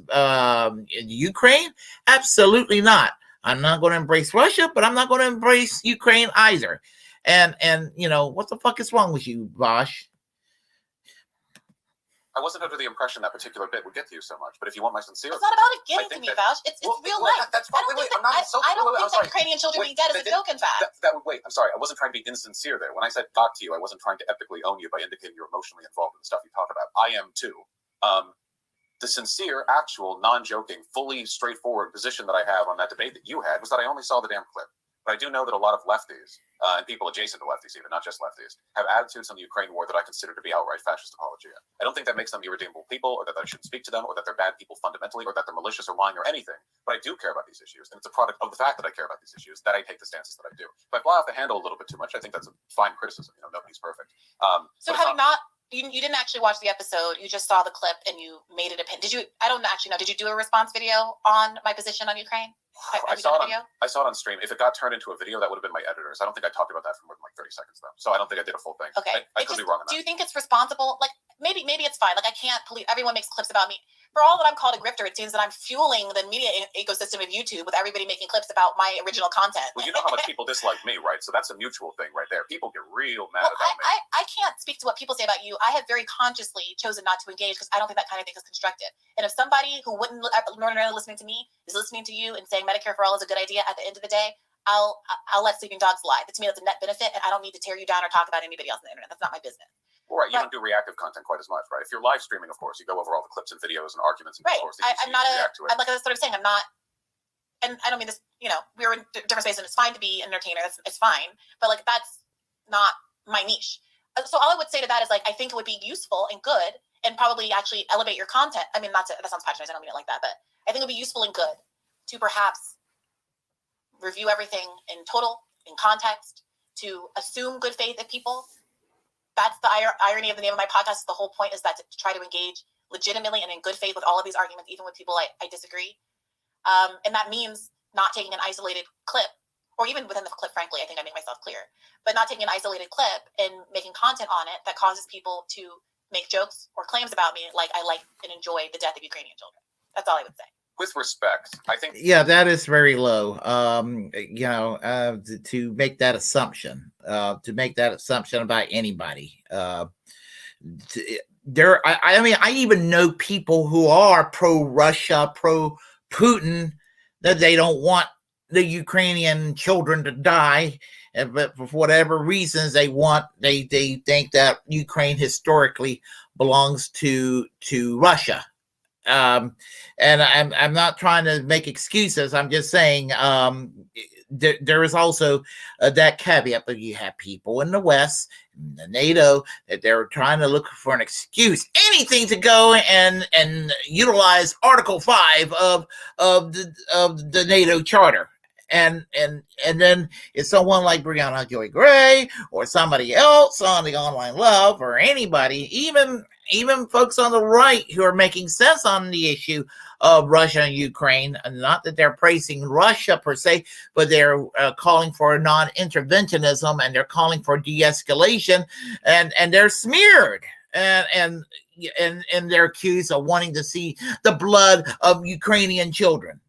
Ukraine? Absolutely not. I'm not going to embrace Russia, but I'm not going to embrace Ukraine either. And what the fuck is wrong with you, Vaush? I wasn't under the impression that particular bit would get to you so much, but if you want my sincere, it's not about it getting to me, Vaush. It's real life. That's fine. I don't think that Ukrainian children being dead is a joke. In fact, wait. I'm sorry. I wasn't trying to be insincere there. When I said got to you, I wasn't trying to epically own you by indicating you're emotionally involved in the stuff you talk about. I am too. The sincere, actual, non-joking, fully straightforward position that I have on that debate that you had was that I only saw the damn clip. But I do know that a lot of lefties, and people adjacent to lefties even, not just lefties, have attitudes on the Ukraine war that I consider to be outright fascist apologia. I don't think that makes them irredeemable people, or that I shouldn't speak to them, or that they're bad people fundamentally, or that they're malicious or lying or anything. But I do care about these issues, and it's a product of the fact that I care about these issues that I take the stances that I do. If I fly off the handle a little bit too much, I think that's a fine criticism. Nobody's perfect. So having not... You didn't actually watch the episode. You just saw the clip and you made it a pin. Did you? I don't actually know. Did you do a response video on my position on Ukraine? I saw it on stream. If it got turned into a video, that would have been my editors. I don't think I talked about that for more than like 30 seconds though. So I don't think I did a full thing. Okay. I could be wrong on that. Do you think it's responsible? Like maybe it's fine. Like I can't believe everyone makes clips about me. For all that I'm called a grifter, it seems that I'm fueling the media ecosystem of YouTube with everybody making clips about my original content. Well, you know how much people dislike me, right? So that's a mutual thing right there. People get real mad about me. I can't speak to what people say about you. I have very consciously chosen not to engage because I don't think that kind of thing is constructive. And if somebody who wouldn't normally listening to me is listening to you and saying Medicare for all is a good idea, at the end of the day, I'll let sleeping dogs lie. To me, that's a net benefit, and I don't need to tear you down or talk about anybody else on the internet. That's not my business. Well, right, you don't do reactive content quite as much, right? If you're live streaming, of course, you go over all the clips and videos and arguments and discourse. Right. I'm like that's what I'm saying. I'm not, and I don't mean this. We're in different spaces, and it's fine to be an entertainer. It's fine, but like that's not my niche. So all I would say to that is like I think it would be useful and good, and probably actually elevate your content. I mean, that sounds patronizing. I don't mean it like that, but I think it would be useful and good to perhaps review everything in total, in context, to assume good faith of people. That's the irony of the name of my podcast. The whole point is that to try to engage legitimately and in good faith with all of these arguments, even with people I disagree. And that means not taking an isolated clip or even within the clip, frankly, I think I make myself clear, but not taking an isolated clip and making content on it that causes people to make jokes or claims about me, like I like and enjoy the death of Ukrainian children. That's all I would say. With respect, I think. Yeah, that is very low. To make that assumption, about anybody. I even know people who are pro-Russia, pro-Putin, that they don't want the Ukrainian children to die, but for whatever reasons they think that Ukraine historically belongs to Russia. And I'm not trying to make excuses. I'm just saying there is also that caveat, but you have people in the West, in the NATO, that they're trying to look for an excuse, anything to go and utilize Article 5 of the NATO Charter. And then it's someone like Briahna Joy Gray or somebody else on the Online Love, or anybody, even folks on the right who are making sense on the issue of Russia and Ukraine. And not that they're praising Russia per se, but they're calling for non-interventionism, and they're calling for de-escalation, and they're smeared. And they're accused of wanting to see the blood of Ukrainian children.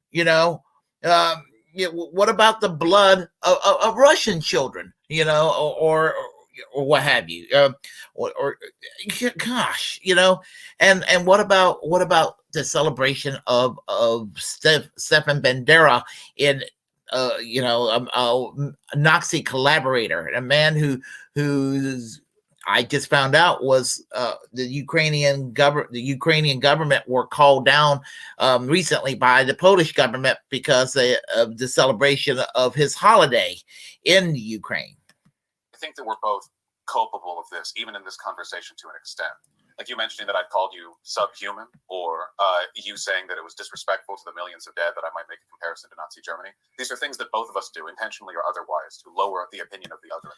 What about the blood of Russian children? Or what have you? Gosh, and what about the celebration of Stefan Bandera in a Nazi collaborator, a man who's I just found out was the Ukrainian government were called down recently by the Polish government because of the celebration of his holiday in the Ukraine. I think that we're both culpable of this, even in this conversation to an extent. Like you mentioning that I'd called you subhuman, or you saying that it was disrespectful to the millions of dead that I might make a comparison to Nazi Germany. These are things that both of us do, intentionally or otherwise, to lower the opinion of the other.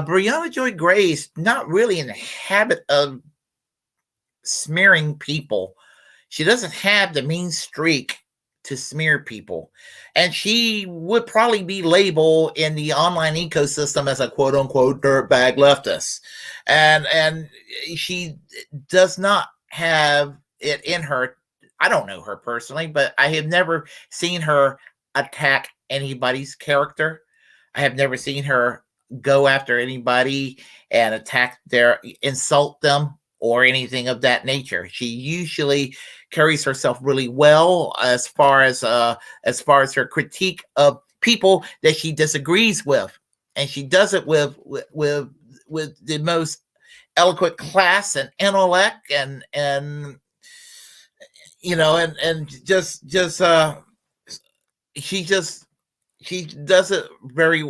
Briahna Joy Gray is not really in the habit of smearing people. She doesn't have the mean streak to smear people, and she would probably be labeled in the online ecosystem as a quote-unquote dirtbag leftist, and she does not have it in her. I don't know her personally, but I have never seen her attack anybody's character. I have never seen her go after anybody and insult them or anything of that nature. She usually carries herself really well as far as her critique of people that she disagrees with, and she does it with the most eloquent class and intellect, and she does it very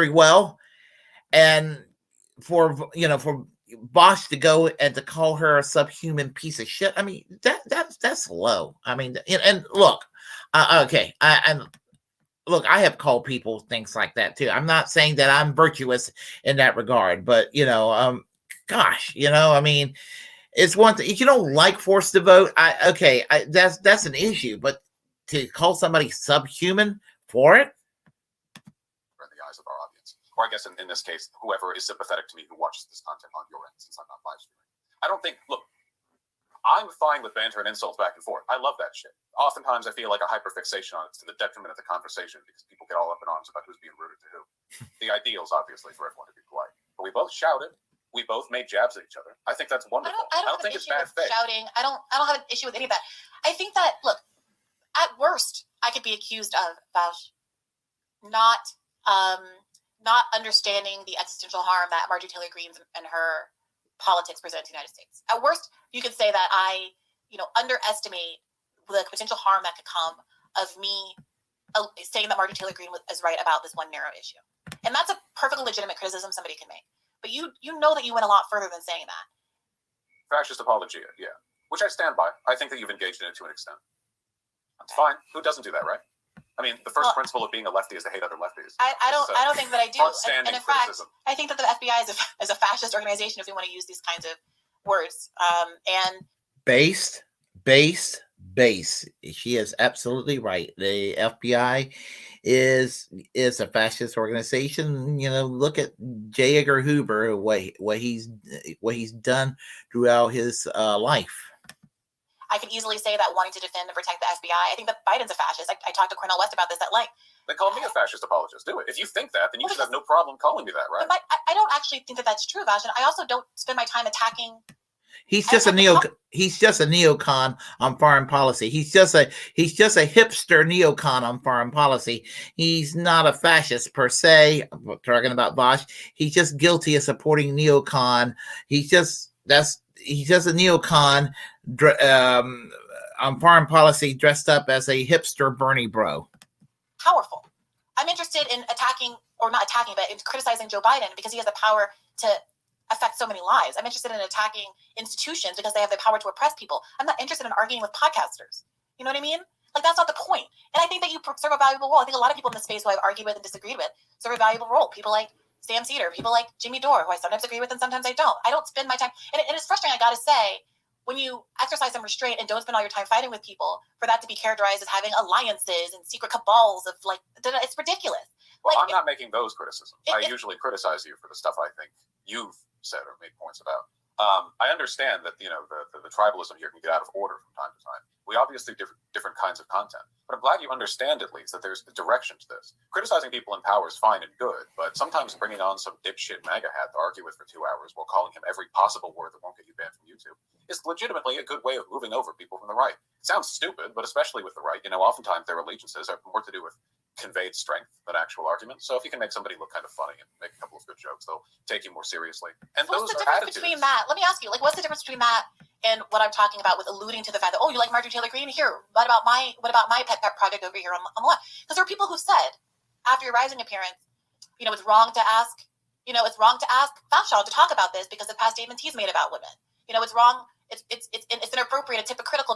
well. And for Vaush to go and to call her a subhuman piece of shit, I mean, that's low. I mean, and look, okay, look, I have called people things like that too. I'm not saying that I'm virtuous in that regard, but gosh, I mean, it's one thing if you don't like forced to vote. That's an issue, but to call somebody subhuman for it, in the eyes of our audience, or I guess in this case, whoever is sympathetic to me who watches this content on your end, since I'm not live streaming. I don't think. Look, I'm fine with banter and insults back and forth. I love that shit. Oftentimes, I feel like a hyperfixation on it to the detriment of the conversation because people get all up in arms about who's being rooted to who. The ideal is obviously for everyone to be polite, but we both shouted. We both made jabs at each other. I think that's wonderful. I don't think it's bad faith. Shouting. I don't have an issue with any of that. I think that, look, at worst, I could be accused of Vaush not understanding the existential harm that Marjorie Taylor Greene and her politics present to the United States. At worst, you could say that I, underestimate the potential harm that could come of me saying that Marjorie Taylor Greene is right about this one narrow issue. And that's a perfectly legitimate criticism somebody can make. But you know that you went a lot further than saying that. Fascist apologia, yeah. Which I stand by. I think that you've engaged in it to an extent. That's fine. Who doesn't do that, right? I mean, the first principle of being a lefty is to hate other lefties. I don't think that I do. And in fact, I think that the FBI is a fascist organization, if we want to use these kinds of words. And based base. She is absolutely right. The FBI is a fascist organization. Look at J. Edgar Hoover, what he's done throughout his life. I could easily say that wanting to defend and protect the FBI. I think that Biden's a fascist. I talked to Cornel West about this at length. Then call me a fascist apologist. Do it. If you think that, then you should have no problem calling me that, right? But I don't actually think that that's true, Vaush. And I also don't spend my time attacking. He's just a neocon on foreign policy. He's just a hipster neocon on foreign policy. He's not a fascist per se. I'm talking about Vaush. He's just guilty of supporting neocon. He's just a neocon on foreign policy dressed up as a hipster Bernie bro. Powerful. I'm interested in in criticizing Joe Biden because he has the power to affect so many lives. I'm interested in attacking institutions because they have the power to oppress people. I'm not interested in arguing with podcasters. You know what I mean? Like, that's not the point. And I think that you serve a valuable role. I think a lot of people in this space who I've argued with and disagreed with serve a valuable role. People like Sam Cedar, people like Jimmy Dore, who I sometimes agree with and sometimes I don't. I don't spend my time, and it's frustrating, I gotta say, when you exercise some restraint and don't spend all your time fighting with people, for that to be characterized as having alliances and secret cabals of it's ridiculous. Well, I'm not making those criticisms. I usually criticize you for the stuff I think you've said or made points about. I understand that the tribalism here can get out of order from time to time. We obviously do different kinds of content, but I'm glad you understand at least that there's a direction to this. Criticizing people in power is fine and good, but sometimes bringing on some dipshit MAGA hat to argue with for 2 hours while calling him every possible word that won't get you banned from YouTube is legitimately a good way of moving over people from the right. It sounds stupid, but especially with the right, oftentimes their allegiances are more to do with conveyed strength than actual arguments. So if you can make somebody look kind of funny and make a couple of good jokes, they'll take you more seriously. And what's those the are difference attitudes. between that? Let me ask you, what's the difference between that and what I'm talking about with alluding to the fact that, you like Marjorie Taylor Greene? Here, what about my pet project over here on the left? Because there are people who said after your Rising appearance, it's wrong to ask, Vaush to talk about this because of past statements he's made about women. It's wrong. It's inappropriate. It's hypocritical.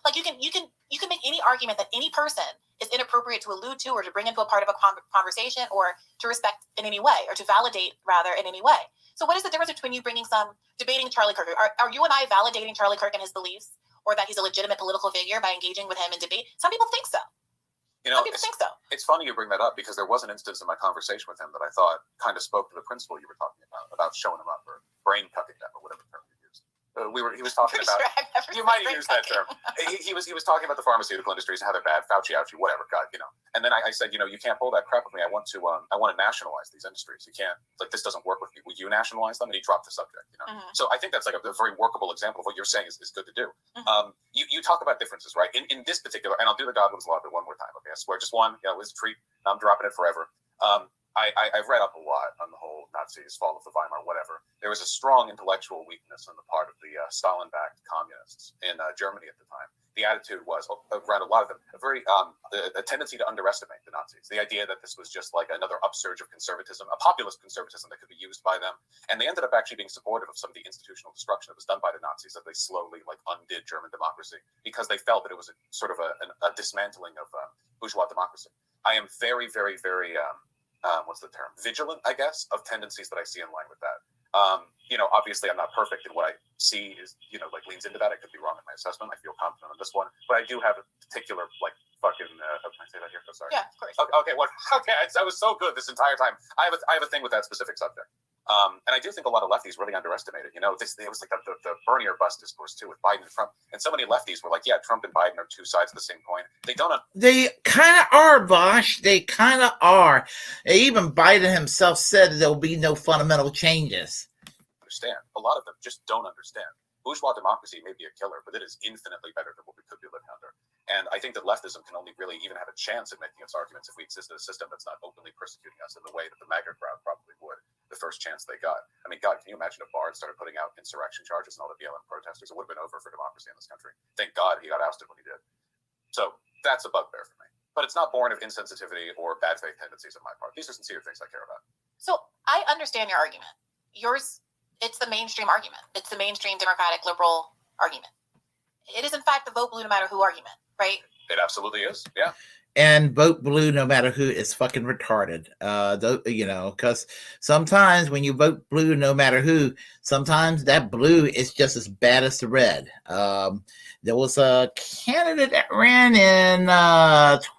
Like you can make any argument that any person is inappropriate to allude to or to bring into a part of a conversation or to respect in any way or to validate rather in any way. So what is the difference between you debating Charlie Kirk? Are you and I validating Charlie Kirk and his beliefs or that he's a legitimate political figure by engaging with him in debate? Some people think so. Some people think so. It's funny you bring that up because there was an instance in my conversation with him that I thought kind of spoke to the principle you were talking about showing him up or brain cucking them or whatever term you used. He was talking about. Sure, you might have used that term. He was talking about the pharmaceutical industries and how they're bad, Fauci, ouchie, whatever. God, And then I said, you can't pull that crap with me. I want to nationalize these industries. You can't. This doesn't work with me. Will you nationalize them? And he dropped the subject. Mm-hmm. So I think that's a very workable example of what you're saying is good to do. Mm-hmm. You talk about differences, right? In this particular, and I'll do the Godwin's Law bit one more time. Okay, I swear, just one. It was a treat. I'm dropping it forever. I've read up a lot on the whole Nazis, fall of the Weimar, whatever. There was a strong intellectual weakness on the part of the Stalin-backed communists in Germany at the time. The attitude was, around a lot of them, a tendency to underestimate the Nazis. The idea that this was just like another upsurge of conservatism, a populist conservatism that could be used by them. And they ended up actually being supportive of some of the institutional destruction that was done by the Nazis, that they slowly undid German democracy because they felt that it was a sort of a dismantling of bourgeois democracy. I am very, very, very... what's the term? Vigilant, I guess, of tendencies that I see in line with that. Obviously I'm not perfect in what I see is, leans into that. I could be wrong in my assessment. I feel confident on this one, but I do have a particular, fucking, can I say that here? Oh, sorry. Yeah, of course. Okay. I was so good this entire time. I have a thing with that specific subject. And I do think a lot of lefties really underestimated. It was like the Bernie or bust discourse too with Biden and Trump. And so many lefties were like, yeah, Trump and Biden are two sides of the same coin. They kind of are, Vaush. They kind of are. Even Biden himself said there'll be no fundamental changes. Understand. A lot of them just don't understand. Bourgeois democracy may be a killer, but it is infinitely better than what we could be living under. And I think that leftism can only really even have a chance at making its arguments if we exist in a system that's not openly persecuting us in the way that the MAGA crowd probably would the first chance they got. I mean, God, can you imagine if Barr started putting out insurrection charges and all the BLM protesters? It would have been over for democracy in this country. Thank God he got ousted when he did. So that's a bugbear for me. But it's not born of insensitivity or bad faith tendencies on my part. These are sincere things I care about. So I understand your argument. It's the mainstream argument. It's the mainstream Democratic liberal argument. It is, in fact, the vote blue no matter who argument, right? It absolutely is, yeah. and vote blue no matter who is fucking retarded. Because sometimes when you vote blue no matter who, sometimes that blue is just as bad as the red. There was a candidate that ran in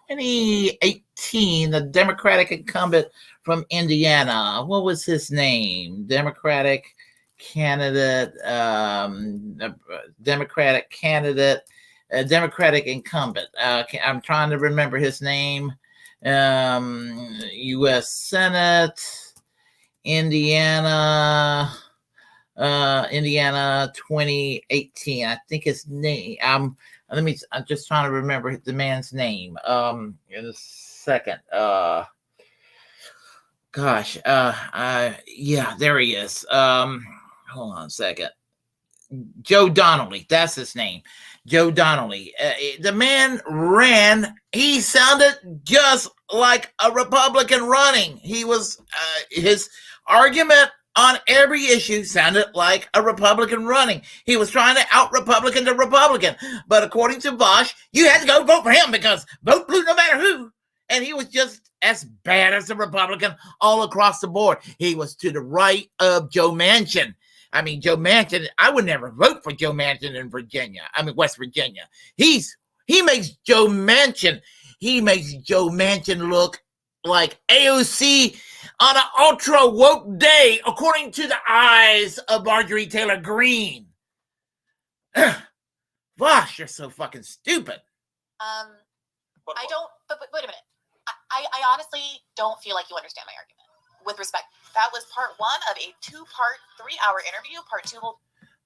2018, the Democratic incumbent from Indiana. What was his name? Democratic candidate, a Democratic incumbent. I'm trying to remember his name. U.S. Senate, Indiana, 2018. I think his name. I'm just trying to remember the man's name. In a second. Yeah, there he is. Hold on a second. Joe Donnelly, that's his name. Joe Donnelly. The man ran. He sounded just like a Republican running. He was his argument on every issue sounded like a Republican running. He was trying to out Republican the Republican. But according to Vaush, you had to go vote for him because vote blue no matter who. And he was just as bad as a Republican all across the board. He was to the right of Joe Manchin. I mean, Joe Manchin, I would never vote for Joe Manchin in West Virginia. He makes Joe Manchin look like AOC on an ultra woke day, according to the eyes of Marjorie Taylor Greene. Vaush, you're so fucking stupid. But wait a minute. I honestly don't feel like you understand my argument. With respect, that was part one of a 2-part, 3-hour interview. Part two will.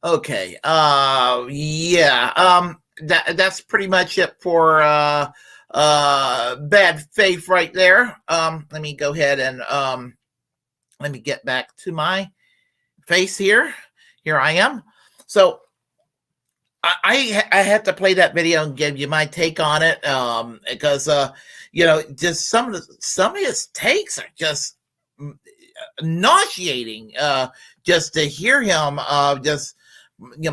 Okay. Yeah. That's pretty much it for bad faith right there. Let me go ahead and let me get back to my face here. Here I am. So I had to play that video and give you my take on it because just some of his takes are just nauseating. Just to hear him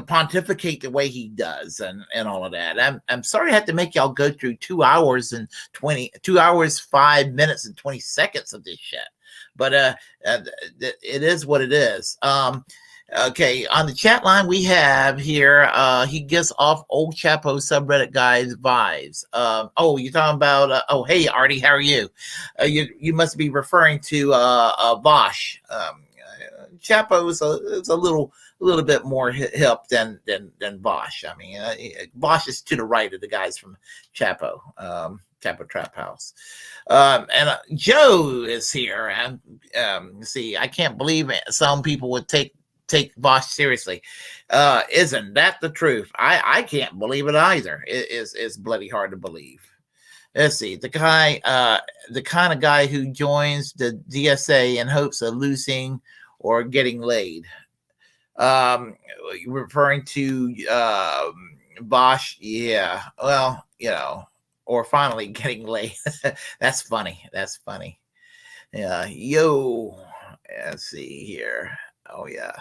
pontificate the way he does and all of that. I'm sorry I had to make y'all go through 2 hours, 5 minutes and 20 seconds of this shit. But it is what it is. Okay, on the chat line we have here, he gives off old Chapo subreddit guys vibes. You're talking about, hey, Artie, how are you? You must be referring to Vaush. Chapo is a little bit more hip than Vaush. I mean, Vaush is to the right of the guys from Chapo. Chapo Trap House. And Joe is here. And see, I can't believe it. Some people would take Vaush seriously. Isn't that the truth? I can't believe it either. It's bloody hard to believe. Let's see, the kind of guy who joins the DSA in hopes of losing or getting laid. Referring to Vaush, yeah. Well, or finally getting laid. That's funny. Yeah. Yo. Let's see here. Oh yeah.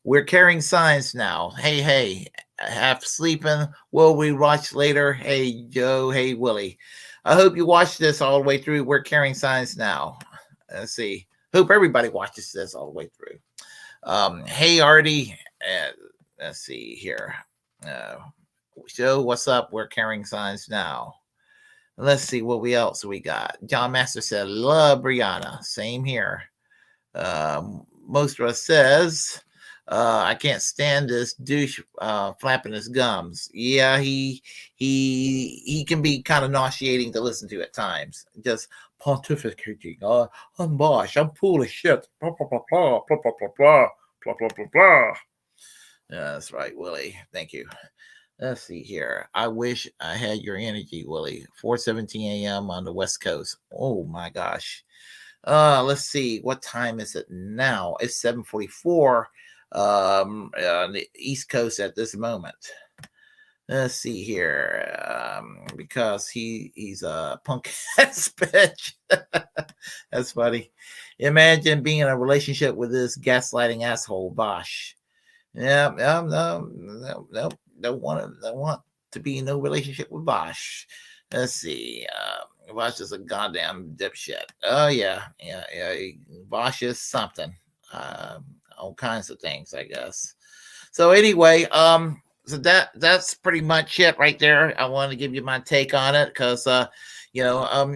We're carrying signs now. Hey, half sleeping. Will we watch later? Hey, Joe. Hey, Willie. I hope you watch this all the way through. We're carrying signs now. Let's see. Hope everybody watches this all the way through. Hey, Artie. Let's see here. Joe, what's up? We're carrying signs now. Let's see what else we got. John Master said, love Briahna. Same here. Most of us says, I can't stand this douche flapping his gums. Yeah, he can be kind of nauseating to listen to at times. Just pontificating. I'm Vaush. I'm full of shit. Blah, blah, blah, blah, blah, blah, blah, blah, blah, blah, blah, blah. Yeah, that's right, Willie. Thank you. Let's see here. I wish I had your energy, Willie. 4:17 a.m. on the West Coast. Oh my gosh. Let's see. What time is it now? It's 7:44 on the East Coast at this moment. Let's see here. Because he's a punk ass bitch. That's funny. Imagine being in a relationship with this gaslighting asshole, Vaush. Yeah, no. Don't want to be in no relationship with Vaush. Let's see. Vaush is a goddamn dipshit. Oh yeah. Vaush is something. All kinds of things, I guess. So anyway, so that's pretty much it right there. I wanted to give you my take on it because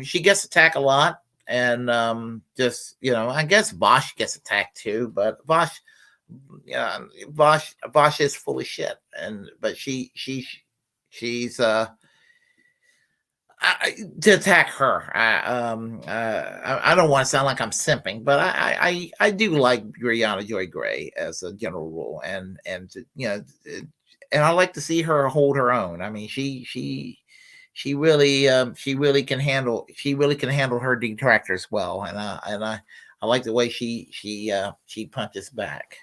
she gets attacked a lot, and just I guess Vaush gets attacked too, but Vaush is full of shit, but she's to attack her. I don't want to sound like I'm simping, but I do like Briahna Joy Gray as a general rule, and I like to see her hold her own. I mean, she really can handle her detractors well, and I like the way she punches back.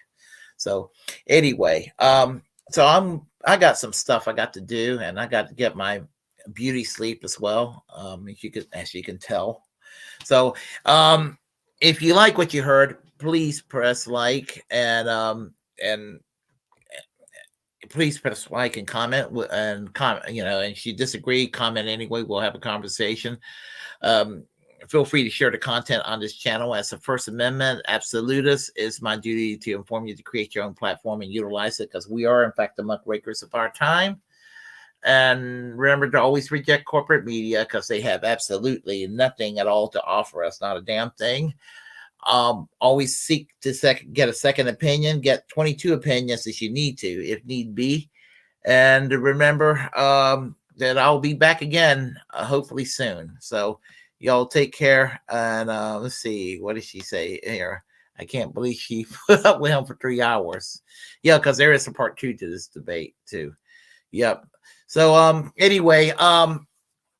So anyway, so I got some stuff I got to do, and I got to get my beauty sleep as well, as you can tell. So if you like what you heard, please press like, and please press like and comment, and if you disagree, comment anyway. We'll have a conversation. Feel free to share the content on this channel. As a First Amendment absolutist, it's my duty to inform you to create your own platform and utilize it, because we are in fact the muckrakers of our time. And remember to always reject corporate media, because they have absolutely nothing at all to offer us, not a damn thing. Always seek to get a second opinion. Get 22 opinions if you need to, if need be. And remember that I'll be back again, hopefully soon. So y'all take care. And let's see, what did she say here? I can't believe she put up with him for 3 hours. Yeah, because there is a part 2 to this debate too. Yep. So anyway,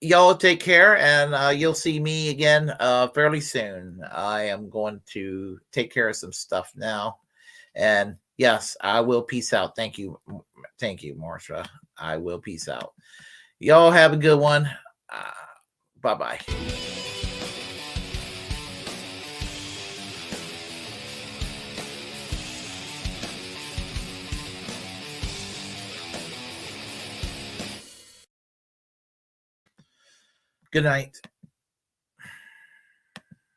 y'all take care, and you'll see me again fairly soon. I am going to take care of some stuff now, and yes, I will peace out. Thank you, Marsha. I will peace out. Y'all have a good one. Bye-bye. Good night.